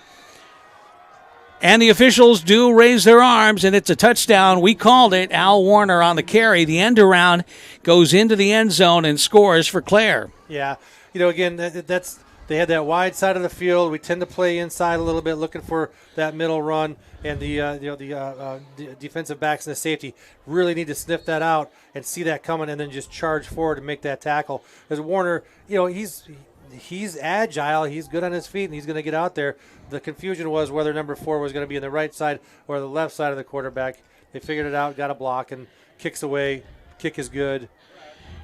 And the officials do raise their arms, and it's a touchdown. We called it. Al Warner on the carry. The end around goes into the end zone and scores for Clare. Yeah. Again, that's they had that wide side of the field. We tend to play inside a little bit, looking for that middle run, and the defensive backs and the safety really need to sniff that out and see that coming, and then just charge forward and make that tackle. Because Warner, he's agile, he's good on his feet, and he's going to get out there. The confusion was whether number 4 was going to be on the right side or the left side of the quarterback. They figured it out, got a block, and kicks away. Kick is good.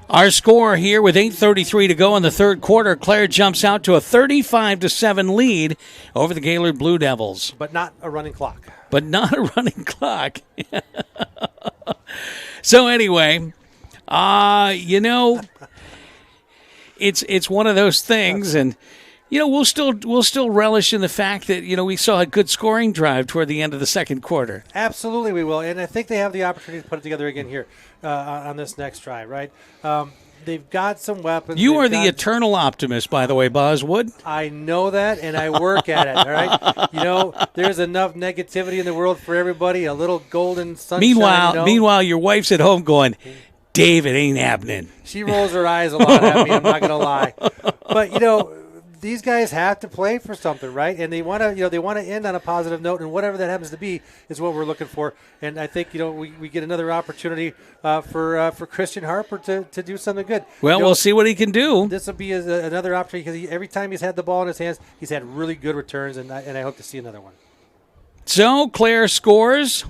Our score here with 8:33 to go in the third quarter, Clare jumps out to a 35-7 lead over the Gaylord Blue Devils. But not a running clock. So anyway, it's one of those things, and we'll still relish in the fact that we saw a good scoring drive toward the end of the second quarter. Absolutely, we will, and I think they have the opportunity to put it together again here on this next drive. Right? They've got some weapons. You are the eternal optimist, by the way, Boswood. I know that, and I work at it. All right, there's enough negativity in the world for everybody. A little golden sunshine. Meanwhile, your wife's at home going, "Dave, it ain't happening." She rolls her eyes a lot at me. I'm not going to lie, but these guys have to play for something, right? And they want to end on a positive note, and whatever that happens to be is what we're looking for. And I think we get another opportunity for Christian Harper to do something good. Well, we'll see what he can do. This will be another opportunity because every time he's had the ball in his hands, he's had really good returns, and I hope to see another one. So Clare scores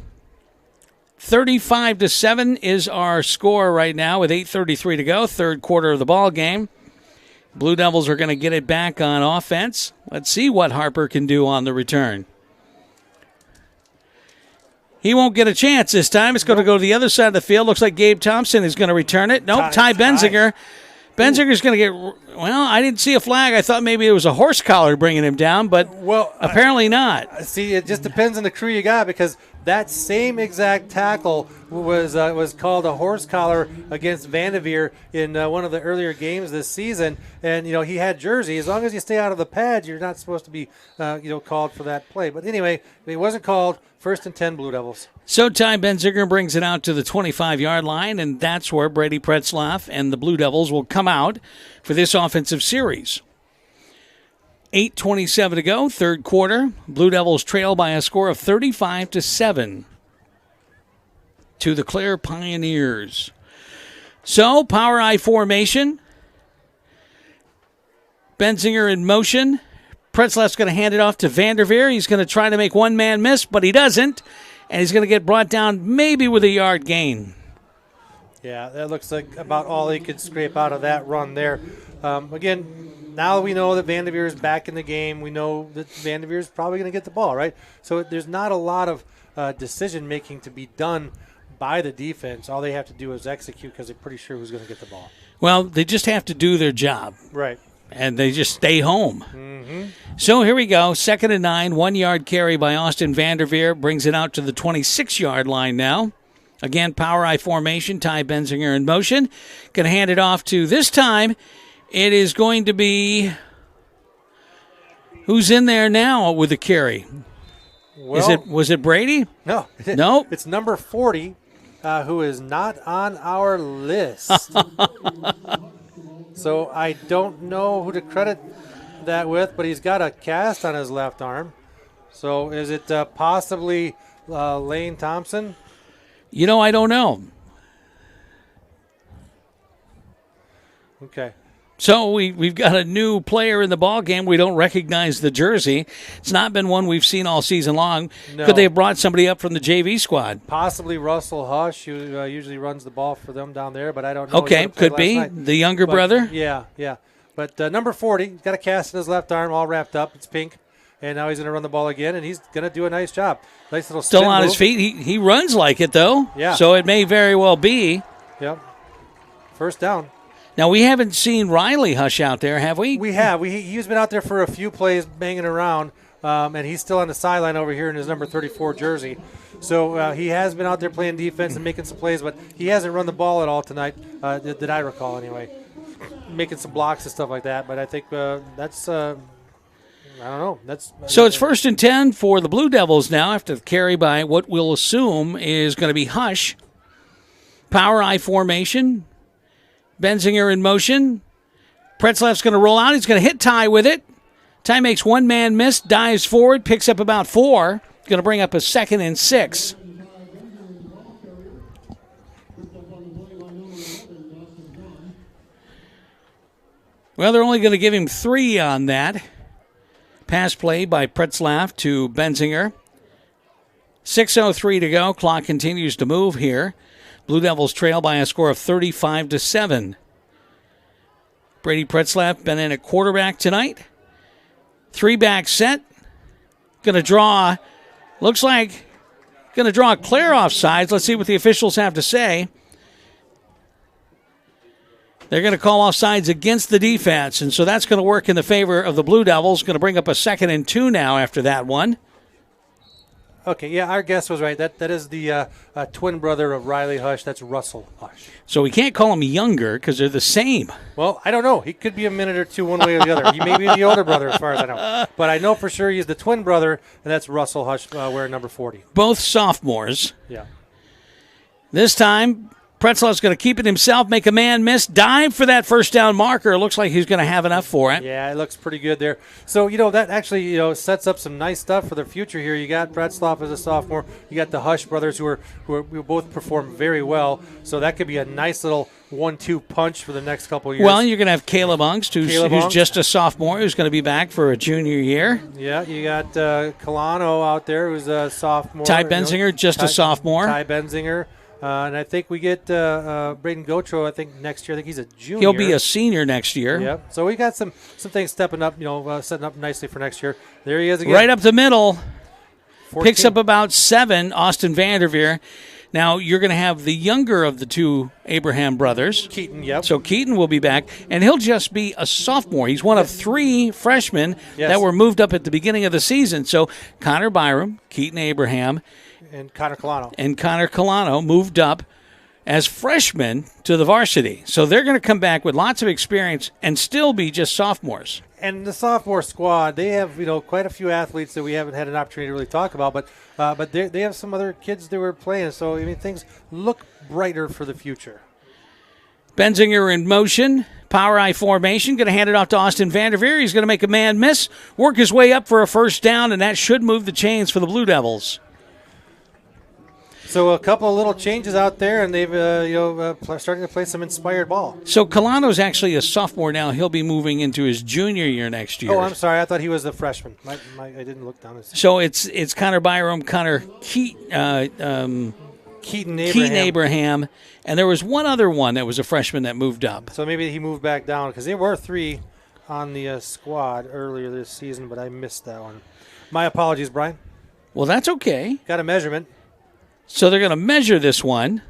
35-7 is our score right now with 8:33 to go, third quarter of the ball game. Blue Devils are going to get it back on offense. Let's see what Harper can do on the return. He won't get a chance this time. It's going to go to the other side of the field. Looks like Gabe Thompson is going to return it. Nope, Ty Benzinger. Benzinger's going to get, well, I didn't see a flag. I thought maybe it was a horse collar bringing him down, but apparently not. See, it just depends on the crew you got, because that same exact tackle was called a horse collar against Vanderveer in one of the earlier games this season. And, he had jersey. As long as you stay out of the pads, you're not supposed to be, called for that play. But anyway, it wasn't called. 1st and 10, Blue Devils. So Ty Benzinger brings it out to the 25-yard line, and that's where Brady Pretzlaff and the Blue Devils will come out for this offensive series. 8:27 to go, third quarter. Blue Devils trail by a score of 35-7 to the Clare Pioneers. So, power I formation. Benzinger in motion. Pretzlaff's going to hand it off to Vanderveer. He's going to try to make one man miss, but he doesn't. And he's going to get brought down maybe with a yard gain. Yeah, that looks like about all he could scrape out of that run there. Again, now we know that Vanderveer is back in the game. We know that Vanderveer is probably going to get the ball, right? So there's not a lot of decision-making to be done by the defense. All they have to do is execute because they're pretty sure who's going to get the ball. Well, they just have to do their job. Right. And they just stay home. Mm-hmm. So here we go. 2nd and 9, 1-yard carry by Austin Vanderveer. Brings it out to the 26-yard line now. Again, power I formation. Ty Benzinger in motion. Going to hand it off to, this time, it is going to be, who's in there now with the carry? Well, was it Brady? No. No? It's number 40, who is not on our list. So I don't know who to credit that with, but he's got a cast on his left arm. So is it possibly Lane Thompson? I don't know. Okay. So we've got a new player in the ball game. We don't recognize the jersey. It's not been one we've seen all season long. No. Could they have brought somebody up from the JV squad? Possibly Russell Hush, who usually runs the ball for them down there, but I don't know. Okay, could be. The younger brother? Yeah. But number 40, he's got a cast in his left arm, all wrapped up. It's pink. And now he's going to run the ball again, and he's going to do a nice job. Nice little Still spin on move. his feet. He runs like it, though. Yeah. So it may very well be. Yep. First down. Now, we haven't seen Riley Hush out there, have we? We have. He's been out there for a few plays banging around, and he's still on the sideline over here in his number 34 jersey. So he has been out there playing defense and making some plays, but he hasn't run the ball at all tonight, that I recall anyway. Making some blocks and stuff like that, but I think that's I don't know. So it's 1st and 10 for the Blue Devils now after the carry by what we'll assume is going to be Hush. Power I formation. Benzinger in motion. Pretzlaff's going to roll out. He's going to hit Ty with it. Ty makes one man miss, dives forward, picks up about 4. Going to bring up a 2nd and 6. Well, they're only going to give him 3 on that. Pass play by Pretzlaff to Benzinger. 6:03 to go. Clock continues to move here. Blue Devils trail by a score of 35-7. Brady Pretzlaff been in at quarterback tonight. 3-back set. Going to draw, looks like, going to draw Clare offsides. Let's see what the officials have to say. They're going to call offsides against the defense, and so that's going to work in the favor of the Blue Devils. Going to bring up a 2nd and 2 now after that one. Okay, yeah, our guess was right. That is the twin brother of Riley Hush. That's Russell Hush. So we can't call him younger because they're the same. Well, I don't know. He could be a minute or two one way or the other. He may be the older brother as far as I know. But I know for sure he's the twin brother, and that's Russell Hush wearing number 40. Both sophomores. Yeah. This time, Pretzloff's going to keep it himself, make a man miss, dive for that first down marker. It looks like he's going to have enough for it. Yeah, it looks pretty good there. So, that actually, sets up some nice stuff for the future here. You got Pretzloff as a sophomore. You got the Hush brothers who both perform very well. So that could be a nice little 1-2 punch for the next couple of years. Well, you're going to have Caleb Ungst, who's just a sophomore, who's going to be back for a junior year. Yeah, you got Colano out there, who's a sophomore. Ty Benzinger, a sophomore. Ty Benzinger. And I think we get Braden Gotro, I think, next year. I think he's a junior. He'll be a senior next year. Yep. So we got some things stepping up, setting up nicely for next year. There he is again. Right up the middle. 14. Picks up about 7, Austin Vanderveer. Now, you're going to have the younger of the two Abraham brothers. Keaton, yep. So Keaton will be back, and he'll just be a sophomore. He's one of 3 freshmen that were moved up at the beginning of the season. So Connor Byram, Keaton Abraham, and Connor Colano moved up as freshmen to the varsity. So they're going to come back with lots of experience and still be just sophomores. And the sophomore squad, they have quite a few athletes that we haven't had an opportunity to really talk about, but they have some other kids that were playing. So things look brighter for the future. Benzinger in motion, power I formation, going to hand it off to Austin Vanderveer. He's going to make a man miss, work his way up for a first down, and that should move the chains for the Blue Devils. So a couple of little changes out there, and they've starting to play some inspired ball. So Colano's actually a sophomore now. He'll be moving into his junior year next year. Oh, I'm sorry. I thought he was a freshman. I didn't look down. So it's Connor Byram, Connor Keaton Abraham, and there was one other one that was a freshman that moved up. So maybe he moved back down because there were 3 on the squad earlier this season, but I missed that one. My apologies, Brian. Well, that's okay. Got a measurement. So they're going to measure this one,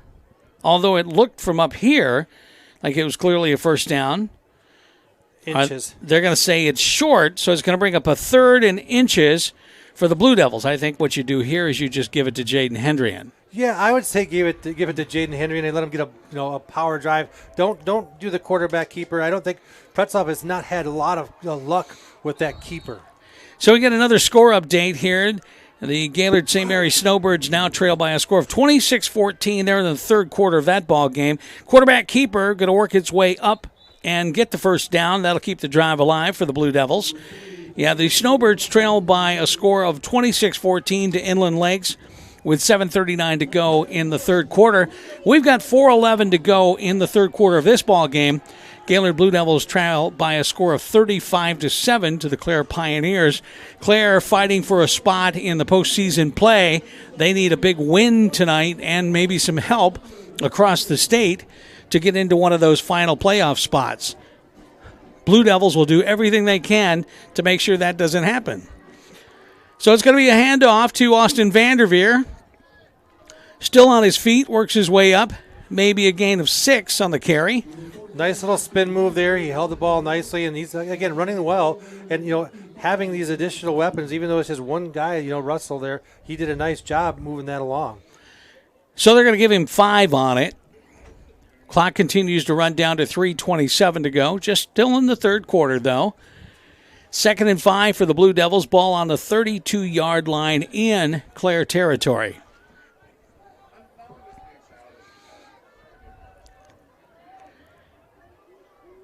although it looked from up here like it was clearly a first down. Inches. They're going to say it's short, so it's going to bring up a 3rd in inches for the Blue Devils. I think what you do here is you just give it to Jaden Hendrian. Yeah, I would say give it to Jaden Hendrian and let him get a power drive. Don't do the quarterback keeper. I don't think Pretzloff has not had a lot of luck with that keeper. So we get another score update here. The Gaylord St. Mary Snowbirds now trail by a score of 26-14. They're in the 3rd quarter of that ball game. Quarterback keeper going to work its way up and get the first down. That'll keep the drive alive for the Blue Devils. Yeah, the Snowbirds trail by a score of 26-14 to Inland Lakes with 7:39 to go in the 3rd quarter. We've got 4:11 to go in the 3rd quarter of this ball game. Gaylord Blue Devils trail by a score of 35-7 to the Clare Pioneers. Clare fighting for a spot in the postseason play. They need a big win tonight and maybe some help across the state to get into one of those final playoff spots. Blue Devils will do everything they can to make sure that doesn't happen. So it's going to be a handoff to Austin Vanderveer. Still on his feet, works his way up. Maybe a gain of 6 on the carry. Nice little spin move there. He held the ball nicely, and he's, again, running well. And, having these additional weapons, even though it's just one guy, Russell there, he did a nice job moving that along. So they're going to give him 5 on it. Clock continues to run down to 3:27 to go. Just still in the 3rd quarter, though. 2nd and 5 for the Blue Devils. Ball on the 32-yard line in Clare territory.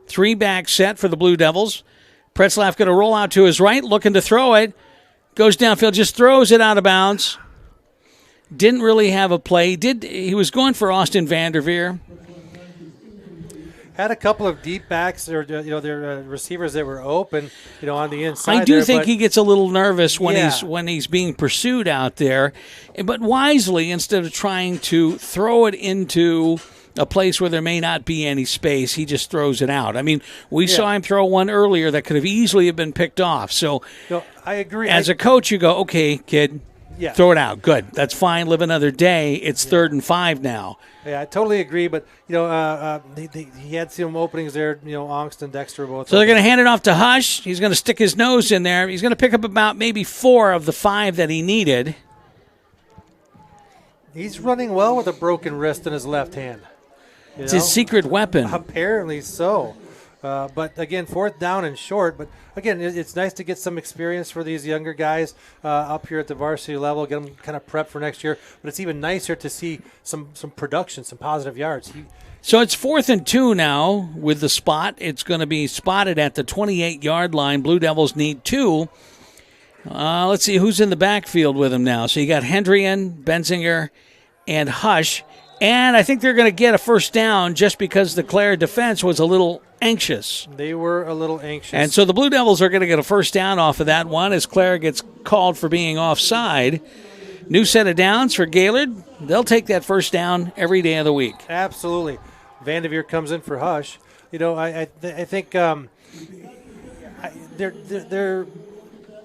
Three-back set for the Blue Devils. Pretzloff going to roll out to his right, looking to throw it. Goes downfield, just throws it out of bounds. Didn't really have a play. He was going for Austin Vanderveer. Had a couple of deep backs, or their receivers that were open, on the inside. I do think he gets a little nervous when he's being pursued out there, but wisely, instead of trying to throw it into a place where there may not be any space, he just throws it out. I mean, we saw him throw one earlier that could have easily have been picked off. So, I agree. As a coach, you go, okay, kid, throw it out. Good, that's fine. Live another day. It's 3rd and 5 now. Yeah, I totally agree. But he had some openings there. Ongst and Dexter both. So they're going to hand it off to Hush. He's going to stick his nose in there. He's going to pick up about maybe 4 of the 5 that he needed. He's running well with a broken wrist in his left hand. It's his secret weapon. Apparently so. But again, 4th down and short. But again, it's nice to get some experience for these younger guys up here at the varsity level, get them kind of prepped for next year. But it's even nicer to see some production, some positive yards. So it's 4th and 2 now with the spot. It's going to be spotted at the 28-yard line. Blue Devils need 2. Let's see who's in the backfield with him now. So you got Hendrian, Benzinger, and Hush. And I think they're going to get a first down just because the Clare defense was a little anxious. They were a little anxious. And so the Blue Devils are going to get a first down off of that one as Clare gets called for being offside. New set of downs for Gaylord. They'll take that first down every day of the week. Absolutely. Vanderveer comes in for Hush. I think they're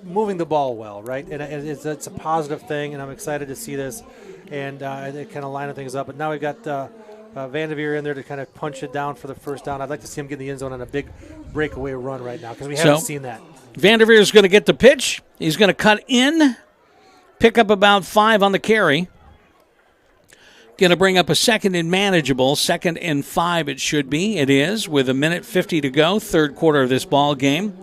moving the ball well, right? And it's a positive thing, and I'm excited to see this. And they kind of lining things up. But now we've got Vanderveer in there to kind of punch it down for the first down. I'd like to see him get in the end zone on a big breakaway run right now because we haven't seen that. Vanderveer is going to get the pitch. He's going to cut in, pick up about 5 on the carry. Going to bring up a 2nd and manageable. 2nd and 5 it should be. It is with 1:50 to go, 3rd quarter of this ball game.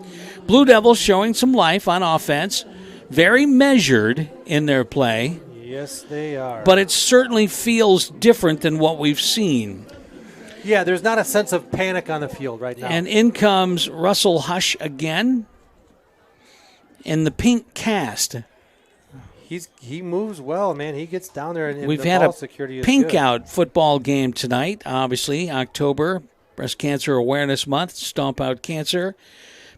Blue Devils showing some life on offense. Very measured in their play. Yes, they are. But it certainly feels different than what we've seen. Yeah, there's not a sense of panic on the field right now. And in comes Russell Hush again in the pink cast. He moves well, man. He gets down there, and we've the had ball a security is pink good. out football game tonight. Obviously, October, Breast Cancer Awareness Month. Stomp out cancer.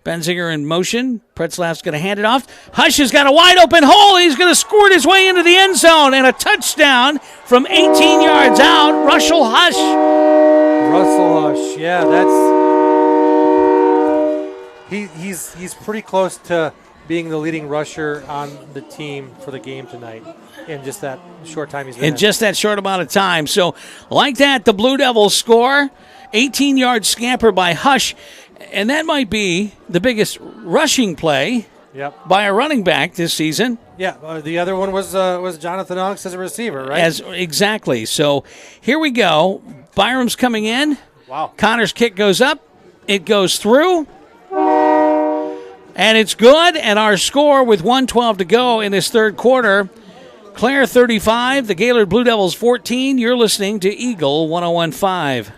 Benzinger in motion. Pretzlaff's going to hand it off. Hush has got a wide open hole. He's going to squirt his way into the end zone, and a touchdown from 18 yards out. Russell Hush. Yeah, he's pretty close to being the leading rusher on the team for the game tonight in just that short time he's been in. Just that short amount of time. So, like that, the Blue Devils score. 18-yard scamper by Hush, and that might be the biggest rushing play by a running back this season. Yeah, the other one was Jonathan Uggs as a receiver, right? Exactly. So, here we go. Byram's coming in. Wow. Connor's kick goes up. It goes through. And it's good, and our score with 1:12 to go in this 3rd quarter, Clare 35, the Gaylord Blue Devils 14. You're listening to Eagle 101.5.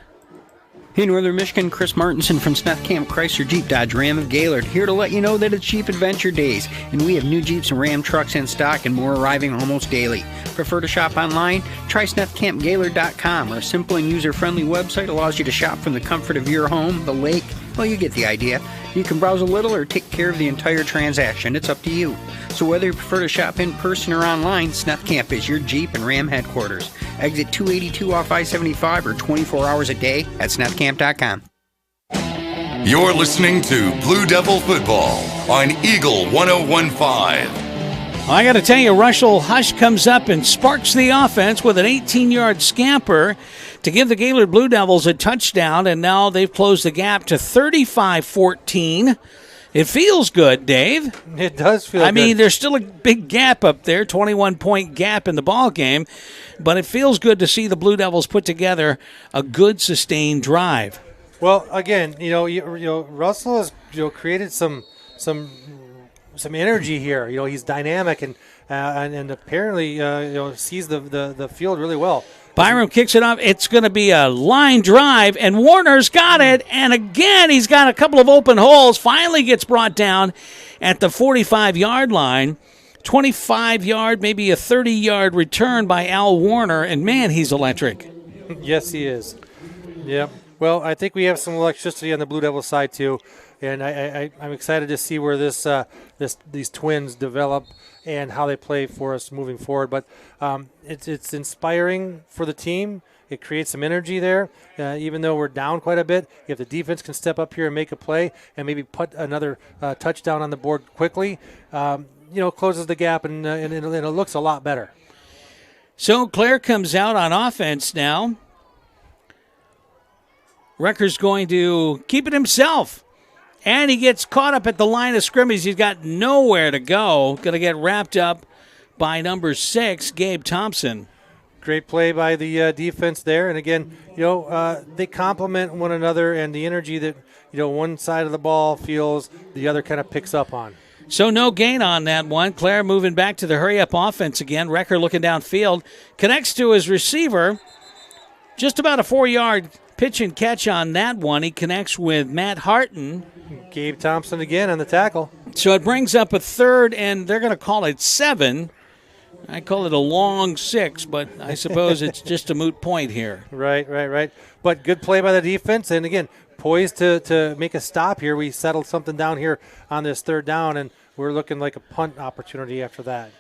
Hey, Northern Michigan, Chris Martinson from Smith Camp Chrysler Jeep Dodge Ram of Gaylord, here to let you know that it's Jeep Adventure Days, and we have new Jeeps and Ram trucks in stock and more arriving almost daily. Prefer to shop online? Try SmithCampGaylord.com. Our simple and user-friendly website allows you to shop from the comfort of your home, the lake. Well, you get the idea. You can browse a little or take care of the entire transaction. It's up to you. So whether you prefer to shop in person or online, Smith Camp is your Jeep and Ram headquarters. Exit 282 off I-75 or 24 hours a day at SmithCamp.com. You're listening to Blue Devil Football on Eagle 101.5. I got to tell you, Russell Hush comes up and sparks the offense with an 18-yard scamper to give the Gaylord Blue Devils a touchdown, and now they've closed the gap to 35-14. It feels good, Dave. It does feel good. I mean, there's still a big gap up there, 21-point gap in the ball game, but it feels good to see the Blue Devils put together a good, sustained drive. Well, again, Russell has created some energy here. He's dynamic and apparently sees the field really well. Byram kicks it up. It's going to be a line drive, and Warner's got it. And again, he's got a couple of open holes. Finally gets brought down at the 45-yard line. 25-yard, maybe a 30-yard return by Al Warner. And, man, he's electric. Yes, he is. Yep. Well, I think we have some electricity on the Blue Devil side, too. And I'm excited to see where these twins develop and how they play for us moving forward. But it's inspiring for the team. It creates some energy there. Even though we're down quite a bit, if the defense can step up here and make a play and maybe put another touchdown on the board quickly, closes the gap and it looks a lot better. So Clare comes out on offense now. Recker's going to keep it himself. And he gets caught up at the line of scrimmage. He's got nowhere to go. Going to get wrapped up by number 6, Gabe Thompson. Great play by the defense there. And again, they complement one another, and the energy that, one side of the ball feels, the other kind of picks up on. So no gain on that one. Clare moving back to the hurry-up offense again. Recker looking downfield. Connects to his receiver. Just about a 4-yard pitch and catch on that one. He connects with Matt Harton. Gabe Thompson again on the tackle. So it brings up a third, and they're going to call it 7. I call it a long 6, but I suppose it's just a moot point here. Right. But good play by the defense, and again, poised to make a stop here. We settled something down here on this third down, and we're looking like a punt opportunity after that.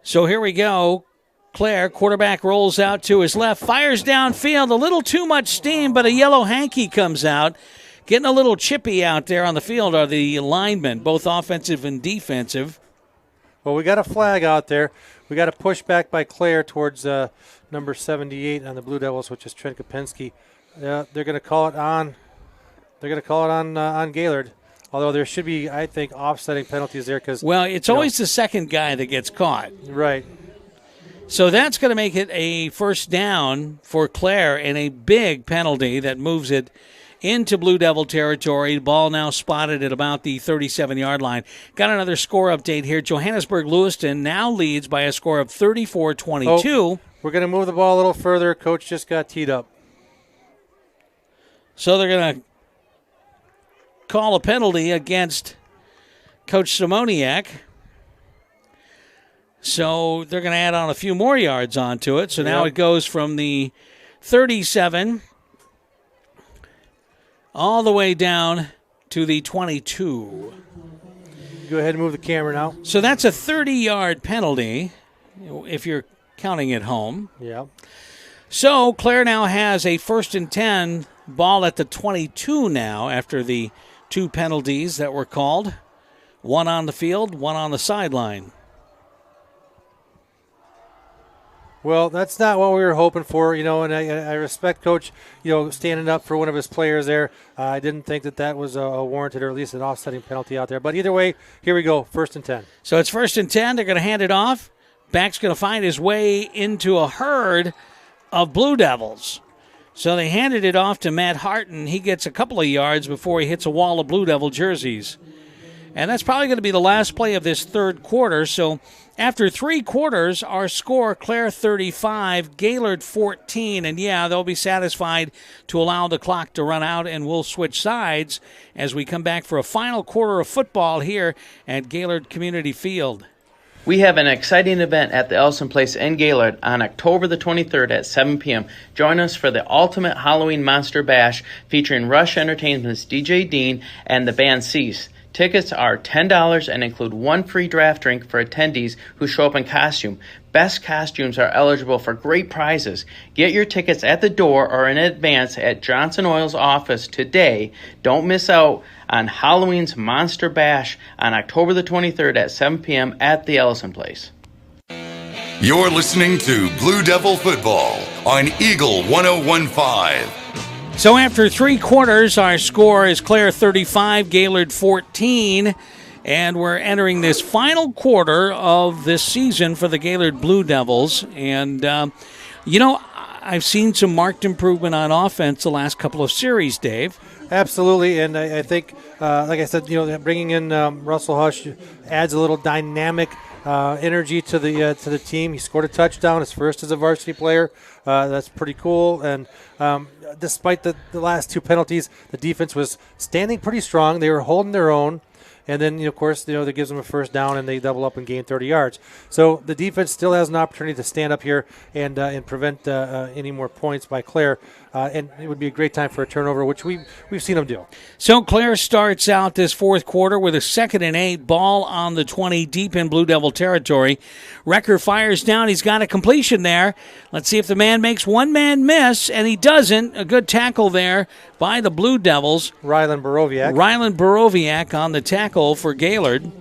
So here we go. Clare, quarterback rolls out to his left, fires downfield, a little too much steam, but a yellow hanky comes out. Getting a little chippy out there on the field are the linemen, both offensive and defensive. Well, we got a flag out there. We got a push back by Clare towards number 78 on the Blue Devils, which is Trent Kopinski. They're going to call it on. They're going to call it on Gaylord. Although there should be, I think, offsetting penalties there because. Well, it's always the second guy that gets caught. Right. So that's going to make it a first down for Clare and a big penalty that moves it into Blue Devil territory. Ball now spotted at about the 37-yard line. Got another score update here. Johannesburg-Lewiston now leads by a score of 34-22. Oh, we're going to move the ball a little further. Coach just got teed up. So they're going to call a penalty against Coach Simoniak. So they're going to add on a few more yards onto it. So now it goes from the 37 all the way down to the 22. Go ahead and move the camera now. So that's a 30-yard penalty if you're counting at home. Yeah. So Clare now has a 1st and 10 ball at the 22 now after the 2 penalties that were called. 1 on the field, 1 on the sideline. Well, that's not what we were hoping for, and I respect Coach, standing up for one of his players there. I didn't think that was a warranted or at least an offsetting penalty out there. But either way, here we go, 1st and 10. So it's 1st and 10. They're going to hand it off. Back's going to find his way into a herd of Blue Devils. So they handed it off to Matt Harton. He gets a couple of yards before he hits a wall of Blue Devil jerseys. And that's probably going to be the last play of this third quarter. So after 3 quarters, our score, Clare 35, Gaylord 14. And, they'll be satisfied to allow the clock to run out, and we'll switch sides as we come back for a final quarter of football here at Gaylord Community Field. We have an exciting event at the Ellison Place in Gaylord on October the 23rd at 7 p.m. Join us for the Ultimate Halloween Monster Bash featuring Rush Entertainment's DJ Dean and the band Cease. Tickets are $10 and include 1 free draft drink for attendees who show up in costume. Best costumes are eligible for great prizes. Get your tickets at the door or in advance at Johnson Oil's office today. Don't miss out on Halloween's Monster Bash on October the 23rd at 7 p.m. at the Ellison Place. You're listening to Blue Devil Football on Eagle 101.5. So after 3 quarters, our score is Clare 35, Gaylord 14, and we're entering this final quarter of this season for the Gaylord Blue Devils. And, I've seen some marked improvement on offense the last couple of series, Dave. Absolutely, and I think, like I said, bringing in Russell Hush adds a little dynamic energy to the team. He scored a touchdown, his first as a varsity player. That's pretty cool, and despite the last 2 penalties, the defense was standing pretty strong. They were holding their own. And then, of course, that gives them a first down, and they double up and gain 30 yards. So the defense still has an opportunity to stand up here and prevent any more points by Clare. And it would be a great time for a turnover, which we've seen them do. So Clare starts out this fourth quarter with a 2nd and 8, ball on the 20, deep in Blue Devil territory. Recker fires down. He's got a completion there. Let's see if the man makes one man miss, and he doesn't. A good tackle there by the Blue Devils. Rylan Borowiak on the tackle for Gaylord.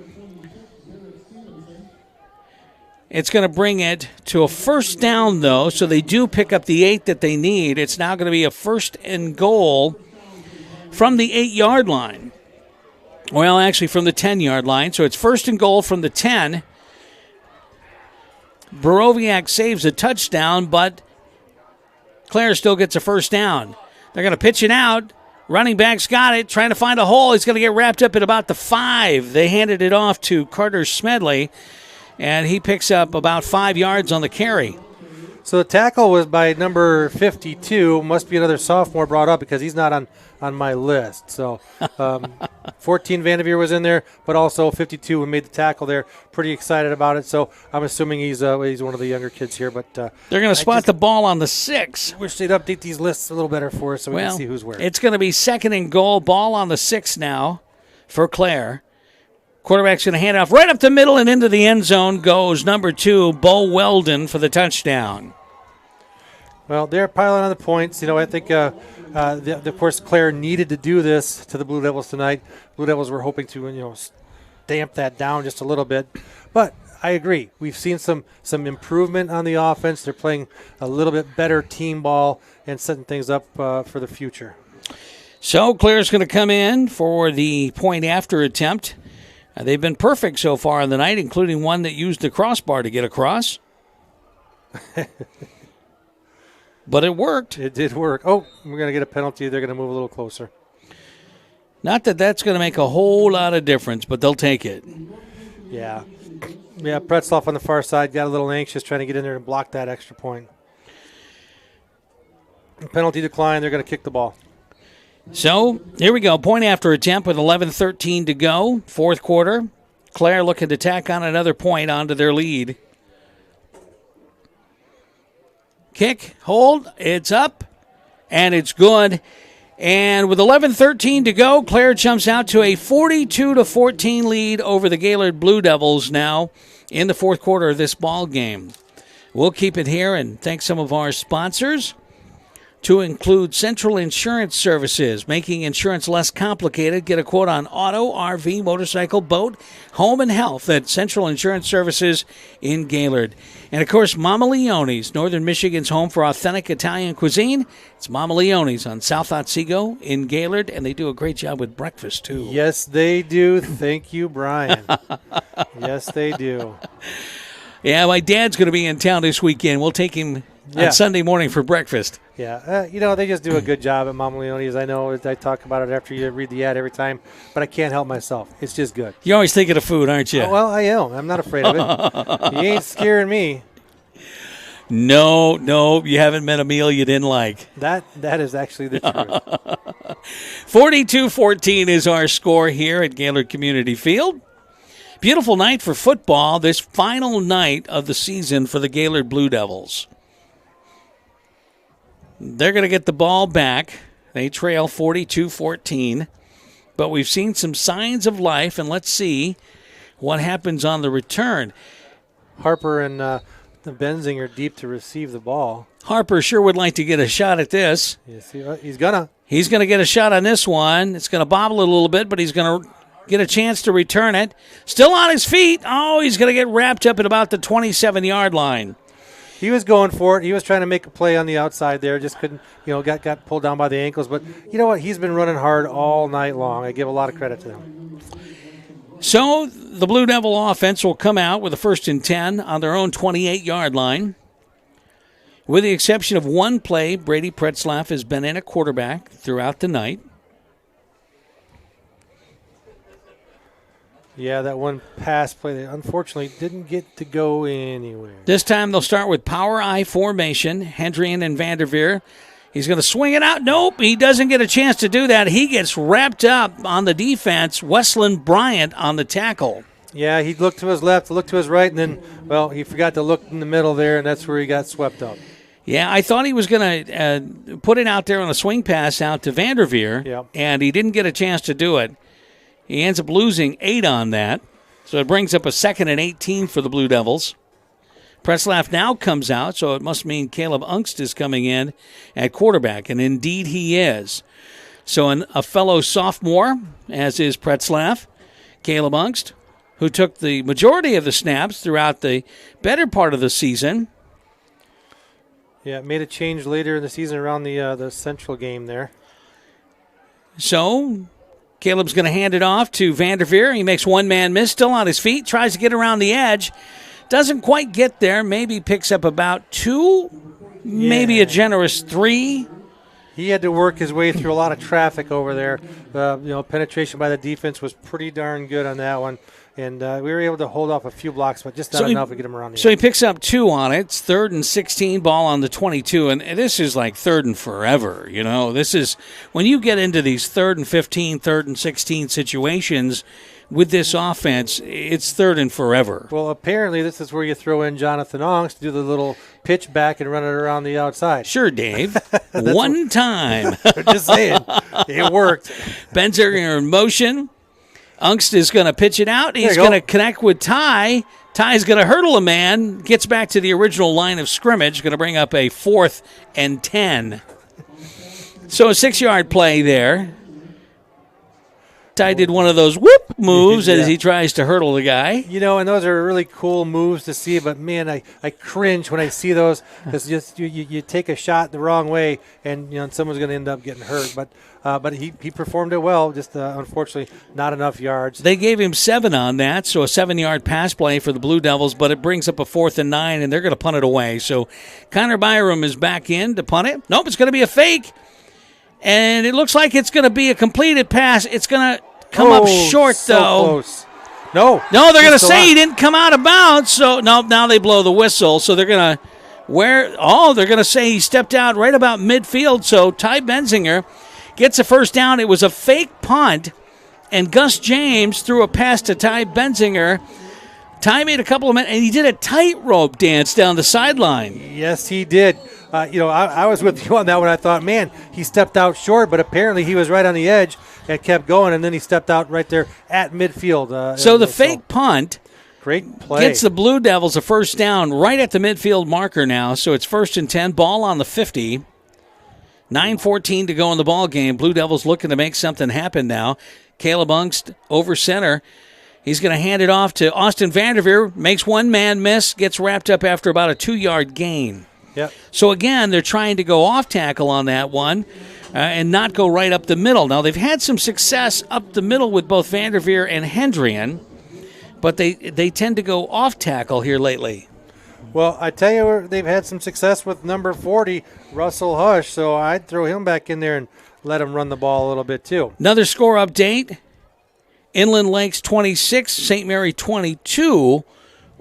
It's going to bring it to a first down, though, so they do pick up the 8 that they need. It's now going to be a 1st and goal from the 8-yard line. Well, actually from the 10-yard line, so it's 1st and goal from the 10. Borowiak saves a touchdown, but Clare still gets a first down. They're going to pitch it out. Running back's got it, trying to find a hole. He's going to get wrapped up at about the 5. They handed it off to Carter Smedley, and he picks up about 5 yards on the carry. So the tackle was by number 52. Must be another sophomore brought up because he's not on my list. So 14 Vanderveer was in there, but also 52 who made the tackle there. Pretty excited about it. So I'm assuming he's one of the younger kids here. But they're going to spot the ball on the 6. Wish they'd update these lists a little better for us so we can see who's where. It's going to be 2nd and goal. Ball on the 6 now for Clare. Quarterback's going to hand it off right up the middle, and into the end zone goes number 2, Bo Weldon, for the touchdown. Well, they're piling on the points. I think, of course, Clare needed to do this to the Blue Devils tonight. Blue Devils were hoping to, stamp that down just a little bit. But I agree. We've seen some improvement on the offense. They're playing a little bit better team ball and setting things up for the future. So Clare's going to come in for the point after attempt. They've been perfect so far in the night, including one that used the crossbar to get across. But it worked. It did work. Oh, we're going to get a penalty. They're going to move a little closer. Not that that's going to make a whole lot of difference, but they'll take it. Yeah. Yeah, Pretzloff on the far side got a little anxious trying to get in there and block that extra point. Penalty decline. They're going to kick the ball. So, here we go. Point after attempt with 11:13 to go. 4th quarter. Clare looking to tack on another point onto their lead. Kick, hold, it's up, and it's good. And with 11:13 to go, Clare jumps out to a 42-14 lead over the Gaylord Blue Devils now in the 4th quarter of this ball game. We'll keep it here and thank some of our sponsors, to include Central Insurance Services, making insurance less complicated. Get a quote on auto, RV, motorcycle, boat, home, and health at Central Insurance Services in Gaylord. And, of course, Mama Leone's, Northern Michigan's home for authentic Italian cuisine. It's Mama Leone's on South Otsego in Gaylord, and they do a great job with breakfast, too. Yes, they do. Thank you, Brian. Yes, they do. Yeah, my dad's going to be in town this weekend. We'll take him on Sunday morning for breakfast. Yeah, they just do a good job at Mama Leone's. I know I talk about it after you read the ad every time, but I can't help myself. It's just good. You're always thinking of food, aren't you? Well, I am. I'm not afraid of it. You ain't scaring me. No, you haven't met a meal you didn't like. That is actually the truth. 42-14 is our score here at Gaylord Community Field. Beautiful night for football, this final night of the season for the Gaylord Blue Devils. They're going to get the ball back. They trail 42-14. But we've seen some signs of life, and let's see what happens on the return. Harper and Benzinger deep to receive the ball. Harper sure would like to get a shot at this. Yes, he's going to. He's going to get a shot on this one. It's going to bobble a little bit, but he's going to get a chance to return it. Still on his feet. Oh, he's going to get wrapped up at about the 27-yard line. He was going for it. He was trying to make a play on the outside there. Just couldn't, got pulled down by the ankles. But you know what? He's been running hard all night long. I give a lot of credit to him. So the Blue Devil offense will come out with a 1st and 10 on their own 28-yard line. With the exception of one play, Brady Pretzlaff has been in a quarterback throughout the night. Yeah, that one pass play that unfortunately didn't get to go anywhere. This time they'll start with power I formation, Hendrian and Vanderveer. He's going to swing it out. Nope, he doesn't get a chance to do that. He gets wrapped up on the defense. Westland Bryant on the tackle. Yeah, he looked to his left, looked to his right, and then, he forgot to look in the middle there, and that's where he got swept up. Yeah, I thought he was going to put it out there on a swing pass out to Vanderveer, and he didn't get a chance to do it. He ends up losing 8 on that, so it brings up a 2nd and 18 for the Blue Devils. Pretzlaff now comes out, so it must mean Caleb Ungst is coming in at quarterback, and indeed he is. So a fellow sophomore, as is Pretzlaff, Caleb Ungst, who took the majority of the snaps throughout the better part of the season. Yeah, made a change later in the season around the Central game there. So Caleb's going to hand it off to Vanderveer. He makes one man miss, still on his feet, tries to get around the edge. Doesn't quite get there. Maybe picks up about 2, maybe a generous 3. He had to work his way through a lot of traffic over there. Penetration by the defense was pretty darn good on that one. And we were able to hold off a few blocks, but just not enough to get him around the So edge. he picks up 2 on it. It's 3rd and 16, ball on the 22. And this is like 3rd and forever, This is when you get into these 3rd and 15, 3rd and 16 situations with this offense, it's 3rd and forever. Well, apparently this is where you throw in Jonathan Onks to do the little pitch back and run it around the outside. Sure, Dave. One time. Just saying. It worked. Benzinger in motion. Unks is going to pitch it out. He's going to connect with Ty. Ty's going to hurdle a man. Gets back to the original line of scrimmage. Going to bring up a 4th and 10. So a 6-yard play there. Ty did one of those whoop moves as he tries to hurdle the guy. And those are really cool moves to see, but, man, I cringe when I see those because just you take a shot the wrong way and, someone's going to end up getting hurt. But he performed it well, just unfortunately not enough yards. They gave him 7 on that, so a 7-yard pass play for the Blue Devils, but it brings up a 4th and 9, and they're going to punt it away. So Connor Byram is back in to punt it. Nope, it's going to be a fake. And it looks like it's going to be a completed pass. It's going to come up short, so though. Close. No, they're going to say he didn't come out of bounds. So now they blow the whistle. So they're going to they're going to say he stepped out right about midfield. So Ty Benzinger gets a first down. It was a fake punt, and Gus James threw a pass to Ty Benzinger. Ty made a couple of minutes, and he did a tightrope dance down the sideline. Yes, he did. I was with you on that one. I thought, man, he stepped out short, but apparently he was right on the edge and kept going, and then he stepped out right there at midfield. So the fake punt great play. Gets the Blue Devils a first down right at the midfield marker now, so it's 1st and 10, ball on the 50. 9:14 to go in the ball game. Blue Devils looking to make something happen now. Caleb Ungst over center. He's going to hand it off to Austin Vanderveer. Makes one man miss. Gets wrapped up after about a 2-yard gain. Yep. So, again, they're trying to go off tackle on that one and not go right up the middle. Now, they've had some success up the middle with both Vanderveer and Hendrian, but they tend to go off tackle here lately. Well, I tell you, they've had some success with number 40, Russell Hush, so I'd throw him back in there and let him run the ball a little bit too. Another score update. Inland Lakes 26, St. Mary 22,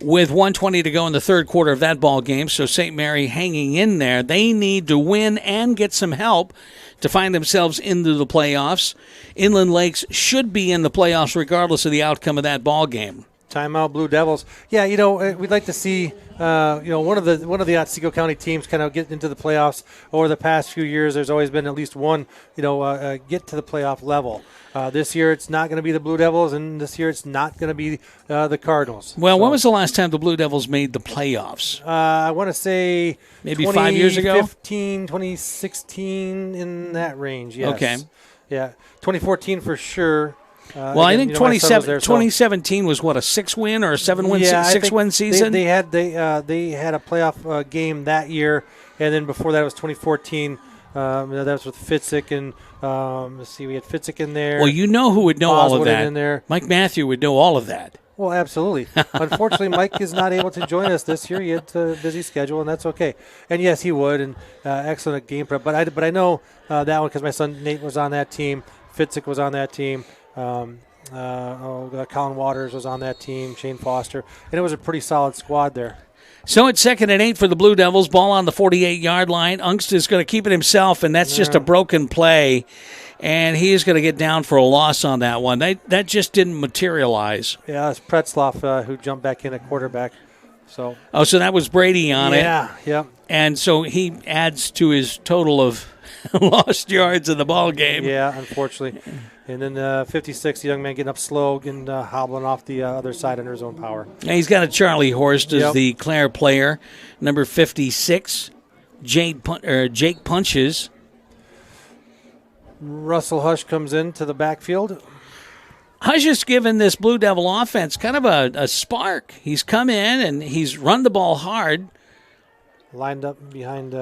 with 1:20 to go in the third quarter of that ball game. So St. Mary hanging in there. They need to win and get some help to find themselves into the playoffs. Inland Lakes should be in the playoffs regardless of the outcome of that ball game. Timeout, Blue Devils. Yeah, we'd like to see one of the Otsego County teams kind of get into the playoffs. Over the past few years, there's always been at least one, get to the playoff level. This year, it's not going to be the Blue Devils, and this year, it's not going to be the Cardinals. Well, when was the last time the Blue Devils made the playoffs? I want to say maybe 5 years ago? 2015, 2016, in that range, yes. Okay. Yeah, 2014 for sure. I think 2017 was what, a 6-win or a 7-win, 6-win season? They had a playoff game that year, and then before that was 2014. That was with Fitzik and let's see, we had Fitzik in there. Well, you know who would know all of that. In there. Mike Matthew would know all of that. Well, absolutely. Unfortunately, Mike is not able to join us this year. He had a busy schedule, and that's okay. And yes, he would, and excellent game prep. But I know that one because my son Nate was on that team. Fitzik was on that team. Colin Waters was on that team, Shane Foster, and it was a pretty solid squad there. So it's 2nd and 8 for the Blue Devils, ball on the 48-yard line. Ungst is going to keep it himself, and that's just a broken play, and he is going to get down for a loss on that one. That just didn't materialize. Yeah, it's Pretzloff who jumped back in at quarterback. So that was Brady on it. Yeah. And so he adds to his total of lost yards in the ball game. Yeah, unfortunately. And then 56, the young man getting up slow and hobbling off the other side under his own power. And he's got a Charlie Horst as the Clare player. Number 56, Jake Punches. Russell Hush comes into the backfield. Hush has given this Blue Devil offense kind of a spark. He's come in and he's run the ball hard. Lined up behind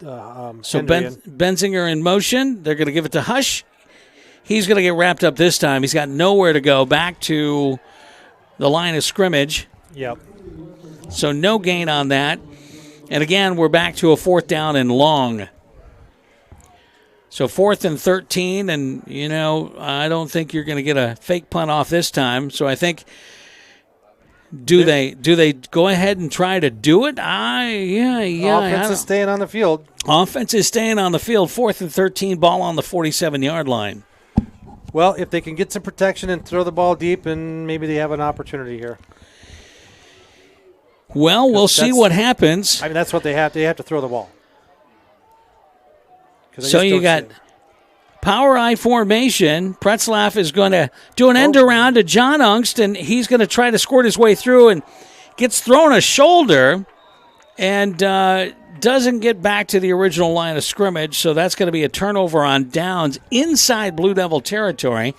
so Benzinger in motion. They're going to give it to Hush. He's going to get wrapped up this time. He's got nowhere to go. Back to the line of scrimmage. Yep. So no gain on that. And again, we're back to a 4th down and long. So 4th and 13, and, I don't think you're going to get a fake punt off this time. So I think, do they go ahead and try to do it? Offense is staying on the field. Offense is staying on the field. 4th and 13, ball on the 47-yard line. Well, if they can get some protection and throw the ball deep, and maybe they have an opportunity here. Well, we'll see what happens. I mean, that's what they have. They have to throw the ball. So you got power I formation. Pretzlaff is going to do an end around to John Ungst, and he's going to try to squirt his way through and gets thrown a shoulder and doesn't get back to the original line of scrimmage. So that's going to be a turnover on downs inside Blue Devil territory.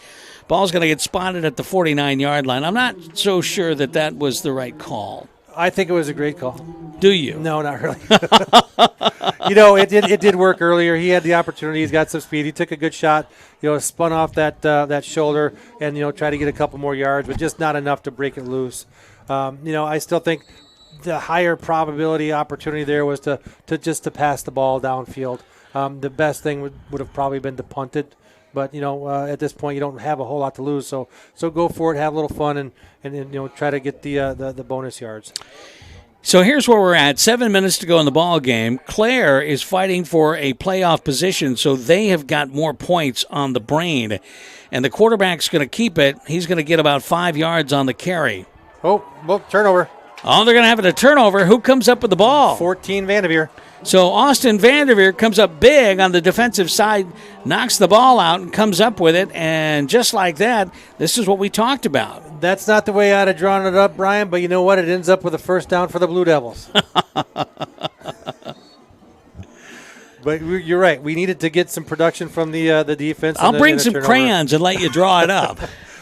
Ball's going to get spotted at the 49-yard line. I'm not so sure that was the right call. I think it was a great call. Do you? No, not really. It did work earlier. He had the opportunity. He's got some speed. He took a good shot. Spun off that shoulder and tried to get a couple more yards, but just not enough to break it loose. I still think the higher probability opportunity there was to pass the ball downfield. The best thing would have probably been to punt it. But, at this point, you don't have a whole lot to lose. So go for it, have a little fun, and try to get the bonus yards. So here's where we're at. 7 minutes to go in the ball game. Clare is fighting for a playoff position, so they have got more points on the brain. And the quarterback's going to keep it. He's going to get about 5 yards on the carry. Oh, well, turnover. Oh, they're going to have a turnover. Who comes up with the ball? 14, Vanderveer. So Austin Vanderveer comes up big on the defensive side, knocks the ball out, and comes up with it. And just like that, this is what we talked about. That's not the way I'd have drawn it up, Brian, but you know what? It ends up with a first down for the Blue Devils. But you're right. We needed to get some production from the defense. I'll bring some crayons and let you draw it up.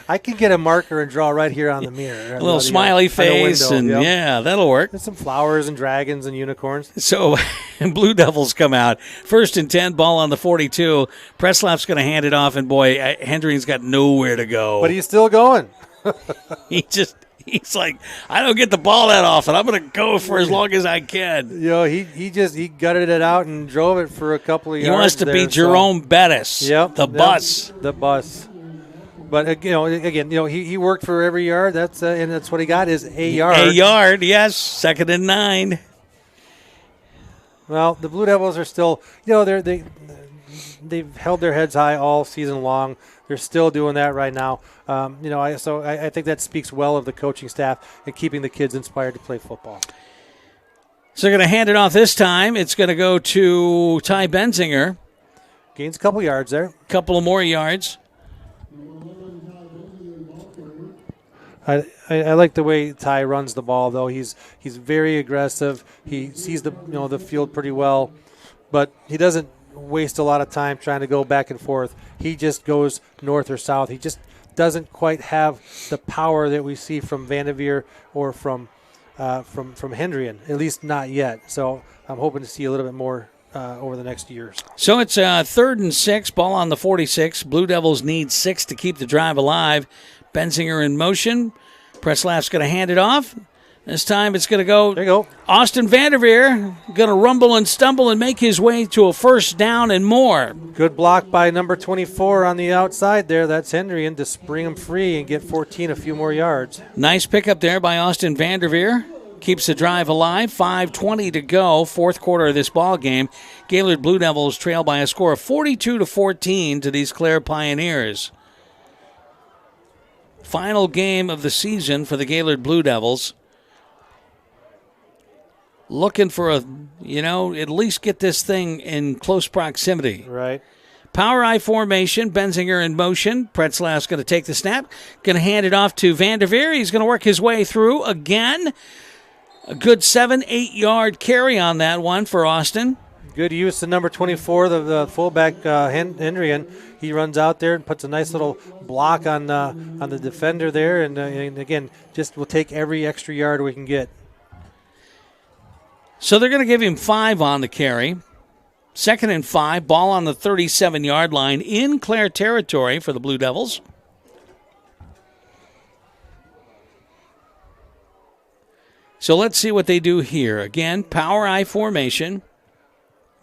I can get a marker and draw right here on the mirror. A little smiley face, and yeah, that'll work. There's some flowers and dragons and unicorns. So Blue Devils come out. 1st and 10, ball on the 42. Pretzlaff's going to hand it off, and boy, Hendrion's got nowhere to go. But he's still going. He's like, I don't get the ball that often. I'm going to go for as long as I can. He gutted it out and drove it for a couple of yards. He wants to be Jerome Bettis. Yep. The bus. The bus. But again, he worked for every yard. And that's what he got is a yard. A yard, yes. 2nd and 9. Well, the Blue Devils are still, they've held their heads high all season long. They're still doing that right now. I think that speaks well of the coaching staff and keeping the kids inspired to play football. So they're going to hand it off this time. It's going to go to Ty Benzinger. Gains a couple yards there. Couple of more yards. I like the way Ty runs the ball, though. He's very aggressive. He sees the field pretty well, but he doesn't waste a lot of time trying to go back and forth. He just goes north or south. He just doesn't quite have the power that we see from Vanderveer or from Hendrion, at least not yet. So I'm hoping to see a little bit more over the next years. So it's 3rd and 6, ball on the 46. Blue Devils need 6 to keep the drive alive. Benzinger in motion. Pretzlaff's going to hand it off. This time it's going to go. There you go. Austin Vanderveer going to rumble and stumble and make his way to a first down and more. Good block by number 24 on the outside there. That's Hendrion to spring him free and get 14, a few more yards. Nice pickup there by Austin Vanderveer. Keeps the drive alive. 5:20 to go. 4th quarter of this ball game. Gaylord Blue Devils trail by a score of 42-14 to these Clare Pioneers. Final game of the season for the Gaylord Blue Devils. Looking for at least get this thing in close proximity. Right. Power I formation, Benzinger in motion. Pretzlaff's going to take the snap. Going to hand it off to Vanderveer. He's going to work his way through again. A good 7-8 yard carry on that one for Austin. Good use of number 24, the fullback Hendrion. He runs out there and puts a nice little block on the defender there, and again, just will take every extra yard we can get. So they're going to give him 5 on the carry. 2nd and 5, ball on the 37-yard line in Clare territory for the Blue Devils. So let's see what they do here. Again, power I formation.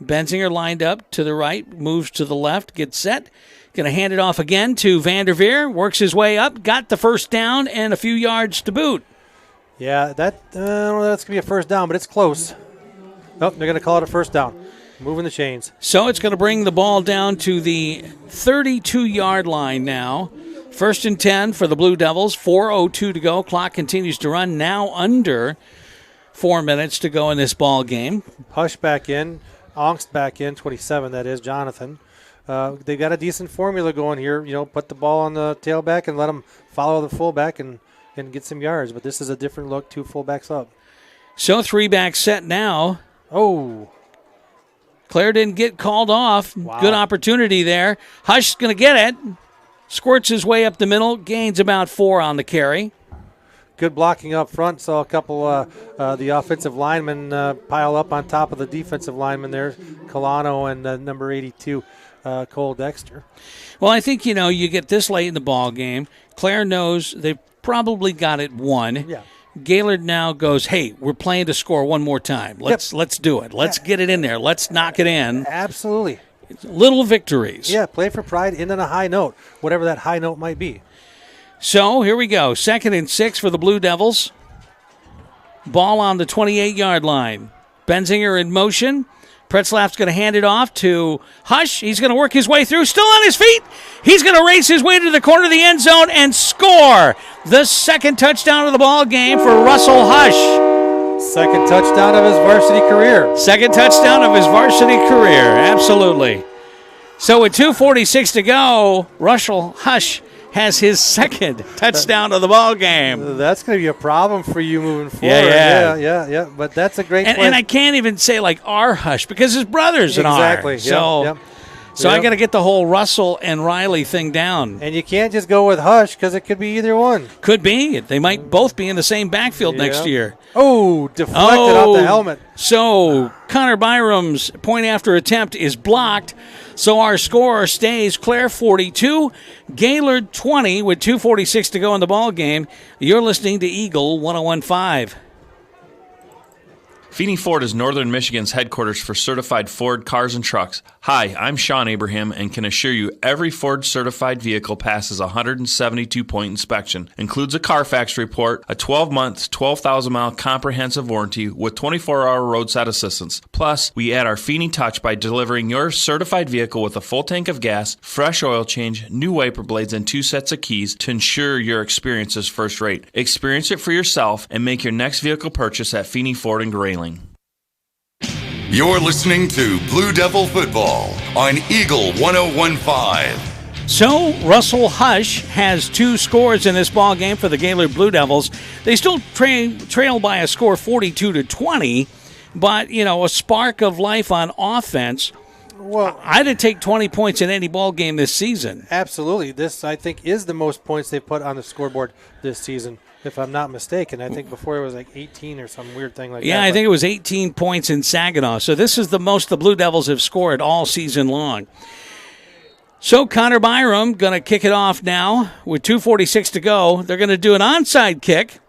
Benzinger lined up to the right, moves to the left, gets set. Going to hand it off again to Vanderveer. Works his way up, got the first down, and a few yards to boot. Yeah, that's going to be a first down, but it's close. Nope, they're going to call it a first down. Moving the chains. So it's going to bring the ball down to the 32-yard line now. 1st and 10 for the Blue Devils. 4:02 to go. Clock continues to run. Now under 4 minutes to go in this ball game. Hush back in. Ongst back in. 27, that is, Jonathan. They've got a decent formula going here. Put the ball on the tailback and let them follow the fullback and get some yards. But this is a different look, 2 fullbacks up. So 3-back set now. Oh. Clare didn't get called off. Wow. Good opportunity there. Hush's going to get it. Squirts his way up the middle. Gains about 4 on the carry. Good blocking up front. Saw a couple the offensive linemen pile up on top of the defensive linemen there. Colano and number 82, Cole Dexter. Well, I think, you get this late in the ball game. Clare knows they've probably got it won. Yeah. Gaylord now goes, hey, we're playing to score one more time. Let's do it. Let's get it in there. Let's knock it in. Absolutely. Little victories. Yeah, play for pride, end on a high note, whatever that high note might be. So here we go. 2nd and 6 for the Blue Devils. Ball on the 28-yard line. Benzinger in motion. Pretzlaff's going to hand it off to Hush. He's going to work his way through. Still on his feet. He's going to race his way to the corner of the end zone and score the second touchdown of the ball game for Russell Hush. Second touchdown of his varsity career. Second touchdown of his varsity career. Absolutely. So with 2:46 to go, Russell Hush has his second touchdown of the ball game. That's going to be a problem for you moving forward. Yeah. But that's a great play. And I can't even say like our Hush because his brother's an R. Exactly. So I got to get the whole Russell and Riley thing down. And you can't just go with Hush because it could be either one. Could be. They might both be in the same backfield next year. Oh, deflected off the helmet. So Connor Byram's point after attempt is blocked. So our score stays Clare 42, Gaylord 20 with 2:46 to go in the ball game. You're listening to Eagle 101.5. Feeney Ford is Northern Michigan's headquarters for certified Ford cars and trucks. Hi, I'm Sean Abraham and can assure you every Ford certified vehicle passes a 172-point inspection, includes a Carfax report, a 12-month, 12,000-mile comprehensive warranty with 24-hour roadside assistance. Plus, we add our Feeney touch by delivering your certified vehicle with a full tank of gas, fresh oil change, new wiper blades, and 2 sets of keys to ensure your experience is first rate. Experience it for yourself and make your next vehicle purchase at Feeney Ford in Grayling. You're listening to Blue Devil Football on Eagle 101.5. So Russell Hush has 2 scores in this ball game for the Gaylord Blue Devils. They still trail by a score 42-20, but a spark of life on offense. Well, I'd take 20 points in any ball game this season. Absolutely. This, I think, is the most points they've put on the scoreboard this season, if I'm not mistaken. I think before it was like 18 or some weird thing like that. Yeah, I think it was 18 points in Saginaw. So this is the most the Blue Devils have scored all season long. So Connor Byram going to kick it off now with 2:46 to go. They're going to do an onside kick.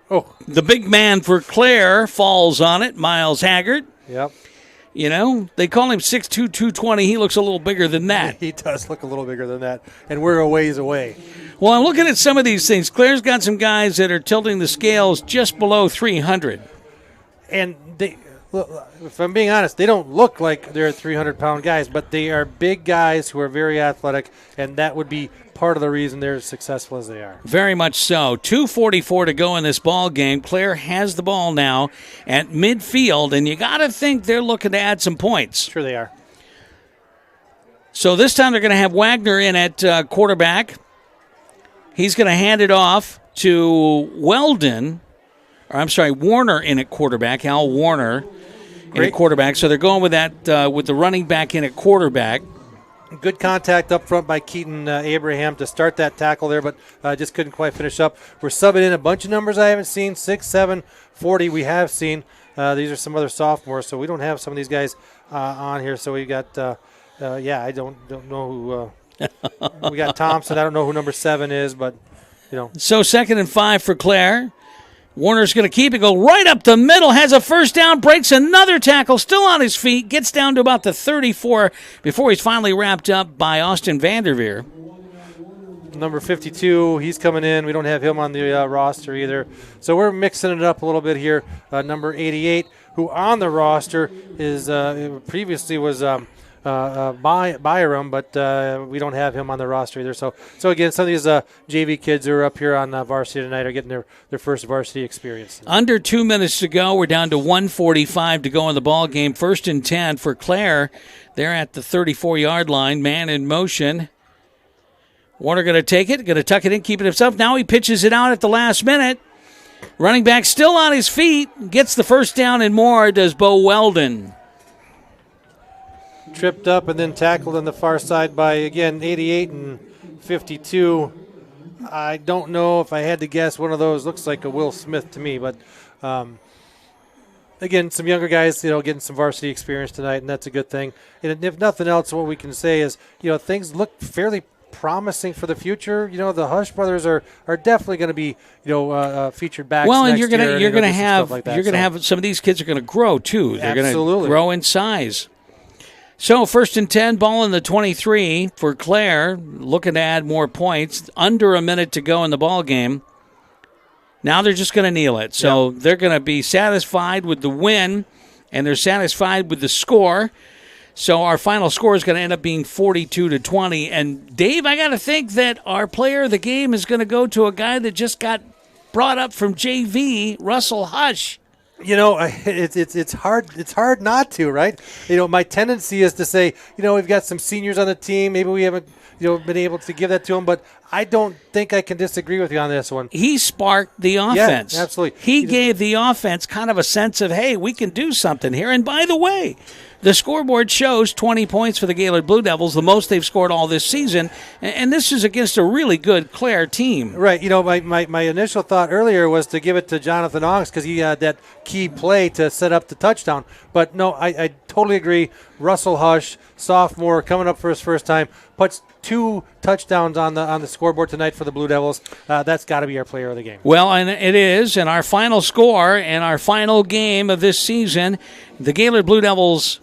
Oh, the big man for Clare falls on it, Miles Haggard. Yep. They call him 6'2", 220. He looks a little bigger than that. He does look a little bigger than that, and we're a ways away. Well, I'm looking at some of these things. Clare's got some guys that are tilting the scales just below 300. And they, if I'm being honest, they don't look like they're 300-pound guys, but they are big guys who are very athletic, and that would be part of the reason they're as successful as they are. Very much so. 2:44 to go in this ball game. Clare has the ball now at midfield, and you got to think they're looking to add some points. Sure they are. So this time they're going to have Wagner in at quarterback. He's going to hand it off to Warner in at quarterback, Al Warner in at quarterback. So they're going with that with the running back in at quarterback. Good contact up front by Keaton Abraham to start that tackle there, but just couldn't quite finish up. We're subbing in a bunch of numbers I haven't seen, 6, 7, 40 we have seen. These are some other sophomores, so we don't have some of these guys on here. So we got, I don't know who. We got Thompson. I don't know who number 7 is, but, So 2nd and 5 for Clare. Warner's going to keep it, go right up the middle, has a first down, breaks another tackle, still on his feet, gets down to about the 34 before he's finally wrapped up by Austin Vanderveer. Number 52, he's coming in. We don't have him on the roster either. So we're mixing it up a little bit here. Number 88, who on the roster is previously was Byram, but we don't have him on the roster either. So again, some of these JV kids who are up here on varsity tonight are getting their first varsity experience. Under 2 minutes to go. We're down to 1:45 to go in the ball game. 1st and 10 for Clare. They're at the 34-yard line. Man in motion. Warner going to take it, going to tuck it in, keep it himself. Now he pitches it out at the last minute. Running back still on his feet. Gets the first down and more, does Bo Weldon. Tripped up and then tackled on the far side by, again, 88 and 52. I don't know if I had to guess. One of those looks like a Will Smith to me. But, again, some younger guys, getting some varsity experience tonight, and that's a good thing. And if nothing else, what we can say is, things look fairly promising for the future. The Hush brothers are definitely going to be featured back. Well, and you're going to have some of these kids are going to grow too. They're going to grow in size. So 1st and 10, ball in the 23 for Clare, looking to add more points. Under a minute to go in the ball game. Now they're just going to kneel it. So they're going to be satisfied with the win, and they're satisfied with the score. So our final score is going to end up being 42-20. And, Dave, I got to think that our player of the game is going to go to a guy that just got brought up from JV, Russell Hush. It's hard not to, right? My tendency is to say, we've got some seniors on the team. Maybe we haven't, been able to give that to them. But I don't think I can disagree with you on this one. He sparked the offense. Yeah, absolutely. He gave the offense kind of a sense of, hey, we can do something here. And by the way, the scoreboard shows 20 points for the Gaylord Blue Devils, the most they've scored all this season. And this is against a really good Clare team. Right. My initial thought earlier was to give it to Jonathan Ongks because he had that key play to set up the touchdown. But, no, I totally agree. Russell Hush, sophomore, coming up for his first time, puts 2 touchdowns on the scoreboard tonight for the Blue Devils. That's got to be our player of the game. Well, and it is. And our final score and our final game of this season, the Gaylord Blue Devils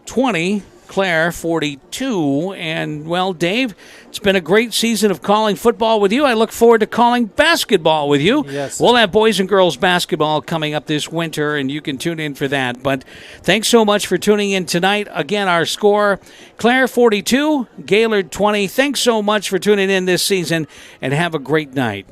20, Clare 42. And, well, Dave, it's been a great season of calling football with you. I look forward to calling basketball with you. Yes. We'll have boys and girls basketball coming up this winter, and you can tune in for that. But thanks so much for tuning in tonight. Again, our score, Clare 42, Gaylord 20. Thanks so much for tuning in this season, and have a great night.